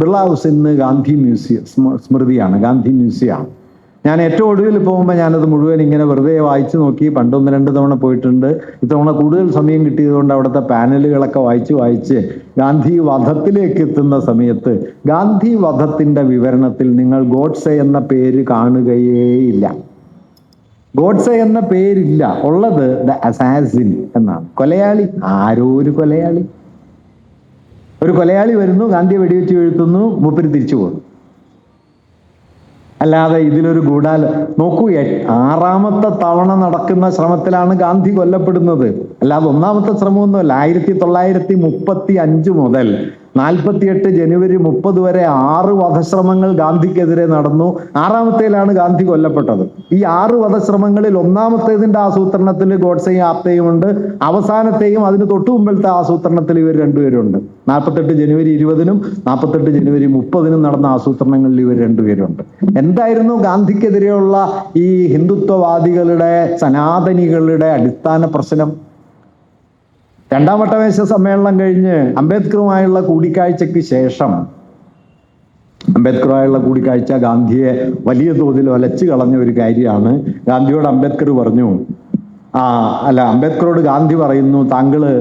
ബിർള ഹൗസ് ഇന്ന് ഗാന്ധി മ്യൂസിയം സ്മൃതിയാണ്, ഗാന്ധി മ്യൂസിയമാണ്. ഞാൻ ഏറ്റവും ഒടുവിൽ പോകുമ്പോൾ ഞാനത് മുഴുവൻ ഇങ്ങനെ വെറുതെ വായിച്ചു നോക്കി. പണ്ട് 1-2 തവണ പോയിട്ടുണ്ട്. ഇത്തവണ കൂടുതൽ സമയം കിട്ടിയതുകൊണ്ട് അവിടുത്തെ പാനലുകളൊക്കെ വായിച്ച് ഗാന്ധി വധത്തിലേക്ക് എത്തുന്ന സമയത്ത് ഗാന്ധി വധത്തിന്റെ വിവരണത്തിൽ നിങ്ങൾ ഗോഡ്സെ എന്ന പേര് കാണുകയേയില്ല. ഗോഡ്സെ എന്ന പേരില്ല. ഉള്ളത് ദ അസാസിൻ എന്നാണ്. കൊലയാളി, ആരോ ഒരു കൊലയാളി വരുന്നു, ഗാന്ധിയെ വെടിവെച്ച് വീഴ്ത്തുന്നു, മൂപ്പര് തിരിച്ചു പോകുന്നു. അല്ലാതെ ഇതിലൊരു നോക്കൂ, 6ാമത്തെ തവണ നടക്കുന്ന ശ്രമത്തിലാണ് ഗാന്ധി കൊല്ലപ്പെടുന്നത്. അല്ലാതെ 1ാമത്തെ ശ്രമമൊന്നുമല്ല. 1935 മുതൽ 48 ജനുവരി 30 വരെ 6 വധശ്രമങ്ങൾ ഗാന്ധിക്കെതിരെ നടന്നു. 6ാമത്തേലാണ് ഗാന്ധി കൊല്ലപ്പെട്ടത്. ഈ 6 വധശ്രമങ്ങളിൽ 1ാമത്തേതിന്റെ ആസൂത്രണത്തിൽ ഗോഡ്സെയും ആപ്തയും ഉണ്ട്. അവസാനത്തെയും അതിന് തൊട്ടു മുമ്പിലത്തെ ആസൂത്രണത്തിൽ ഇവർ രണ്ടുപേരുണ്ട്. 48 ജനുവരി 20-നും 48 ജനുവരി 30-നും നടന്ന ആസൂത്രണങ്ങളിൽ ഇവർ രണ്ടുപേരുണ്ട്. എന്തായിരുന്നു ഗാന്ധിക്കെതിരെയുള്ള ഈ ഹിന്ദുത്വവാദികളുടെ, സനാതനികളുടെ അടിസ്ഥാന പ്രശ്നം? 2ാം വട്ടമേശ സമ്മേളനം കഴിഞ്ഞ് അംബേദ്കറുമായുള്ള കൂടിക്കാഴ്ചയ്ക്ക് ശേഷം, അംബേദ്കറുമായുള്ള കൂടിക്കാഴ്ച ഗാന്ധിയെ വലിയ തോതിൽ ഒലച്ചു കളഞ്ഞ ഒരു കാര്യമാണ്. ഗാന്ധിയോട് അംബേദ്കർ പറഞ്ഞു, അംബേദ്കറോട് ഗാന്ധി പറയുന്നു, താങ്കള്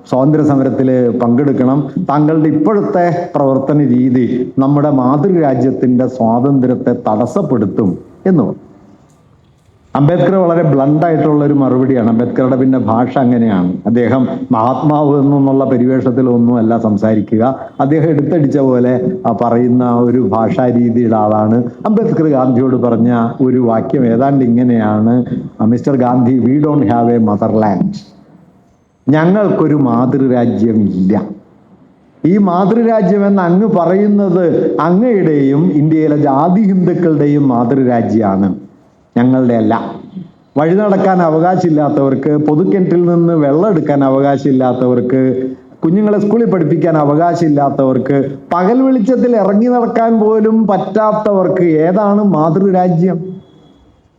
സ്വാതന്ത്ര്യ സമരത്തില് പങ്കെടുക്കണം, താങ്കളുടെ ഇപ്പോഴത്തെ പ്രവർത്തന രീതി നമ്മുടെ മാതൃരാജ്യത്തിന്റെ സ്വാതന്ത്ര്യത്തെ തടസ്സപ്പെടുത്തും എന്ന്. അംബേദ്കർ വളരെ ബ്ലണ്ടായിട്ടുള്ള ഒരു മറുപടിയാണ്. അംബേദ്കറുടെ പിന്നെ ഭാഷ അങ്ങനെയാണ്. അദ്ദേഹം മഹാത്മാവ് എന്നുള്ള പരിവേഷത്തിലൊന്നും അല്ല സംസാരിക്കുക. അദ്ദേഹം എടുത്തടിച്ച പോലെ പറയുന്ന ഒരു ഭാഷാ രീതിയുടെ ആളാണ്. അംബേദ്കർ ഗാന്ധിയോട് പറഞ്ഞ ഒരു വാക്യം ഏതാണ്ട് ഇങ്ങനെയാണ്: mister Gandhi, we don't have A motherland. ഞങ്ങൾക്കൊരു മാതൃരാജ്യം ഇല്ല. ഈ മാതൃരാജ്യം എന്ന് അങ്ങ് പറയുന്നത് അങ്ങയുടെയും ഇന്ത്യയിലെ ജാതി ഹിന്ദുക്കളുടെയും മാതൃരാജ്യമാണ്, ഞങ്ങളുടെ അല്ല. വഴി നടക്കാൻ അവകാശമില്ലാത്തവർക്ക്, പൊതുക്കിണറ്റിൽ നിന്ന് വെള്ളം എടുക്കാൻ അവകാശമില്ലാത്തവർക്ക്, കുഞ്ഞുങ്ങളെ സ്കൂളിൽ പഠിപ്പിക്കാൻ അവകാശമില്ലാത്തവർക്ക്, പകൽ വെളിച്ചത്തിൽ ഇറങ്ങി നടക്കാൻ പോലും പറ്റാത്തവർക്ക് ഏതാണ് മാതൃരാജ്യം?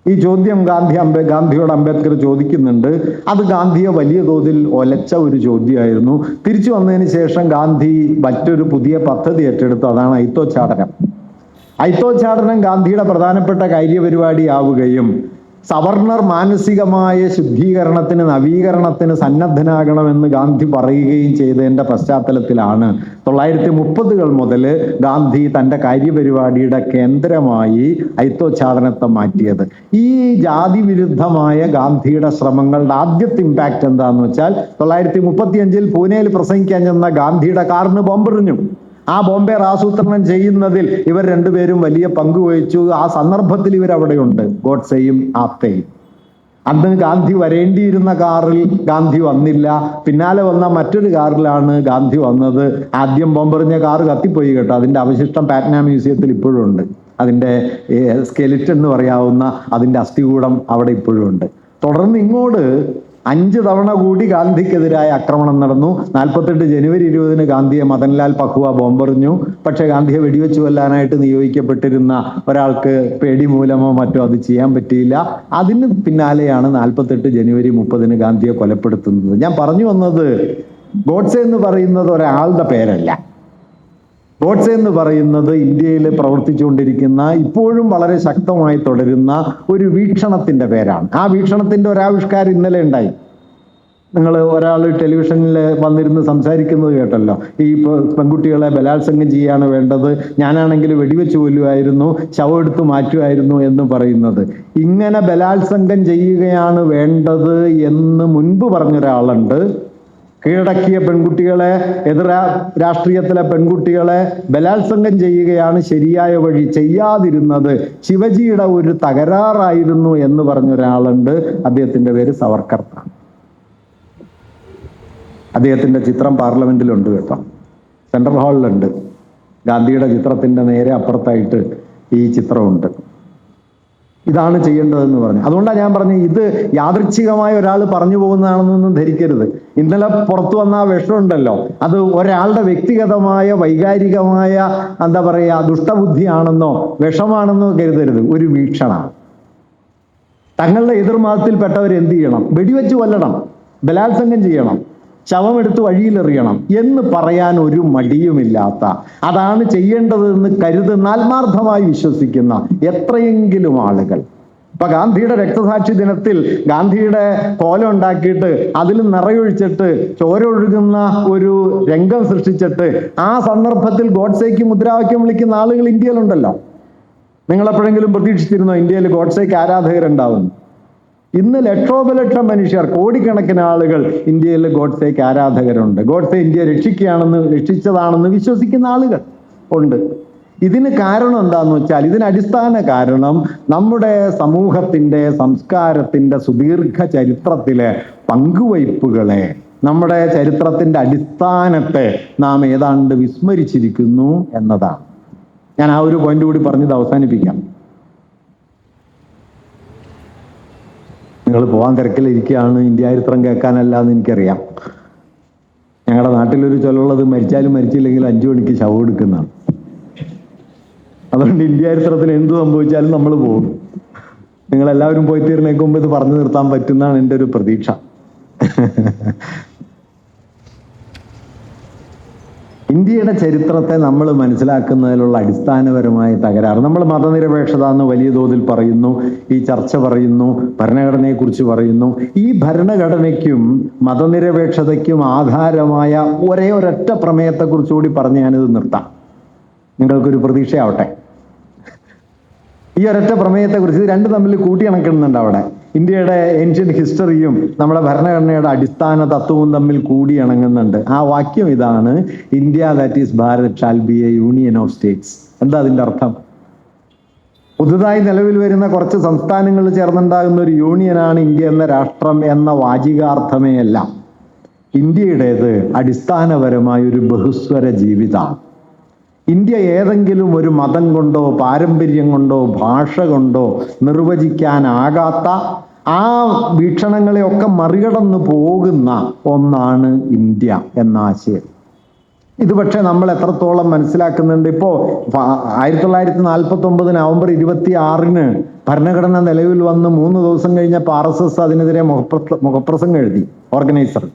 ഈ ചോദ്യം ഗാന്ധിയോട് അംബേദ്കർ ചോദിക്കുന്നുണ്ട്. അത് ഗാന്ധിയെ വലിയ തോതിൽ ഒലച്ച ഒരു ചോദ്യമായിരുന്നു. തിരിച്ചു വന്നതിന് ശേഷം ഗാന്ധി മറ്റൊരു പുതിയ പദ്ധതി ഏറ്റെടുത്തു. അതാണ് അയിത്തോച്ചാടനം. അയിത്തോച്ചാടനം ഗാന്ധിയുടെ പ്രധാനപ്പെട്ട കാര്യപരിപാടിയാവുകയും സവർണർ മാനസികമായ ശുദ്ധീകരണത്തിന്, നവീകരണത്തിന് സന്നദ്ധനാകണമെന്ന് ഗാന്ധി പറയുകയും ചെയ്തതിൻ്റെ പശ്ചാത്തലത്തിലാണ് 1930 മുതൽ ഗാന്ധി തൻ്റെ കാര്യപരിപാടിയുടെ കേന്ദ്രമായി അയിത്തോച്ചാടനത്തെ മാറ്റിയത്. ഈ ജാതി വിരുദ്ധമായ ഗാന്ധിയുടെ ശ്രമങ്ങളുടെ ആദ്യത്തെ ഇമ്പാക്റ്റ് എന്താന്ന് വെച്ചാൽ 1935 പൂനെയിൽ പ്രസംഗിക്കാൻ ചെന്ന ഗാന്ധിയുടെ കാറിന് ബോംബെറിഞ്ഞു. ആ ബോംബെ ആസൂത്രണം ചെയ്യുന്നതിൽ ഇവർ രണ്ടുപേരും വലിയ പങ്ക് വഹിച്ചു. ആ സന്ദർഭത്തിൽ ഇവരവിടെയുണ്ട്, ഗോഡ്സെയും ആപ്തയും. അന്ന് ഗാന്ധി വരേണ്ടിയിരുന്ന കാറിൽ ഗാന്ധി വന്നില്ല. പിന്നാലെ വന്ന മറ്റൊരു കാറിലാണ് ഗാന്ധി വന്നത്. ആദ്യം ബോംബെറിഞ്ഞ കാറ് കത്തിപ്പോയി കേട്ടോ. അതിന്റെ അവശിഷ്ടം പാറ്റ്ന മ്യൂസിയത്തിൽ ഇപ്പോഴും ഉണ്ട്. അതിന്റെ സ്കെലിറ്റൻ എന്ന് പറയാവുന്ന അതിന്റെ അസ്ഥികൂടം അവിടെ ഇപ്പോഴും ഉണ്ട്. തുടർന്ന് ഇങ്ങോട്ട് 5 തവണ കൂടി ഗാന്ധിക്കെതിരായ ആക്രമണം നടന്നു. 48 ജനുവരി 20 ഗാന്ധിയെ മദൻലാൽ പഖുവ ബോംബെറിഞ്ഞു. പക്ഷെ ഗാന്ധിയെ വെടിവെച്ചു കൊല്ലാനായിട്ട് നിയോഗിക്കപ്പെട്ടിരുന്ന ഒരാൾക്ക് പേടി മൂലമോ മറ്റോ അത് ചെയ്യാൻ പറ്റിയില്ല. അതിന് പിന്നാലെയാണ് 48 ജനുവരി 30 ഗാന്ധിയെ കൊലപ്പെടുത്തുന്നത്. ഞാൻ പറഞ്ഞു വന്നത്, ഗോഡ്സെ എന്ന് പറയുന്നത് ഒരാളുടെ പേരല്ല. ഗോഡ്സെ എന്ന് പറയുന്നത് ഇന്ത്യയിൽ പ്രവർത്തിച്ചുകൊണ്ടിരിക്കുന്ന, ഇപ്പോഴും വളരെ ശക്തമായി തുടരുന്ന ഒരു വീക്ഷണത്തിന്റെ പേരാണ്. ആ വീക്ഷണത്തിന്റെ ഒരാവിഷ്കാരം ഇന്നലെ ഉണ്ടായി. നിങ്ങൾ ഒരാൾ ടെലിവിഷനിൽ വന്നിരുന്ന് സംസാരിക്കുന്നത് കേട്ടല്ലോ. ഈ പെൺകുട്ടികളെ ബലാത്സംഗം ചെയ്യാണ് വേണ്ടത്, ഞാനാണെങ്കിൽ വെടിവെച്ച് കൊല്ലുമായിരുന്നു, ശവം എടുത്ത് മാറ്റുമായിരുന്നു എന്ന് പറയുന്നത്. ഇങ്ങനെ ബലാത്സംഗം ചെയ്യുകയാണ് വേണ്ടത് എന്ന് മുൻപ് പറഞ്ഞൊരാളുണ്ട്. കീഴടക്കിയ പെൺകുട്ടികളെ, എതിർ രാഷ്ട്രീയത്തിലെ പെൺകുട്ടികളെ ബലാത്സംഗം ചെയ്യുകയാണ് ശരിയായ വഴി, ചെയ്യാതിരുന്നത് ശിവജിയുടെ ഒരു തകരാറായിരുന്നു എന്ന് പറഞ്ഞൊരാളുണ്ട്. അദ്ദേഹത്തിന്റെ പേര് സവർക്കർ. അദ്ദേഹത്തിന്റെ ചിത്രം പാർലമെന്റിലുണ്ട് കേട്ടോ, സെൻട്രൽ ഹാളിലുണ്ട്. ഗാന്ധിയുടെ ചിത്രത്തിന്റെ നേരെ അപ്പുറത്തായിട്ട് ഈ ചിത്രമുണ്ട്. ഇതാണ് ചെയ്യേണ്ടതെന്ന് പറഞ്ഞു. അതുകൊണ്ടാണ് ഞാൻ പറഞ്ഞു, ഇത് യാദൃച്ഛികമായ ഒരാൾ പറഞ്ഞു പോകുന്നതാണെന്നൊന്നും ധരിക്കരുത്. ഇന്നലെ പുറത്തു വന്ന ആ വിഷമുണ്ടല്ലോ, അത് ഒരാളുടെ വ്യക്തിഗതമായ വൈകാരികമായ എന്താ പറയുക ദുഷ്ടബുദ്ധിയാണെന്നോ വിഷമാണെന്നോ കരുതരുത്. ഒരു വീക്ഷണമാണ്. തങ്ങളുടെ എതിർമതത്തിൽപ്പെട്ടവർ എന്ത് ചെയ്യണം? വെടിവെച്ച് കൊല്ലണം, ബലാത്സംഗം ചെയ്യണം, ശവമെടുത്ത് വഴിയിലെറിയണം എന്ന് പറയാൻ ഒരു മടിയുമില്ലാത്ത, അതാണ് ചെയ്യേണ്ടതെന്ന് കരുതുന്ന, ആത്മാർത്ഥമായി വിശ്വസിക്കുന്ന എത്രയെങ്കിലും ആളുകൾ. ഇപ്പൊ ഗാന്ധിയുടെ രക്തസാക്ഷി ദിനത്തിൽ ഗാന്ധിയുടെ കോലം ഉണ്ടാക്കിയിട്ട് അതിൽ നിറയൊഴിച്ചിട്ട് ചോര ഒഴുകുന്ന ഒരു രംഗം സൃഷ്ടിച്ചിട്ട് ആ സന്ദർഭത്തിൽ ഗോഡ്സേക്ക് മുദ്രാവാക്യം വിളിക്കുന്ന ആളുകൾ ഇന്ത്യയിലുണ്ടല്ലോ. നിങ്ങൾ എപ്പോഴെങ്കിലും പ്രതീക്ഷിച്ചിരുന്നോ ഇന്ത്യയിൽ ഗോഡ്സേക്ക് ആരാധകരുണ്ടാവുന്നു? ഇന്ന് ലക്ഷോപലക്ഷം മനുഷ്യർ, കോടിക്കണക്കിന് ആളുകൾ ഇന്ത്യയിൽ ഗോഡ്സേക്ക് ആരാധകരുണ്ട്. ഗോഡ്സെ ഇന്ത്യ രക്ഷിച്ചതാണെന്ന് വിശ്വസിക്കുന്ന ആളുകൾ ഉണ്ട്. ഇതിന് കാരണം എന്താന്ന് വെച്ചാൽ, ഇതിന് അടിസ്ഥാന കാരണം നമ്മുടെ സമൂഹത്തിന്റെ സംസ്കാരത്തിന്റെ സുദീർഘ ചരിത്രത്തിലെ പങ്കുവയ്പ്പുകളെ, നമ്മുടെ ചരിത്രത്തിന്റെ അടിസ്ഥാനത്തെ നാം ഏതാണ്ട് വിസ്മരിച്ചിരിക്കുന്നു എന്നതാണ്. ഞാൻ ആ ഒരു പോയിന്റ് കൂടി പറഞ്ഞത് അവസാനിപ്പിക്കാം. നിങ്ങൾ പോകാൻ തിരക്കിലിരിക്കുകയാണ്, ഇന്ത്യ ചരിത്രം കേൾക്കാനല്ല എന്ന് എനിക്കറിയാം. ഞങ്ങളുടെ നാട്ടിലൊരു ചൊല്ലുള്ളത്, മരിച്ചാലും മരിച്ചില്ലെങ്കിലും 5 മണിക്ക് ശവം എടുക്കുന്നതാണ്. അതുകൊണ്ട് ഇന്ത്യ ചരിത്രത്തിൽ എന്ത് സംഭവിച്ചാലും നമ്മൾ പോകും. നിങ്ങളെല്ലാവരും പോയി തീർന്നേക്ക് മുമ്പ് ഇത് പറഞ്ഞു നിർത്താൻ പറ്റുന്നതാണ് എൻ്റെ ഒരു പ്രതീക്ഷ. ഇന്ത്യയുടെ ചരിത്രത്തെ നമ്മൾ മനസ്സിലാക്കുന്നതിലുള്ള അടിസ്ഥാനപരമായ തകരാറ്, നമ്മൾ മതനിരപേക്ഷത എന്ന് വലിയ തോതിൽ പറയുന്നു, ഈ ചർച്ച പറയുന്നു, ഭരണഘടനയെക്കുറിച്ച് പറയുന്നു. ഈ ഭരണഘടനയ്ക്കും മതനിരപേക്ഷതയ്ക്കും ആധാരമായ ഒരൊറ്റ പ്രമേയത്തെക്കുറിച്ച് കൂടി പറഞ്ഞ് ഞാനിത് നിർത്താം, നിങ്ങൾക്കൊരു പ്രതീക്ഷയാവട്ടെ. ഈ ഒരൊറ്റ പ്രമേയത്തെക്കുറിച്ച്, ഇത് രണ്ടും തമ്മിൽ കൂട്ടിയിണക്കുന്നുണ്ട് അവിടെ. ഇന്ത്യയുടെ ഏൻഷ്യന്റ് ഹിസ്റ്ററിയും നമ്മുടെ ഭരണഘടനയുടെ അടിസ്ഥാന തത്വവും തമ്മിൽ കൂടിയിണങ്ങുന്നുണ്ട്. ആ വാക്യം ഇതാണ്: India that is Bharat shall be a union of States. എന്താ അതിന്റെ അർത്ഥം? പുതുതായി നിലവിൽ വരുന്ന കുറച്ച് സംസ്ഥാനങ്ങൾ ചേർന്നുണ്ടാകുന്ന ഒരു യൂണിയനാണ് ഇന്ത്യ എന്ന രാഷ്ട്രം എന്ന വാചികാർത്ഥമേ അല്ല. ഇന്ത്യയുടേത് അടിസ്ഥാനപരമായ ഒരു ബഹുസ്വര ജീവിതമാണ്. ഇന്ത്യ ഏതെങ്കിലും ഒരു മതം കൊണ്ടോ പാരമ്പര്യം കൊണ്ടോ ഭാഷ കൊണ്ടോ നിർവചിക്കാനാകാത്ത, ആ വീക്ഷണങ്ങളെയൊക്കെ മറികടന്നു പോകുന്ന ഒന്നാണ് ഇന്ത്യ എന്ന ആശയം. ഇത് പക്ഷെ നമ്മൾ എത്രത്തോളം മനസ്സിലാക്കുന്നുണ്ട്? ഇപ്പോ 1949 നവംബർ 26 ഭരണഘടന നിലവിൽ വന്ന് 3 ദിവസം കഴിഞ്ഞപ്പോൾ RSS അതിനെതിരെ മുഖപ്രസംഗം എഴുതി, ഓർഗനൈസർ.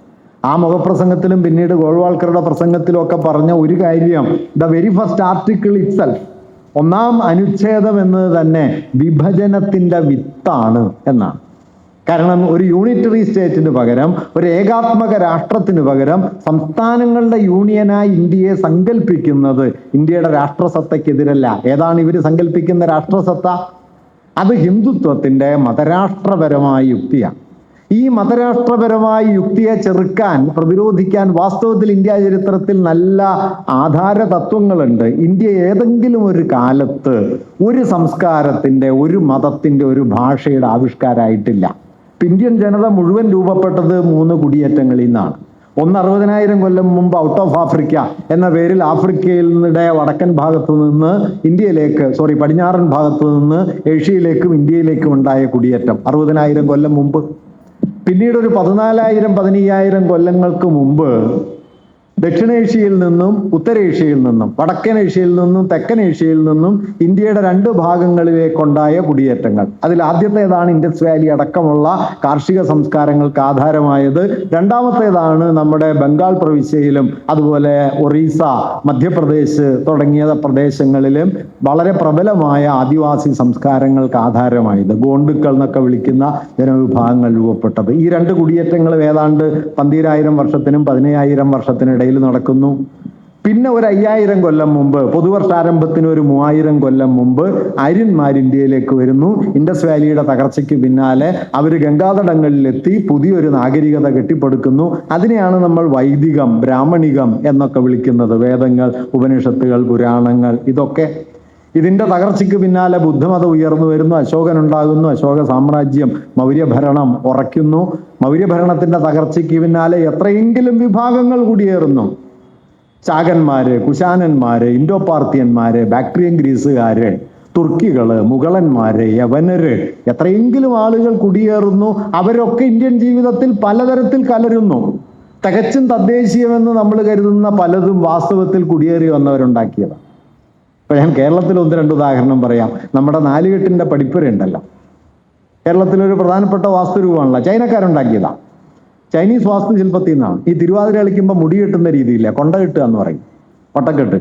ആ മുഖപ്രസംഗത്തിലും പിന്നീട് ഗോൾവാൾക്കറുടെ പ്രസംഗത്തിലും ഒക്കെ പറഞ്ഞ ഒരു കാര്യം, the very first article itself, ഒന്നാം അനുച്ഛേദം എന്നത് തന്നെ വിഭജനത്തിന്റെ വിത്താണ് എന്നാണ്. കാരണം ഒരു യൂണിറ്ററി സ്റ്റേറ്റിന് പകരം, ഒരു ഏകാത്മക രാഷ്ട്രത്തിന് പകരം സംസ്ഥാനങ്ങളുടെ യൂണിയനായി ഇന്ത്യയെ സങ്കല്പിക്കുന്നത് ഇന്ത്യയുടെ രാഷ്ട്രസത്തയ്ക്കെതിരല്ല. ഏതാണ് ഇവർ സങ്കല്പിക്കുന്ന രാഷ്ട്രസത്ത? അത് ഹിന്ദുത്വത്തിന്റെ മതരാഷ്ട്രപരമായ യുക്തിയാണ്. ഈ മതരാഷ്ട്രപരമായ യുക്തിയെ ചെറുക്കാൻ, പ്രതിരോധിക്കാൻ വാസ്തവത്തിൽ ഇന്ത്യ ചരിത്രത്തിൽ നല്ല ആധാര തത്വങ്ങളുണ്ട്. ഇന്ത്യ ഏതെങ്കിലും ഒരു കാലത്ത് ഒരു സംസ്കാരത്തിന്റെ, ഒരു മതത്തിന്റെ, ഒരു ഭാഷയുടെ ആവിഷ്കാരമായിട്ടില്ല. ഇന്ത്യൻ ജനത മുഴുവൻ രൂപപ്പെട്ടത് 3 കുടിയേറ്റങ്ങളിൽ നിന്നാണ്. ഒന്ന് 60,000 കൊല്ലം മുമ്പ് ഔട്ട് ഓഫ് ആഫ്രിക്ക എന്ന പേരിൽ ആഫ്രിക്കയിൽ നിന്നിടെ വടക്കൻ ഭാഗത്തു നിന്ന് ഇന്ത്യയിലേക്ക്, പടിഞ്ഞാറൻ ഭാഗത്തു നിന്ന് ഏഷ്യയിലേക്കും ഇന്ത്യയിലേക്കും ഉണ്ടായ കുടിയേറ്റം 60,000 കൊല്ലം മുമ്പ്. പിന്നീട് ഒരു 14,000 15,000 കൊല്ലങ്ങൾക്ക് മുമ്പ് ദക്ഷിണേഷ്യയിൽ നിന്നും ഉത്തരേഷ്യയിൽ നിന്നും വടക്കൻ ഏഷ്യയിൽ നിന്നും തെക്കൻ ഏഷ്യയിൽ നിന്നും ഇന്ത്യയുടെ 2 ഭാഗങ്ങളിലേക്കുണ്ടായ കുടിയേറ്റങ്ങൾ. അതിൽ ആദ്യത്തേതാണ് ഇൻഡസ് വാലി അടക്കമുള്ള കാർഷിക സംസ്കാരങ്ങൾക്ക് ആധാരമായത്. രണ്ടാമത്തേതാണ് നമ്മുടെ ബംഗാൾ പ്രവിശ്യയിലും അതുപോലെ ഒറീസ, മധ്യപ്രദേശ് തുടങ്ങിയ പ്രദേശങ്ങളിലും വളരെ പ്രബലമായ ആദിവാസി സംസ്കാരങ്ങൾക്ക് ആധാരമായത്, ഗോണ്ടുക്കൾ എന്നൊക്കെ വിളിക്കുന്ന ജനവിഭാഗങ്ങൾ രൂപപ്പെട്ടത്. ഈ 2 കുടിയേറ്റങ്ങളും ഏതാണ്ട് 12,000 വർഷത്തിനും 15,000 വർഷത്തിനിടയിൽ നടക്കുന്നു. പിന്നെ ഒരു 5,000 കൊല്ലം മുമ്പ്, പൊതുവർഷാരംഭത്തിന് ഒരു 3,000 കൊല്ലം മുമ്പ് ആര്യന്മാർ ഇന്ത്യയിലേക്ക് വരുന്നു. ഇൻഡസ് വാലിയുടെ തകർച്ചയ്ക്ക് പിന്നാലെ അവർ ഗംഗാതടങ്ങളിലെത്തി പുതിയൊരു നാഗരികത കെട്ടിപ്പടുക്കുന്നു. അതിനെയാണ് നമ്മൾ വൈദികം, ബ്രാഹ്മണികം എന്നൊക്കെ വിളിക്കുന്നത്. വേദങ്ങൾ, ഉപനിഷത്തുകൾ, പുരാണങ്ങൾ, ഇതൊക്കെ. ഇതിന്റെ തകർച്ചയ്ക്ക് പിന്നാലെ ബുദ്ധമതം ഉയർന്നു വരുന്നു, അശോകൻ ഉണ്ടാകുന്നു, അശോക സാമ്രാജ്യം, മൗര്യഭരണം ഉറയ്ക്കുന്നു. മൗര്യഭരണത്തിന്റെ തകർച്ചയ്ക്ക് പിന്നാലെ എത്രയെങ്കിലും വിഭാഗങ്ങൾ കുടിയേറുന്നു. ചാകന്മാര്, കുശാനന്മാര്, ഇൻഡോ പാർത്തിയന്മാര്, ബാക്ട്രിയൻ ഗ്രീസുകാര്, തുർക്കികള്, മുഗളന്മാര്, യവനര്, എത്രയെങ്കിലും ആളുകൾ കുടിയേറുന്നു. അവരൊക്കെ ഇന്ത്യൻ ജീവിതത്തിൽ പലതരത്തിൽ കലരുന്നു. തികച്ചും തദ്ദേശീയമെന്ന് നമ്മൾ കരുതുന്ന പലതും വാസ്തവത്തിൽ കുടിയേറി വന്നവരുണ്ടാക്കിയതാണ്. ഇപ്പൊ ഞാൻ കേരളത്തിൽ 1-2 ഉദാഹരണം പറയാം. നമ്മുടെ നാലുകെട്ടിന്റെ പഠിപ്പുരയുണ്ടല്ലോ, കേരളത്തിലൊരു പ്രധാനപ്പെട്ട വാസ്തുരൂപമാണല്ലോ, ചൈനക്കാരുണ്ടാക്കിയതാണ്. ചൈനീസ് വാസ്തുശില്പത്തിൽ നിന്നാണ്. ഈ തിരുവാതിര കളിക്കുമ്പോൾ മുടി കെട്ടുന്ന രീതിയില്ല, കൊണ്ട കെട്ടുക എന്ന് പറയും, ഒട്ടക്കെട്ട്.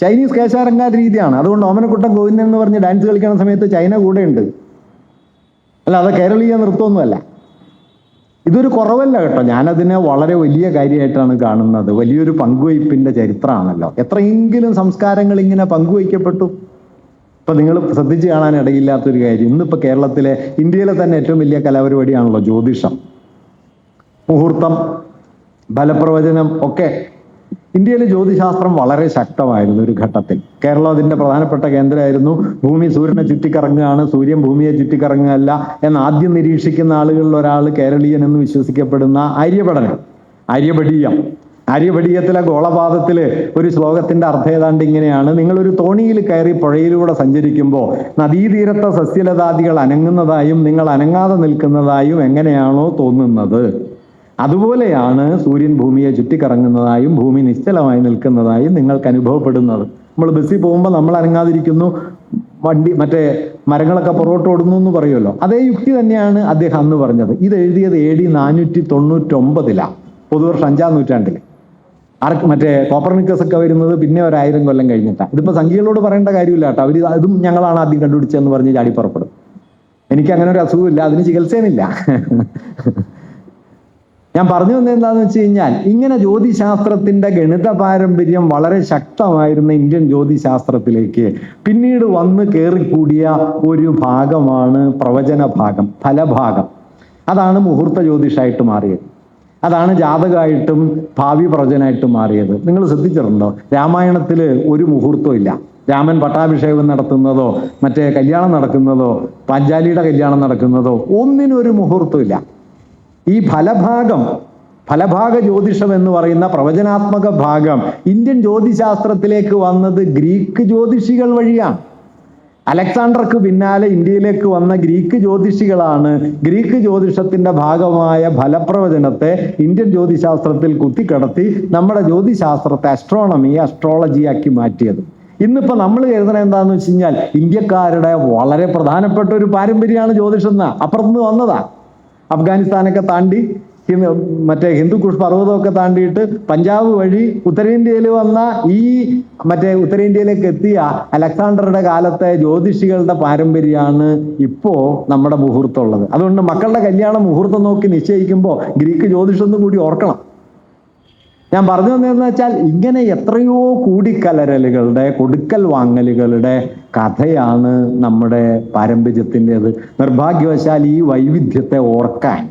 ചൈനീസ് കേശാരംഗാർ രീതിയാണ്. അതുകൊണ്ട് ഓമനക്കുട്ടൻ ഗോവിന്ദൻ എന്ന് പറഞ്ഞ് ഡാൻസ് കളിക്കുന്ന സമയത്ത് ചൈന കൂടെ ഉണ്ട്. അല്ല, അത് കേരളീയ നൃത്തമൊന്നുമല്ല. ഇതൊരു കുറവല്ല കേട്ടോ, ഞാനതിനെ വളരെ വലിയ കാര്യമായിട്ടാണ് കാണുന്നത്. വലിയൊരു പങ്കുവയ്പ്പിന്റെ ചരിത്രമാണല്ലോ. എത്രയെങ്കിലും സംസ്കാരങ്ങൾ ഇങ്ങനെ പങ്കുവയ്ക്കപ്പെട്ടു. ഇപ്പൊ നിങ്ങൾ ശ്രദ്ധിച്ച് കാണാൻ ഇടയില്ലാത്തൊരു കാര്യം, ഇന്നിപ്പോ കേരളത്തിലെ, ഇന്ത്യയിലെ തന്നെ ഏറ്റവും വലിയ കലാപരിപാടിയാണല്ലോ ജ്യോതിഷം, മുഹൂർത്തം, ഫലപ്രവചനം ഒക്കെ. ഇന്ത്യയിൽ ജ്യോതിശാസ്ത്രം വളരെ ശക്തമായിരുന്നു ഒരു ഘട്ടത്തിൽ. കേരളം അതിന്റെ പ്രധാനപ്പെട്ട കേന്ദ്രമായിരുന്നു. ഭൂമി സൂര്യനെ ചുറ്റിക്കറങ്ങുകയാണ്, സൂര്യൻ ഭൂമിയെ ചുറ്റിക്കറങ്ങുകയല്ല എന്ന് ആദ്യം നിരീക്ഷിക്കുന്ന ആളുകളിൽ ഒരാൾ കേരളീയൻ എന്ന് വിശ്വസിക്കപ്പെടുന്ന ആര്യഭടനം, ആര്യഭടീയം. ആര്യഭടീയത്തിലെ ഗോളപാദത്തില് ഒരു ശ്ലോകത്തിന്റെ അർത്ഥം ഏതാണ്ട് ഇങ്ങനെയാണ്: നിങ്ങളൊരു തോണിയിൽ കയറി പുഴയിലൂടെ സഞ്ചരിക്കുമ്പോൾ നദീതീരത്തെ സസ്യലതാദികൾ അനങ്ങുന്നതായും നിങ്ങൾ അനങ്ങാതെ നിൽക്കുന്നതായും എങ്ങനെയാണോ തോന്നുന്നത്, അതുപോലെയാണ് സൂര്യൻ ഭൂമിയെ ചുറ്റിക്കറങ്ങുന്നതായും ഭൂമി നിശ്ചലമായി നിൽക്കുന്നതായും നിങ്ങൾക്ക് അനുഭവപ്പെടുന്നത്. നമ്മൾ ബസ്സിൽ പോകുമ്പോൾ നമ്മൾ അനങ്ങാതിരിക്കുന്നു, മറ്റേ മരങ്ങളൊക്കെ പുറകോട്ട് ഓടുന്നു എന്ന് പറയുമല്ലോ. അതേ യുക്തി തന്നെയാണ് അദ്ദേഹം അന്ന് പറഞ്ഞത്. ഇത് എഴുതിയത് AD 499 പൊതുവർഷം 5-ാം നൂറ്റാണ്ടില്. മറ്റേ കോപ്പർനിക്കസ് ഒക്കെ വരുന്നത് പിന്നെ 1000 കൊല്ലം കഴിഞ്ഞിട്ടാണ്. ഇതിപ്പോ സംഖ്യകളോട് പറയേണ്ട കാര്യമില്ല കേട്ടോ. അവര് അതും ഞങ്ങളാണ് ആദ്യം കണ്ടുപിടിച്ചതെന്ന് പറഞ്ഞ് ചാടി പുറപ്പെടും. എനിക്ക് അങ്ങനെ ഒരു അസുഖമില്ല, അതിന് ചികിത്സയുമില്ല. ഞാൻ പറഞ്ഞു വന്നത് എന്താണെന്ന് വെച്ച് കഴിഞ്ഞാൽ, ഇങ്ങനെ ജ്യോതിശാസ്ത്രത്തിന്റെ ഗണിത പാരമ്പര്യം വളരെ ശക്തമായിരുന്ന ഇന്ത്യൻ ജ്യോതിശാസ്ത്രത്തിലേക്ക് പിന്നീട് വന്ന് കയറിക്കൂടിയ ഒരു ഭാഗമാണ് പ്രവചന ഭാഗം, ഫലഭാഗം. അതാണ് മുഹൂർത്ത ജ്യോതിഷമായിട്ട് മാറിയത്. അതാണ് ജാതകമായിട്ടും ഭാവി പ്രവചനമായിട്ടും മാറിയത്. നിങ്ങൾ ശ്രദ്ധിച്ചിട്ടുണ്ടോ? രാമായണത്തിൽ ഒരു മുഹൂർത്തവും ഇല്ല. രാമൻ പട്ടാഭിഷേകം നടത്തുന്നതോ മറ്റേ കല്യാണം നടക്കുന്നതോ പാഞ്ചാലിയുടെ കല്യാണം നടക്കുന്നതോ ഒന്നിനും ഒരു മുഹൂർത്തമില്ല. ഈ ഫലഭാഗ ജ്യോതിഷം എന്ന് പറയുന്ന പ്രവചനാത്മക ഭാഗം ഇന്ത്യൻ ജ്യോതിശാസ്ത്രത്തിലേക്ക് വന്നത് ഗ്രീക്ക് ജ്യോതിഷികൾ വഴിയാണ്. അലക്സാണ്ടർക്ക് പിന്നാലെ ഇന്ത്യയിലേക്ക് വന്ന ഗ്രീക്ക് ജ്യോതിഷികളാണ് ഗ്രീക്ക് ജ്യോതിഷത്തിന്റെ ഭാഗമായ ഫലപ്രവചനത്തെ ഇന്ത്യൻ ജ്യോതിശാസ്ത്രത്തിൽ കുത്തിക്കടത്തി നമ്മുടെ ജ്യോതിശാസ്ത്രത്തെ അസ്ട്രോളജിയാക്കി മാറ്റിയത്. ഇന്നിപ്പോ നമ്മൾ കരുതണത് എന്താന്ന് വെച്ച് കഴിഞ്ഞാൽ, ഇന്ത്യക്കാരുടെ വളരെ പ്രധാനപ്പെട്ട ഒരു പാരമ്പര്യമാണ് ജ്യോതിഷം. അപ്പുറത്തുനിന്ന് വന്നതാ. അഫ്ഗാനിസ്ഥാനൊക്കെ താണ്ടി മറ്റേ ഹിന്ദുക്കുഷ് പർവ്വതമൊക്കെ താണ്ടിയിട്ട് പഞ്ചാബ് വഴി ഉത്തരേന്ത്യയിൽ വന്ന ഈ മറ്റേ ഉത്തരേന്ത്യയിലേക്ക് എത്തിയ അലക്സാണ്ടറുടെ കാലത്തെ ജ്യോതിഷികളുടെ പാരമ്പര്യമാണ് ഇപ്പോ നമ്മുടെ മുഹൂർത്തം ഉള്ളത്. അതുകൊണ്ട് മക്കളുടെ കല്യാണം മുഹൂർത്തം നോക്കി നിശ്ചയിക്കുമ്പോൾ ഗ്രീക്ക് ജ്യോതിഷം കൂടി ഓർക്കണം. ഞാൻ പറഞ്ഞു വന്നതെന്ന് വെച്ചാൽ ഇങ്ങനെ എത്രയോ കൂടിക്കലരലുകളുടെ കൊടുക്കൽ വാങ്ങലുകളുടെ കഥയാണ് നമ്മുടെ പാരമ്പര്യത്തിൻ്റെത്. നിർഭാഗ്യവശാൽ ഈ വൈവിധ്യത്തെ ഓർക്കാൻ,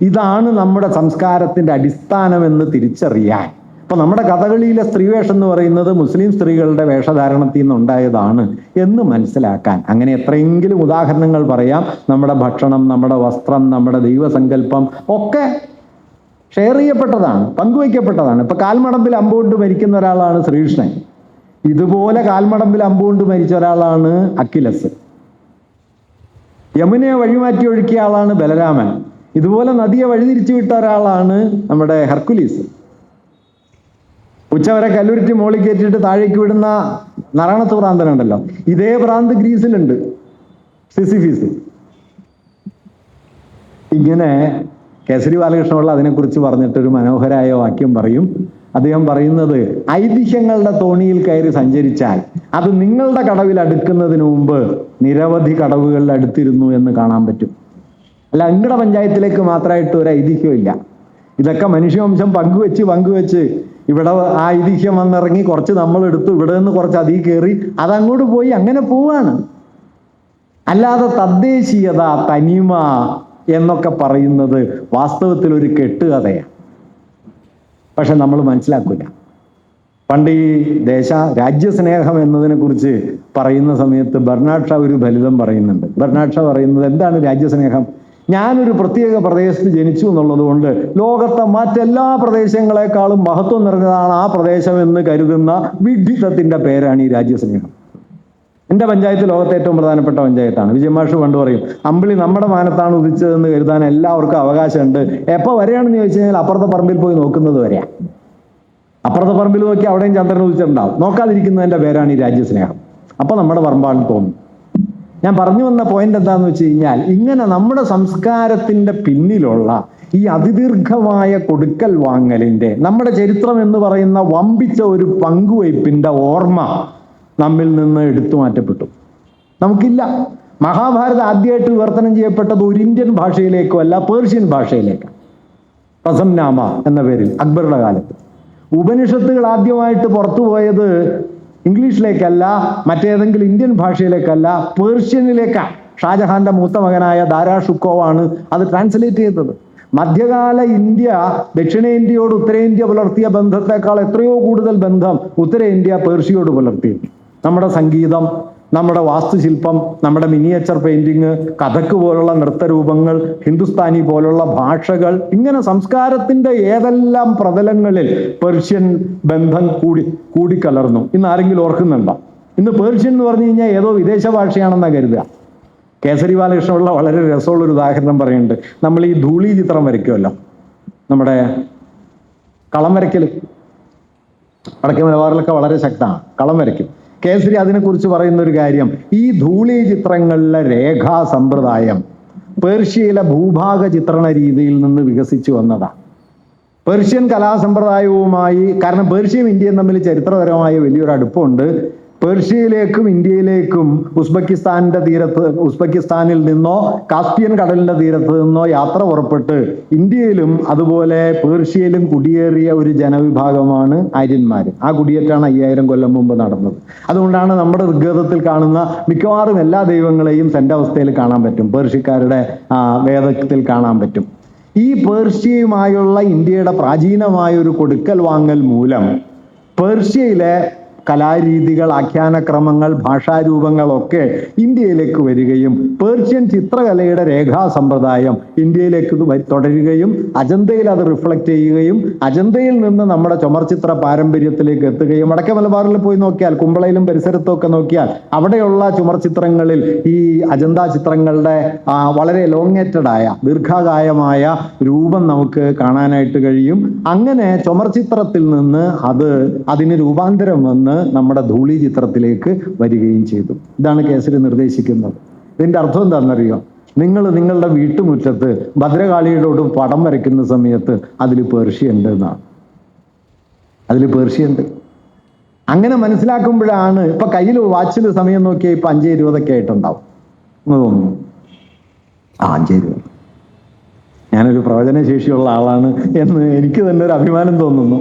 ഇതാണ് നമ്മുടെ സംസ്കാരത്തിന്റെ അടിസ്ഥാനമെന്ന് തിരിച്ചറിയാൻ, അപ്പൊ നമ്മുടെ കഥകളിയിലെ സ്ത്രീവേഷം എന്ന് പറയുന്നത് മുസ്ലിം സ്ത്രീകളുടെ വേഷധാരണത്തിൽ നിന്നുണ്ടായതാണ് എന്ന് മനസ്സിലാക്കാൻ, അങ്ങനെ എത്രയെങ്കിലും ഉദാഹരണങ്ങൾ പറയാം. നമ്മുടെ ഭക്ഷണം, നമ്മുടെ വസ്ത്രം, നമ്മുടെ ദൈവസങ്കല്പം ഒക്കെ ഷെയർ ചെയ്യപ്പെട്ടതാണ്, പങ്കുവയ്ക്കപ്പെട്ടതാണ്. ഇപ്പൊ കാൽമടമ്പിൽ അമ്പുകൊണ്ട് മരിക്കുന്ന ഒരാളാണ് ശ്രീകൃഷ്ണൻ. ഇതുപോലെ കാൽമടമ്പിൽ അമ്പുകൊണ്ട് മരിച്ച ഒരാളാണ് അക്കിലസ്. യമുനയെ വഴിമാറ്റി ഒഴുക്കിയ ആളാണ് ബലരാമൻ. ഇതുപോലെ നദിയെ വഴിതിരിച്ചു വിട്ട ഒരാളാണ് നമ്മുടെ ഹെർക്കുലീസ്. ഉച്ചവരെ കല്ലുരുറ്റി മോളിൽ കയറ്റിയിട്ട് താഴേക്ക് വിടുന്ന നാരായണത്ത് ഭ്രാന്തനുണ്ടല്ലോ, ഇതേ ഭ്രാന്ത് ഗ്രീസിലുണ്ട്, സിസിഫീസ്. ഇങ്ങനെ കേസരി ബാലകൃഷ്ണപിള്ള അതിനെക്കുറിച്ച് പറഞ്ഞിട്ടൊരു മനോഹരായ വാക്യം പറയും. അദ്ദേഹം പറയുന്നത്, ഐതിഹ്യങ്ങളുടെ തോണിയിൽ കയറി സഞ്ചരിച്ചാൽ അത് നിങ്ങളുടെ കടവിൽ അടുക്കുന്നതിന് മുമ്പ് നിരവധി കടവുകളിൽ അടുത്തിരുന്നു എന്ന് കാണാൻ പറ്റും. അല്ല, നിങ്ങളുടെ പഞ്ചായത്തിലേക്ക് മാത്രമായിട്ട് ഒരു ഐതിഹ്യമില്ല. ഇതൊക്കെ മനുഷ്യവംശം പങ്കുവെച്ച് ഇവിടെ ആ ഐതിഹ്യം വന്നിറങ്ങി, കുറച്ച് നമ്മളെടുത്തു, ഇവിടെ നിന്ന് കുറച്ച് അതിൽ കയറി, അതങ്ങോട്ട് പോയി, അങ്ങനെ പോവാണ്. അല്ലാതെ തദ്ദേശീയത, തനിമ എന്നൊക്കെ പറയുന്നത് വാസ്തവത്തിൽ ഒരു കെട്ടുകഥയാണ്. പക്ഷെ നമ്മൾ മനസ്സിലാക്കില്ല. പണ്ട് ഈ രാജ്യസ്നേഹം എന്നതിനെ കുറിച്ച് പറയുന്ന സമയത്ത് ബെർണാഡ് ഷാ ഒരു ഫലിതം പറയുന്നുണ്ട്. ബെർണാഡ് ഷാ പറയുന്നത്, എന്താണ് രാജ്യസ്നേഹം? ഞാനൊരു പ്രത്യേക പ്രദേശത്ത് ജനിച്ചു എന്നുള്ളത് കൊണ്ട് ലോകത്തെ മറ്റെല്ലാ പ്രദേശങ്ങളെക്കാളും മഹത്വം നിറഞ്ഞതാണ് ആ പ്രദേശം എന്ന് കരുതുന്ന വിഡ്ഢിത്തത്തിന്റെ പേരാണ് ഈ രാജ്യസ്നേഹം. എൻ്റെ പഞ്ചായത്ത് ലോകത്തെ ഏറ്റവും പ്രധാനപ്പെട്ട പഞ്ചായത്താണ്. വിജയമാഷ് പണ്ട് പറയും, അമ്പിളി നമ്മുടെ മാനത്താണ് ഉദിച്ചതെന്ന് കരുതാൻ എല്ലാവർക്കും അവകാശമുണ്ട്. എപ്പോൾ വരെയാണെന്ന് ചോദിച്ചു കഴിഞ്ഞാൽ അപ്പുറത്തെ പറമ്പിൽ പോയി നോക്കുന്നത് വരെയാണ്. അപ്പുറത്തെ പറമ്പിൽ നോക്കി അവിടെയും ചന്ദ്രൻ ഉദിച്ചിട്ടുണ്ടാവും. നോക്കാതിരിക്കുന്നതിൻ്റെ പേരാണ് ഈ രാജ്യസ്നേഹം. അപ്പൊ നമ്മുടെ പറമ്പാണെന്ന് തോന്നും. ഞാൻ പറഞ്ഞു വന്ന പോയിന്റ് എന്താന്ന് വെച്ച് കഴിഞ്ഞാൽ, ഇങ്ങനെ നമ്മുടെ സംസ്കാരത്തിന്റെ പിന്നിലുള്ള ഈ അതിദീർഘമായ കൊടുക്കൽ വാങ്ങലിന്റെ, നമ്മുടെ ചരിത്രം എന്ന് പറയുന്ന വമ്പിച്ച ഒരു പങ്കുവയ്പിന്റെ ഓർമ്മ നമ്മിൽ നിന്ന് എടുത്തു മാറ്റപ്പെട്ടു. നമുക്കില്ല. മഹാഭാരതം ആദ്യമായിട്ട് വിവർത്തനം ചെയ്യപ്പെട്ടത് ഒരു ഇന്ത്യൻ ഭാഷയിലേക്കോ അല്ല, പേർഷ്യൻ ഭാഷയിലേക്കാണ്. റസംനാമ എന്ന പേരിൽ അക്ബറുടെ കാലത്ത്. ഉപനിഷത്തുകൾ ആദ്യമായിട്ട് പുറത്തുപോയത് ഇംഗ്ലീഷിലേക്കല്ല, മറ്റേതെങ്കിലും ഇന്ത്യൻ ഭാഷയിലേക്കല്ല, പേർഷ്യനിലേക്കാണ്. ഷാജഹാന്റെ മൂത്ത മകനായ ദാരാ ഷുക്കോവാണ് അത് ട്രാൻസ്ലേറ്റ് ചെയ്തത്. മധ്യകാല ഇന്ത്യ ദക്ഷിണേന്ത്യയോട് ഉത്തരേന്ത്യ പുലർത്തിയ ബന്ധത്തെക്കാൾ എത്രയോ കൂടുതൽ ബന്ധം ഉത്തരേന്ത്യ പേർഷ്യയോട് പുലർത്തി. നമ്മുടെ സംഗീതം, നമ്മുടെ വാസ്തുശില്പം, നമ്മുടെ മിനിയേച്ചർ പെയിന്റിങ്, കഥക്ക് പോലുള്ള നൃത്തരൂപങ്ങൾ, ഹിന്ദുസ്ഥാനി പോലുള്ള ഭാഷകൾ, ഇങ്ങനെ സംസ്കാരത്തിന്റെ ഏതെല്ലാം പ്രതലങ്ങളിൽ പേർഷ്യൻ ബന്ധം കൂടിക്കലർന്നു. ഇന്ന് ആരെങ്കിലും ഓർക്കുന്നുണ്ടോ? ഇന്ന് പേർഷ്യൻ എന്ന് പറഞ്ഞു കഴിഞ്ഞാൽ ഏതോ വിദേശ ഭാഷയാണെന്നാണ് കരുതുക. കേസരി ബാലകൃഷ്ണപിള്ള വളരെ രസമുള്ളൊരു ഉദാഹരണം പറയുന്നുണ്ട്. നമ്മൾ ഈ ധൂളി ചിത്രം വരയ്ക്കുമല്ലോ, നമ്മുടെ കളം വരയ്ക്കൽ വടക്കേ മലബാറിലൊക്കെ വളരെ ശക്തമാണ്, കളം വരയ്ക്കും. കേസരി അതിനെക്കുറിച്ച് പറയുന്ന ഒരു കാര്യം, ഈ ധൂളി ചിത്രങ്ങളിലെ രേഖാ സമ്പ്രദായം പേർഷ്യയിലെ ഭൂഭാഗ ചിത്രണ രീതിയിൽ നിന്ന് വികസിച്ചു വന്നതാണ്. പേർഷ്യൻ കലാസമ്പ്രദായവുമായി, കാരണം പേർഷ്യയും ഇന്ത്യയും തമ്മിൽ ചരിത്രപരമായ വലിയൊരു അടുപ്പമുണ്ട്. പേർഷ്യയിലേക്കും ഇന്ത്യയിലേക്കും ഉസ്ബെക്കിസ്ഥാനിൽ നിന്നോ കാസ്പിയൻ കടലിന്റെ തീരത്ത് നിന്നോ യാത്ര പുറപ്പെട്ട് ഇന്ത്യയിലും അതുപോലെ പേർഷ്യയിലും കുടിയേറിയ ഒരു ജനവിഭാഗമാണ് ആര്യന്മാർ. ആ കുടിയേറ്റാണ് 5000 കൊല്ലം മുമ്പ് നടന്നത്. അതുകൊണ്ടാണ് നമ്മുടെ ഋഗ്വേദത്തിൽ കാണുന്ന മിക്കവാറും എല്ലാ ദൈവങ്ങളെയും സെന്റവസ്ഥയിൽ കാണാൻ പറ്റും, പേർഷ്യക്കാരുടെ വേദത്തിൽ കാണാൻ പറ്റും. ഈ പേർഷ്യയുമായുള്ള ഇന്ത്യയുടെ പ്രാചീനമായ ഒരു കൊടുക്കൽ വാങ്ങൽ മൂലം പേർഷ്യയിലെ കലാരീതികൾ, ആഖ്യാനക്രമങ്ങൾ, ഭാഷാരൂപങ്ങളൊക്കെ ഇന്ത്യയിലേക്ക് വരികയും പേർഷ്യൻ ചിത്രകലയുടെ രേഖാ സമ്പ്രദായം ഇന്ത്യയിലേക്ക് തുടരുകയും അജന്തയിൽ അത് റിഫ്ലക്റ്റ് ചെയ്യുകയും അജന്തയിൽ നിന്ന് നമ്മുടെ ചുമർചിത്ര പാരമ്പര്യത്തിലേക്ക് എത്തുകയും, വടക്കേ മലബാറിൽ പോയി നോക്കിയാൽ, കുമ്പളയിലും പരിസരത്തും ഒക്കെ നോക്കിയാൽ അവിടെയുള്ള ചുമർചിത്രങ്ങളിൽ ഈ അജന്ത ചിത്രങ്ങളുടെ വളരെ എലോങ്ങേറ്റഡ് ആയ ദീർഘകായമായ രൂപം നമുക്ക് കാണാനായിട്ട് കഴിയും. അങ്ങനെ ചുമർചിത്രത്തിൽ നിന്ന് അതിന് രൂപാന്തരം വന്ന് നമ്മുടെ ധൂളി ചിത്രത്തിലേക്ക് വരികയും ചെയ്തു. ഇതാണ് കേസരി നിർദ്ദേശിക്കുന്നത്. ഇതിന്റെ അർത്ഥം എന്താണെന്നറിയോ? നിങ്ങൾ നിങ്ങളുടെ വീട്ടുമുറ്റത്ത് ഭദ്രകാളിയോട് പടം വരയ്ക്കുന്ന സമയത്ത് അതിൽ പേർഷ്യയുണ്ട് എന്നാണ്. അതിൽ പേർഷ്യയുണ്ട്. അങ്ങനെ മനസ്സിലാക്കുമ്പോഴാണ് ഇപ്പൊ കയ്യിൽ വാച്ചിൽ സമയം നോക്കിയാൽ ഇപ്പൊ 5:20 ആയിട്ടുണ്ടാവും എന്ന് തോന്നുന്നു. 5:20. ഞാനൊരു പ്രവചനശേഷിയുള്ള ആളാണ് എന്ന് എനിക്ക് തന്നെ ഒരു അഭിമാനം തോന്നുന്നു.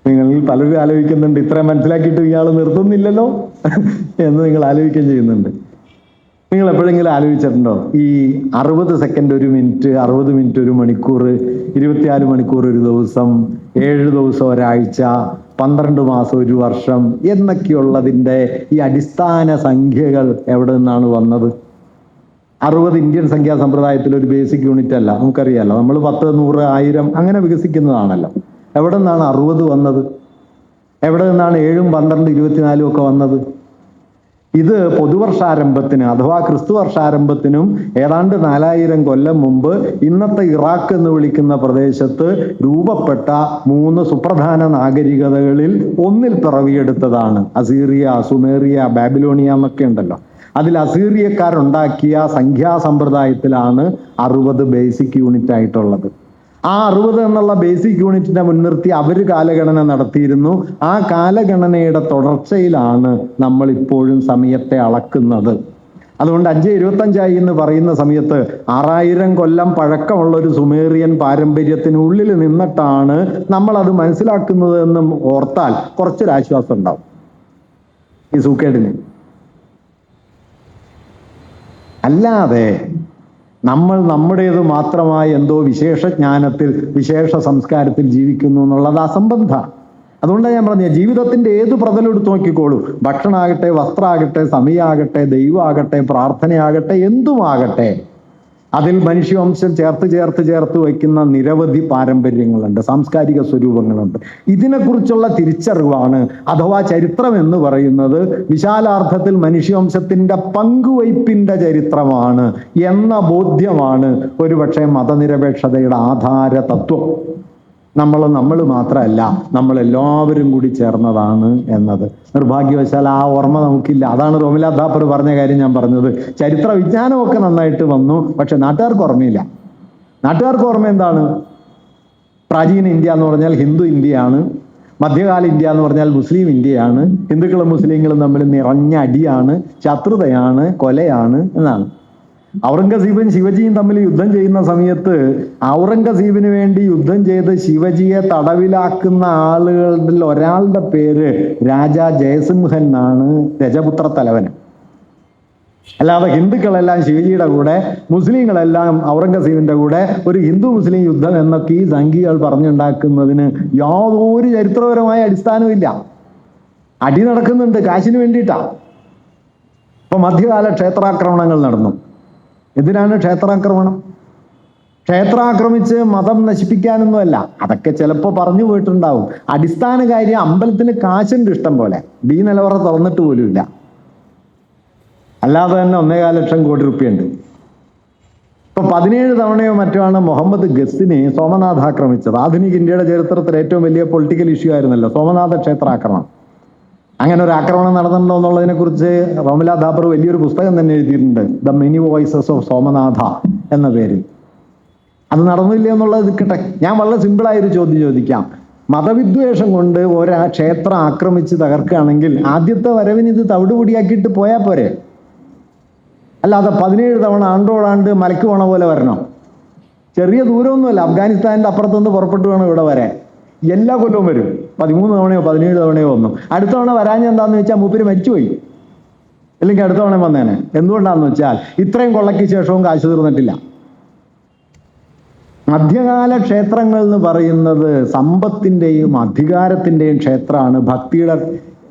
നിങ്ങളിൽ പലരും ആലോചിക്കുന്നുണ്ട്, ഇത്രയും മനസ്സിലാക്കിയിട്ട് ഇയാൾ നിർത്തുന്നില്ലല്ലോ എന്ന് നിങ്ങൾ ആലോചിക്കുകയും ചെയ്യുന്നുണ്ട്. നിങ്ങൾ എപ്പോഴെങ്കിലും ആലോചിച്ചിട്ടുണ്ടോ ഈ 60 സെക്കൻഡ് 1 മിനിറ്റ്, 60 മിനിറ്റ് 1 മണിക്കൂർ, 24 മണിക്കൂർ 1 ദിവസം, 7 ദിവസം ഒരാഴ്ച, 12 മാസം 1 വർഷം എന്നൊക്കെയുള്ളതിൻ്റെ ഈ അടിസ്ഥാന സംഖ്യകൾ എവിടെ നിന്നാണ് വന്നത്? 60 ഇന്ത്യൻ സംഖ്യാ സമ്പ്രദായത്തിൽ ഒരു ബേസിക് യൂണിറ്റ് അല്ല, നമുക്കറിയാലോ. നമ്മൾ 10, 100, 1000 അങ്ങനെ വികസിക്കുന്നതാണല്ലോ. എവിടെ നിന്നാണ് 60 വന്നത്? എവിടെ നിന്നാണ് 7, 12, 24 ഒക്കെ വന്നത്? ഇത് പൊതുവർഷാരംഭത്തിന് അഥവാ ക്രിസ്തു വർഷാരംഭത്തിനും ഏതാണ്ട് 4000 കൊല്ലം മുമ്പ് ഇന്നത്തെ ഇറാഖ് എന്ന് വിളിക്കുന്ന പ്രദേശത്ത് രൂപപ്പെട്ട 3 സുപ്രധാന നാഗരികതകളിൽ ഒന്നിൽ പിറവിയെടുത്തതാണ്. അസീറിയ, സുമേറിയ, ബാബിലോണിയ എന്നൊക്കെ ഉണ്ടല്ലോ. അതിൽ അസീറിയക്കാരുണ്ടാക്കിയ സംഖ്യാസമ്പ്രദായത്തിലാണ് 60 ബേസിക് യൂണിറ്റ് ആയിട്ടുള്ളത്. ആ 60 എന്നുള്ള ബേസിക് യൂണിറ്റിനെ മുൻനിർത്തി അവർ കാലഗണന നടത്തിയിരുന്നു. ആ കാലഗണനയുടെ തുടർച്ചയിലാണ് നമ്മൾ ഇപ്പോഴും സമയത്തെ അളക്കുന്നത്. അതുകൊണ്ട് 5:25 എന്ന് പറയുന്ന സമയത്ത് 6000 കൊല്ലം പഴക്കമുള്ള ഒരു സുമേറിയൻ പാരമ്പര്യത്തിനുള്ളിൽ നിന്നിട്ടാണ് നമ്മൾ അത് മനസ്സിലാക്കുന്നത് എന്ന് ഓർത്താൽ കുറച്ചൊരാശ്വാസം ഉണ്ടാവും ഈ സൂക്കേടിന്. അല്ലാതെ നമ്മൾ നമ്മുടേത് മാത്രമായ എന്തോ വിശേഷ ജ്ഞാനത്തിൽ, വിശേഷ സംസ്കാരത്തിൽ ജീവിക്കുന്നു എന്നുള്ളത് അസംബന്ധമാണ്. അതുകൊണ്ടാണ് ഞാൻ പറഞ്ഞത്, ജീവിതത്തിന്റെ ഏത് പ്രതലെടുത്ത് നോക്കിക്കോളൂ. ഭക്ഷണമാകട്ടെ, വസ്ത്രമാകട്ടെ, സമയമാകട്ടെ, ദൈവമാകട്ടെ, പ്രാർത്ഥനയാകട്ടെ, എന്തുമാകട്ടെ, അതിൽ മനുഷ്യവംശം ചേർത്ത് വയ്ക്കുന്ന നിരവധി പാരമ്പര്യങ്ങളുണ്ട്, സാംസ്കാരിക സ്വരൂപങ്ങളുണ്ട്. ഇതിനെക്കുറിച്ചുള്ള തിരിച്ചറിവാണ് അഥവാ ചരിത്രം എന്ന് പറയുന്നത്. വിശാലാർത്ഥത്തിൽ മനുഷ്യവംശത്തിന്റെ പങ്കുവയ്പ്പിന്റെ ചരിത്രമാണ് എന്ന ബോധ്യമാണ് ഒരുപക്ഷെ മതനിരപേക്ഷതയുടെ ആധാര തത്വം. നമ്മൾ മാത്രമല്ല, നമ്മളെല്ലാവരും കൂടി ചേർന്നതാണ് എന്നത്. നിർഭാഗ്യവശാൽ ആ ഓർമ്മ നമുക്കില്ല. അതാണ് റോമില ഥാപ്പർ പറഞ്ഞ കാര്യം ഞാൻ പറഞ്ഞത്. ചരിത്ര വിജ്ഞാനമൊക്കെ നന്നായിട്ട് വന്നു, പക്ഷെ നാട്ടുകാർക്ക് ഓർമ്മയില്ല. നാട്ടുകാർക്ക് ഓർമ്മ എന്താണ്? പ്രാചീന ഇന്ത്യ എന്ന് പറഞ്ഞാൽ ഹിന്ദു ഇന്ത്യയാണ്, മധ്യകാല ഇന്ത്യ എന്ന് പറഞ്ഞാൽ മുസ്ലിം ഇന്ത്യയാണ്, ഹിന്ദുക്കളും മുസ്ലിങ്ങളും തമ്മിൽ നിറഞ്ഞ അടിയാണ്, ശത്രുതയാണ്, കൊലയാണ് എന്നാണ്. ഔറംഗസീബും ശിവജിയും തമ്മിൽ യുദ്ധം ചെയ്യുന്ന സമയത്ത് ഔറംഗസീബിന് വേണ്ടി യുദ്ധം ചെയ്ത് ശിവജിയെ തടവിലാക്കുന്ന ആളുകളിൽ ഒരാളുടെ പേര് രാജാ ജയസിംഹൻ എന്നാണ്, രജപുത്ര തലവൻ. അല്ലാതെ ഹിന്ദുക്കളെല്ലാം ശിവജിയുടെ കൂടെ, മുസ്ലിങ്ങളെല്ലാം ഔറംഗസീബിന്റെ കൂടെ ഒരു ഹിന്ദു മുസ്ലിം യുദ്ധം എന്നൊക്കെ ഈ സംഖ്യകൾ പറഞ്ഞുണ്ടാക്കുന്നതിന് യാതൊരു ചരിത്രപരമായ അടിസ്ഥാനവും ഇല്ല. അടി നടക്കുന്നുണ്ട് കാശിന് വേണ്ടിയിട്ടാ. ഇപ്പൊ മധ്യകാല ക്ഷേത്രാക്രമണങ്ങൾ നടന്നു. എന്തിനാണ് ക്ഷേത്രാക്രമണം? ക്ഷേത്രാക്രമിച്ച് മതം നശിപ്പിക്കാനൊന്നുമല്ല. അതൊക്കെ ചിലപ്പോൾ പറഞ്ഞു പോയിട്ടുണ്ടാവും. അടിസ്ഥാന കാര്യം, അമ്പലത്തിന് കാശുണ്ട് ഇഷ്ടം പോലെ, ഡി നിലവറ തുറന്നിട്ട് പോലുമില്ല. അല്ലാതെ തന്നെ 1.25 ലക്ഷം കോടി റുപ്യുണ്ട്. ഇപ്പൊ 17 തവണയോ മറ്റോ ആണ് മുഹമ്മദ് ഗസ്റ്റിനെ സോമനാഥ ആക്രമിച്ചത്. ആധുനിക ഇന്ത്യയുടെ ചരിത്രത്തിൽ ഏറ്റവും വലിയ പൊളിറ്റിക്കൽ ഇഷ്യൂ ആയിരുന്നല്ലോ സോമനാഥ ക്ഷേത്രാക്രമണം. അങ്ങനെ ഒരു ആക്രമണം നടന്നിട്ടുണ്ടോ എന്നുള്ളതിനെ കുറിച്ച് റോമില ഥാപ്പർ വലിയൊരു പുസ്തകം തന്നെ എഴുതിയിട്ടുണ്ട്, the many voices of Somanatha എന്ന പേരിൽ. അത് നടന്നില്ല എന്നുള്ളത് നിൽക്കട്ടെ. ഞാൻ വളരെ സിമ്പിളായൊരു ചോദ്യം ചോദിക്കാം. മതവിദ്വേഷം കൊണ്ട് ഒരാ ക്ഷേത്രം ആക്രമിച്ച് തകർക്കുകയാണെങ്കിൽ ആദ്യത്തെ വരവിന് ഇത് തവിടുപൊടിയാക്കിയിട്ട് പോയാൽ പോരെ? അല്ലാതെ 17 തവണ ആണ്ടോടാണ്ട് മലക്ക് പോണ പോലെ വരണം. ചെറിയ ദൂരമൊന്നുമല്ല, അഫ്ഗാനിസ്ഥാനിന്റെ അപ്പുറത്തുനിന്ന് പുറപ്പെട്ടു വേണം ഇവിടെ വരാൻ. എല്ലാ കൊല്ലവും വരും, 13 തവണയോ 17 തവണയോ വന്നു. അടുത്ത തവണ വരാഞ്ഞ എന്താന്ന് വെച്ചാൽ മൂപ്പര് മരിച്ചുപോയി, അല്ലെങ്കിൽ അടുത്ത തവണ വന്നേനെ. എന്തുകൊണ്ടാന്ന് വെച്ചാൽ ഇത്രയും കൊള്ളയ്ക്ക് ശേഷവും കാശ് തീർന്നിട്ടില്ല. മധ്യകാല ക്ഷേത്രങ്ങൾ എന്ന് പറയുന്നത് സമ്പത്തിന്റെയും അധികാരത്തിന്റെയും ക്ഷേത്രമാണ്, ഭക്തിയുടെ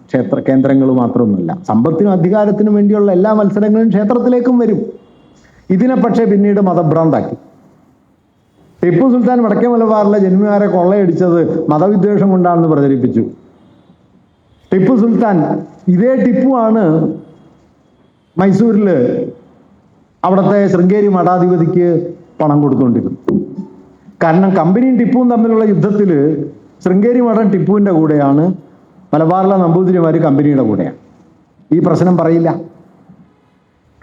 ക്ഷേത്ര കേന്ദ്രങ്ങൾ മാത്രമൊന്നുമില്ല. സമ്പത്തിനും അധികാരത്തിനും വേണ്ടിയുള്ള എല്ലാ മത്സരങ്ങളും ക്ഷേത്രത്തിലേക്കും വരും. ഇതിനെ പക്ഷേ പിന്നീട് മതഭ്രാന്താക്കി. ടിപ്പു സുൽത്താൻ വടക്കേ മലബാറിലെ ജന്മിമാരെ കൊള്ളയടിച്ചത് മതവിദ്വേഷം കൊണ്ടാണെന്ന് പ്രചരിപ്പിച്ചു. ടിപ്പു സുൽത്താൻ, ഇതേ ടിപ്പു ആണ് മൈസൂരില് അവിടുത്തെ ശൃംഗേരി മഠാധിപതിക്ക് പണം കൊടുത്തുകൊണ്ടിരുന്നത്. കാരണം കമ്പനിയും ടിപ്പുവും തമ്മിലുള്ള യുദ്ധത്തിൽ ശൃംഗേരി മഠം ടിപ്പുവിൻ്റെ കൂടെയാണ്, മലബാറിലെ നമ്പൂതിരിമാർ കമ്പനിയുടെ കൂടെയാണ്. ഈ പ്രശ്നം പറയില്ല.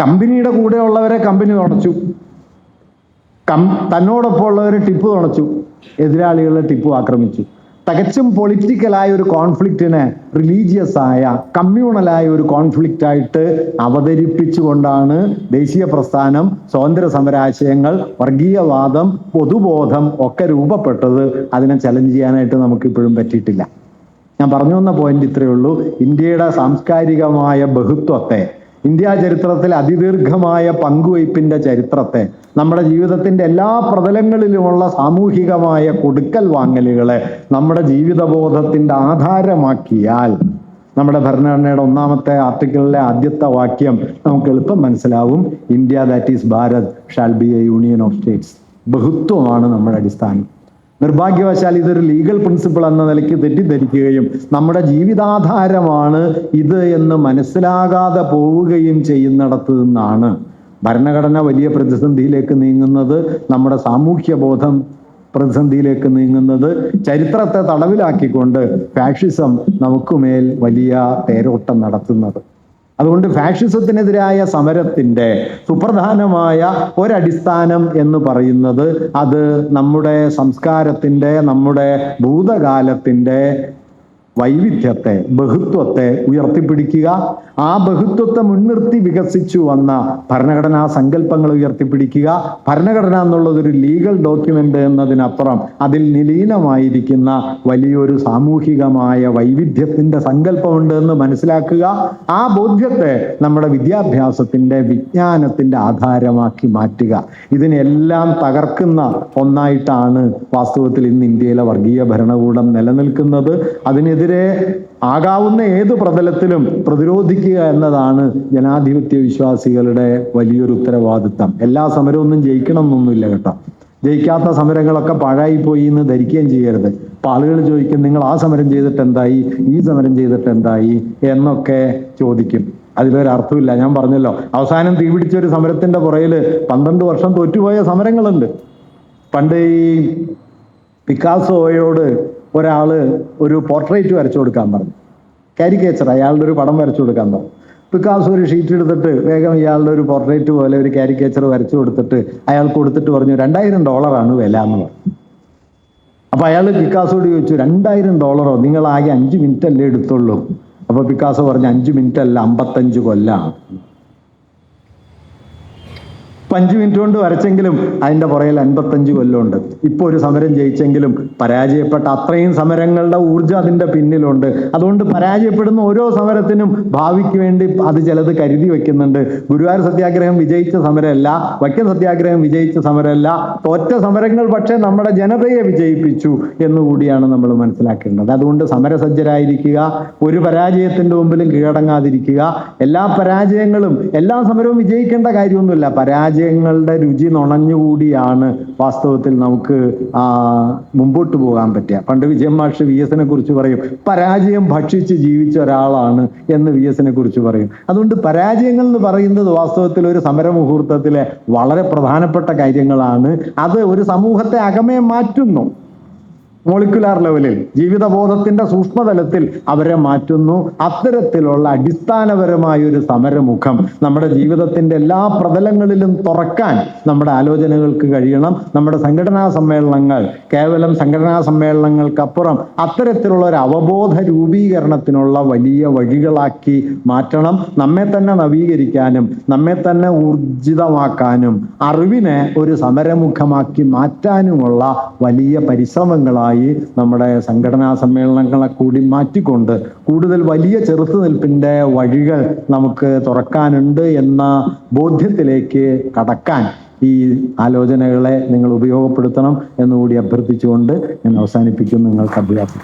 കമ്പനിയുടെ കൂടെ ഉള്ളവരെ കമ്പനി തുണച്ചു, തന്നോടൊപ്പം ഉള്ളവരെ ടിപ്പു തുണച്ചു, എതിരാളികളെ ടിപ്പു ആക്രമിച്ചു. തികച്ചും പൊളിറ്റിക്കലായ ഒരു കോൺഫ്ലിക്റ്റിനെ റിലീജിയസ് ആയ കമ്മ്യൂണലായ ഒരു കോൺഫ്ലിക്റ്റ് ആയിട്ട് അവതരിപ്പിച്ചുകൊണ്ടാണ് ദേശീയ പ്രസ്ഥാനം, സ്വാതന്ത്ര്യ സമരാശയങ്ങൾ, വർഗീയവാദം, പൊതുബോധം ഒക്കെ രൂപപ്പെട്ടത്. അതിനെ ചലഞ്ച് ചെയ്യാനായിട്ട് നമുക്കിപ്പോഴും പറ്റിയിട്ടില്ല. ഞാൻ പറഞ്ഞു വന്ന പോയിന്റ് ഇത്രയേ ഉള്ളൂ. ഇന്ത്യയുടെ സാംസ്കാരികമായ ബഹുത്വത്തെ, ഇന്ത്യ ചരിത്രത്തിൽ അതിദീർഘമായ പങ്കുവയ്പ്പിന്റെ ചരിത്രത്തെ, നമ്മുടെ ജീവിതത്തിന്റെ എല്ലാ പ്രതലങ്ങളിലുമുള്ള സാമൂഹികമായ കൊടുക്കൽ വാങ്ങലുകളെ നമ്മുടെ ജീവിതബോധത്തിന്റെ ആധാരമാക്കിയാൽ നമ്മുടെ ഭരണഘടനയുടെ 1-ാമത്തെ ആർട്ടിക്കിളിലെ ആദ്യത്തെ വാക്യം നമുക്ക് എളുപ്പം മനസ്സിലാവും. India that is Bharat shall be a union of states. ബഹുത്വമാണ് നമ്മുടെ അടിസ്ഥാനം. നിർഭാഗ്യവശാൽ ഇതൊരു ലീഗൽ പ്രിൻസിപ്പിൾ എന്ന നിലയ്ക്ക് തെറ്റിദ്ധരിക്കുകയും നമ്മുടെ ജീവിതാധാരമാണ് ഇത് എന്ന് മനസ്സിലാകാതെ പോവുകയും ചെയ്യുന്നിടത്ത് നിന്നാണ് ഭരണഘടന വലിയ പ്രതിസന്ധിയിലേക്ക് നീങ്ങുന്നത്, നമ്മുടെ സാമൂഹ്യ ബോധം പ്രതിസന്ധിയിലേക്ക് നീങ്ങുന്നത്. ചരിത്രത്തെ തടവിലാക്കിക്കൊണ്ട് ഫാഷിസം നമുക്കുമേൽ വലിയ തേരോട്ടം നടത്തുന്നത്. അതുകൊണ്ട് ഫാഷിസത്തിനെതിരായ സമരത്തിന്റെ സുപ്രധാനമായ ഒരടിസ്ഥാനം എന്ന് പറയുന്നത് അത് നമ്മുടെ സംസ്കാരത്തിന്റെ, നമ്മുടെ ഭൂതകാലത്തിന്റെ വൈവിധ്യത്തെ, ബഹുത്വത്തെ ഉയർത്തിപ്പിടിക്കുക, ആ ബഹുത്വത്തെ മുൻനിർത്തി വികസിച്ചു വന്ന ഭരണഘടനാ സങ്കല്പങ്ങൾ ഉയർത്തിപ്പിടിക്കുക. ഭരണഘടന എന്നുള്ളതൊരു ലീഗൽ ഡോക്യുമെന്റ് എന്നതിനപ്പുറം അതിൽ നിലീനമായിരിക്കുന്ന വലിയൊരു സാമൂഹികമായ വൈവിധ്യത്തിന്റെ സങ്കല്പമുണ്ട് എന്ന് മനസ്സിലാക്കുക. ആ ബോധ്യത്തെ നമ്മുടെ വിദ്യാഭ്യാസത്തിന്റെ, വിജ്ഞാനത്തിന്റെ ആധാരമാക്കി മാറ്റുക. ഇതിനെല്ലാം തകർക്കുന്ന ഒന്നായിട്ടാണ് വാസ്തവത്തിൽ ഇന്ന് ഇന്ത്യയിലെ വർഗീയ ഭരണകൂടം നിലനിൽക്കുന്നത്. അതിനെതിരെ ആകാവുന്ന ഏത് പ്രതലത്തിലും പ്രതിരോധിക്കുക എന്നതാണ് ജനാധിപത്യ വിശ്വാസികളുടെ വലിയൊരു ഉത്തരവാദിത്തം. എല്ലാ സമരമൊന്നും ജയിക്കണം എന്നൊന്നുമില്ല കേട്ടോ. ജയിക്കാത്ത സമരങ്ങളൊക്കെ പാഴായിപ്പോയി എന്ന് ധരിക്കുകയും ചെയ്യരുത്. അപ്പൊ ആളുകൾ ചോദിക്കും, നിങ്ങൾ ആ സമരം ചെയ്തിട്ട് എന്തായി, ഈ സമരം ചെയ്തിട്ട് എന്തായി എന്നൊക്കെ ചോദിക്കും. അതിലൊരർത്ഥമില്ല. ഞാൻ പറഞ്ഞല്ലോ, അവസാനം തീപിടിച്ച ഒരു സമരത്തിന്റെ പുറകിൽ 12 വർഷം തോറ്റുപോയ സമരങ്ങളുണ്ട്. പണ്ട് ഈ പിക്കാസോയോട് ഒരാള് ഒരു പോർട്രേറ്റ് വരച്ചു കൊടുക്കാൻ പറഞ്ഞു, കാരിക്കേച്ചർ, അയാളുടെ ഒരു പടം വരച്ചു കൊടുക്കാൻ പറഞ്ഞു. പിക്കാസോ ഒരു ഷീറ്റ് എടുത്തിട്ട് വേഗം ഇയാളുടെ ഒരു പോർട്രേറ്റ് പോലെ ഒരു കാരിക്കേച്ചർ വരച്ചു കൊടുത്തിട്ട് അയാൾ കൊടുത്തിട്ട് പറഞ്ഞു $2000 വില എന്ന് പറഞ്ഞു. അപ്പൊ അയാൾ പിക്കാസോട് ചോദിച്ചു, $2000 നിങ്ങൾ ആകെ 5 മിനിറ്റ് അല്ലേ എടുത്തുള്ളൂ? അപ്പൊ പിക്കാസോ പറഞ്ഞു, 5 മിനിറ്റ് അല്ല, 55 കൊല്ലാണ്. 5 മിനിറ്റ് കൊണ്ട് വരച്ചെങ്കിലും അതിന്റെ പുറകിൽ 55 കൊല്ലമുണ്ട്. ഇപ്പൊ ഒരു സമരം ജയിച്ചെങ്കിലും പരാജയപ്പെട്ട അത്രയും സമരങ്ങളുടെ ഊർജ്ജം അതിന്റെ പിന്നിലുണ്ട്. അതുകൊണ്ട് പരാജയപ്പെടുന്ന ഓരോ സമരത്തിനും ഭാവിക്ക് വേണ്ടി അത് ചിലത് കരുതി വെക്കുന്നുണ്ട്. ഗുരുവായൂർ സത്യാഗ്രഹം വിജയിച്ച സമരമല്ല, വൈക്കം സത്യാഗ്രഹം വിജയിച്ച സമരമല്ല, തോറ്റ സമരങ്ങൾ പക്ഷെ നമ്മുടെ ജനതയെ വിജയിപ്പിച്ചു എന്നുകൂടിയാണ് നമ്മൾ മനസ്സിലാക്കേണ്ടത്. അതുകൊണ്ട് സമരസജ്ജരായിരിക്കുക, ഒരു പരാജയത്തിന്റെ മുമ്പിലും കീഴടങ്ങാതിരിക്കുക. എല്ലാ പരാജയങ്ങളും, എല്ലാ സമരവും വിജയിക്കേണ്ട കാര്യമൊന്നുമില്ല. പരാജയങ്ങളുടെ രുചി നുണഞ്ഞുകൂടിയാണ് വാസ്തവത്തിൽ നമുക്ക് മുമ്പോട്ട് പോകാൻ പറ്റുക. പണ്ട് വിജയൻ മാഷ് VS-നെ കുറിച്ച് പറയും, പരാജയം ഭക്ഷിച്ച് ജീവിച്ച ഒരാളാണ് എന്ന് VS-നെ കുറിച്ച് പറയും. അതുകൊണ്ട് പരാജയങ്ങൾ എന്ന് പറയുന്നത് വാസ്തവത്തിൽ ഒരു സമരമുഹൂർത്തത്തിലെ വളരെ പ്രധാനപ്പെട്ട കാര്യങ്ങളാണ്. അത് ഒരു സമൂഹത്തെ അകമേ മാറ്റുന്നു. മോളിക്കുലാർ ലെവലിൽ, ജീവിതബോധത്തിന്റെ സൂക്ഷ്മതലത്തിൽ അവരെ മാറ്റുന്നു. അത്തരത്തിലുള്ള അടിസ്ഥാനപരമായ ഒരു സമരമുഖം നമ്മുടെ ജീവിതത്തിന്റെ എല്ലാ പ്രതലങ്ങളിലും തുറക്കാൻ നമ്മുടെ ആലോചനകൾക്ക് കഴിയണം. നമ്മുടെ സംഘടനാ സമ്മേളനങ്ങൾ കേവലം സംഘടനാ സമ്മേളനങ്ങൾക്കപ്പുറം അത്തരത്തിലുള്ള ഒരു അവബോധ രൂപീകരണത്തിനുള്ള വലിയ വഴികളാക്കി മാറ്റണം. നമ്മെ തന്നെ നവീകരിക്കാനും നമ്മെ തന്നെ ഊർജിതമാക്കാനും അറിവിനെ ഒരു സമരമുഖമാക്കി മാറ്റാനുമുള്ള വലിയ പരിശ്രമങ്ങളായി നമ്മുടെ സംഘടനാ സമ്മേളനങ്ങളെ കൂടി മാറ്റിക്കൊണ്ട് കൂടുതൽ വലിയ ചെറുത്തുനിൽപ്പിന്റെ വഴികൾ നമുക്ക് തുറക്കാനുണ്ട് എന്ന ബോധ്യത്തിലേക്ക് കടക്കാൻ ഈ ആലോചനകളെ നിങ്ങൾ ഉപയോഗപ്പെടുത്തണം എന്നുകൂടി അഭ്യർത്ഥിച്ചുകൊണ്ട് ഞാൻ അവസാനിപ്പിക്കുന്നു. നിങ്ങൾക്ക് അഭ്യാസം.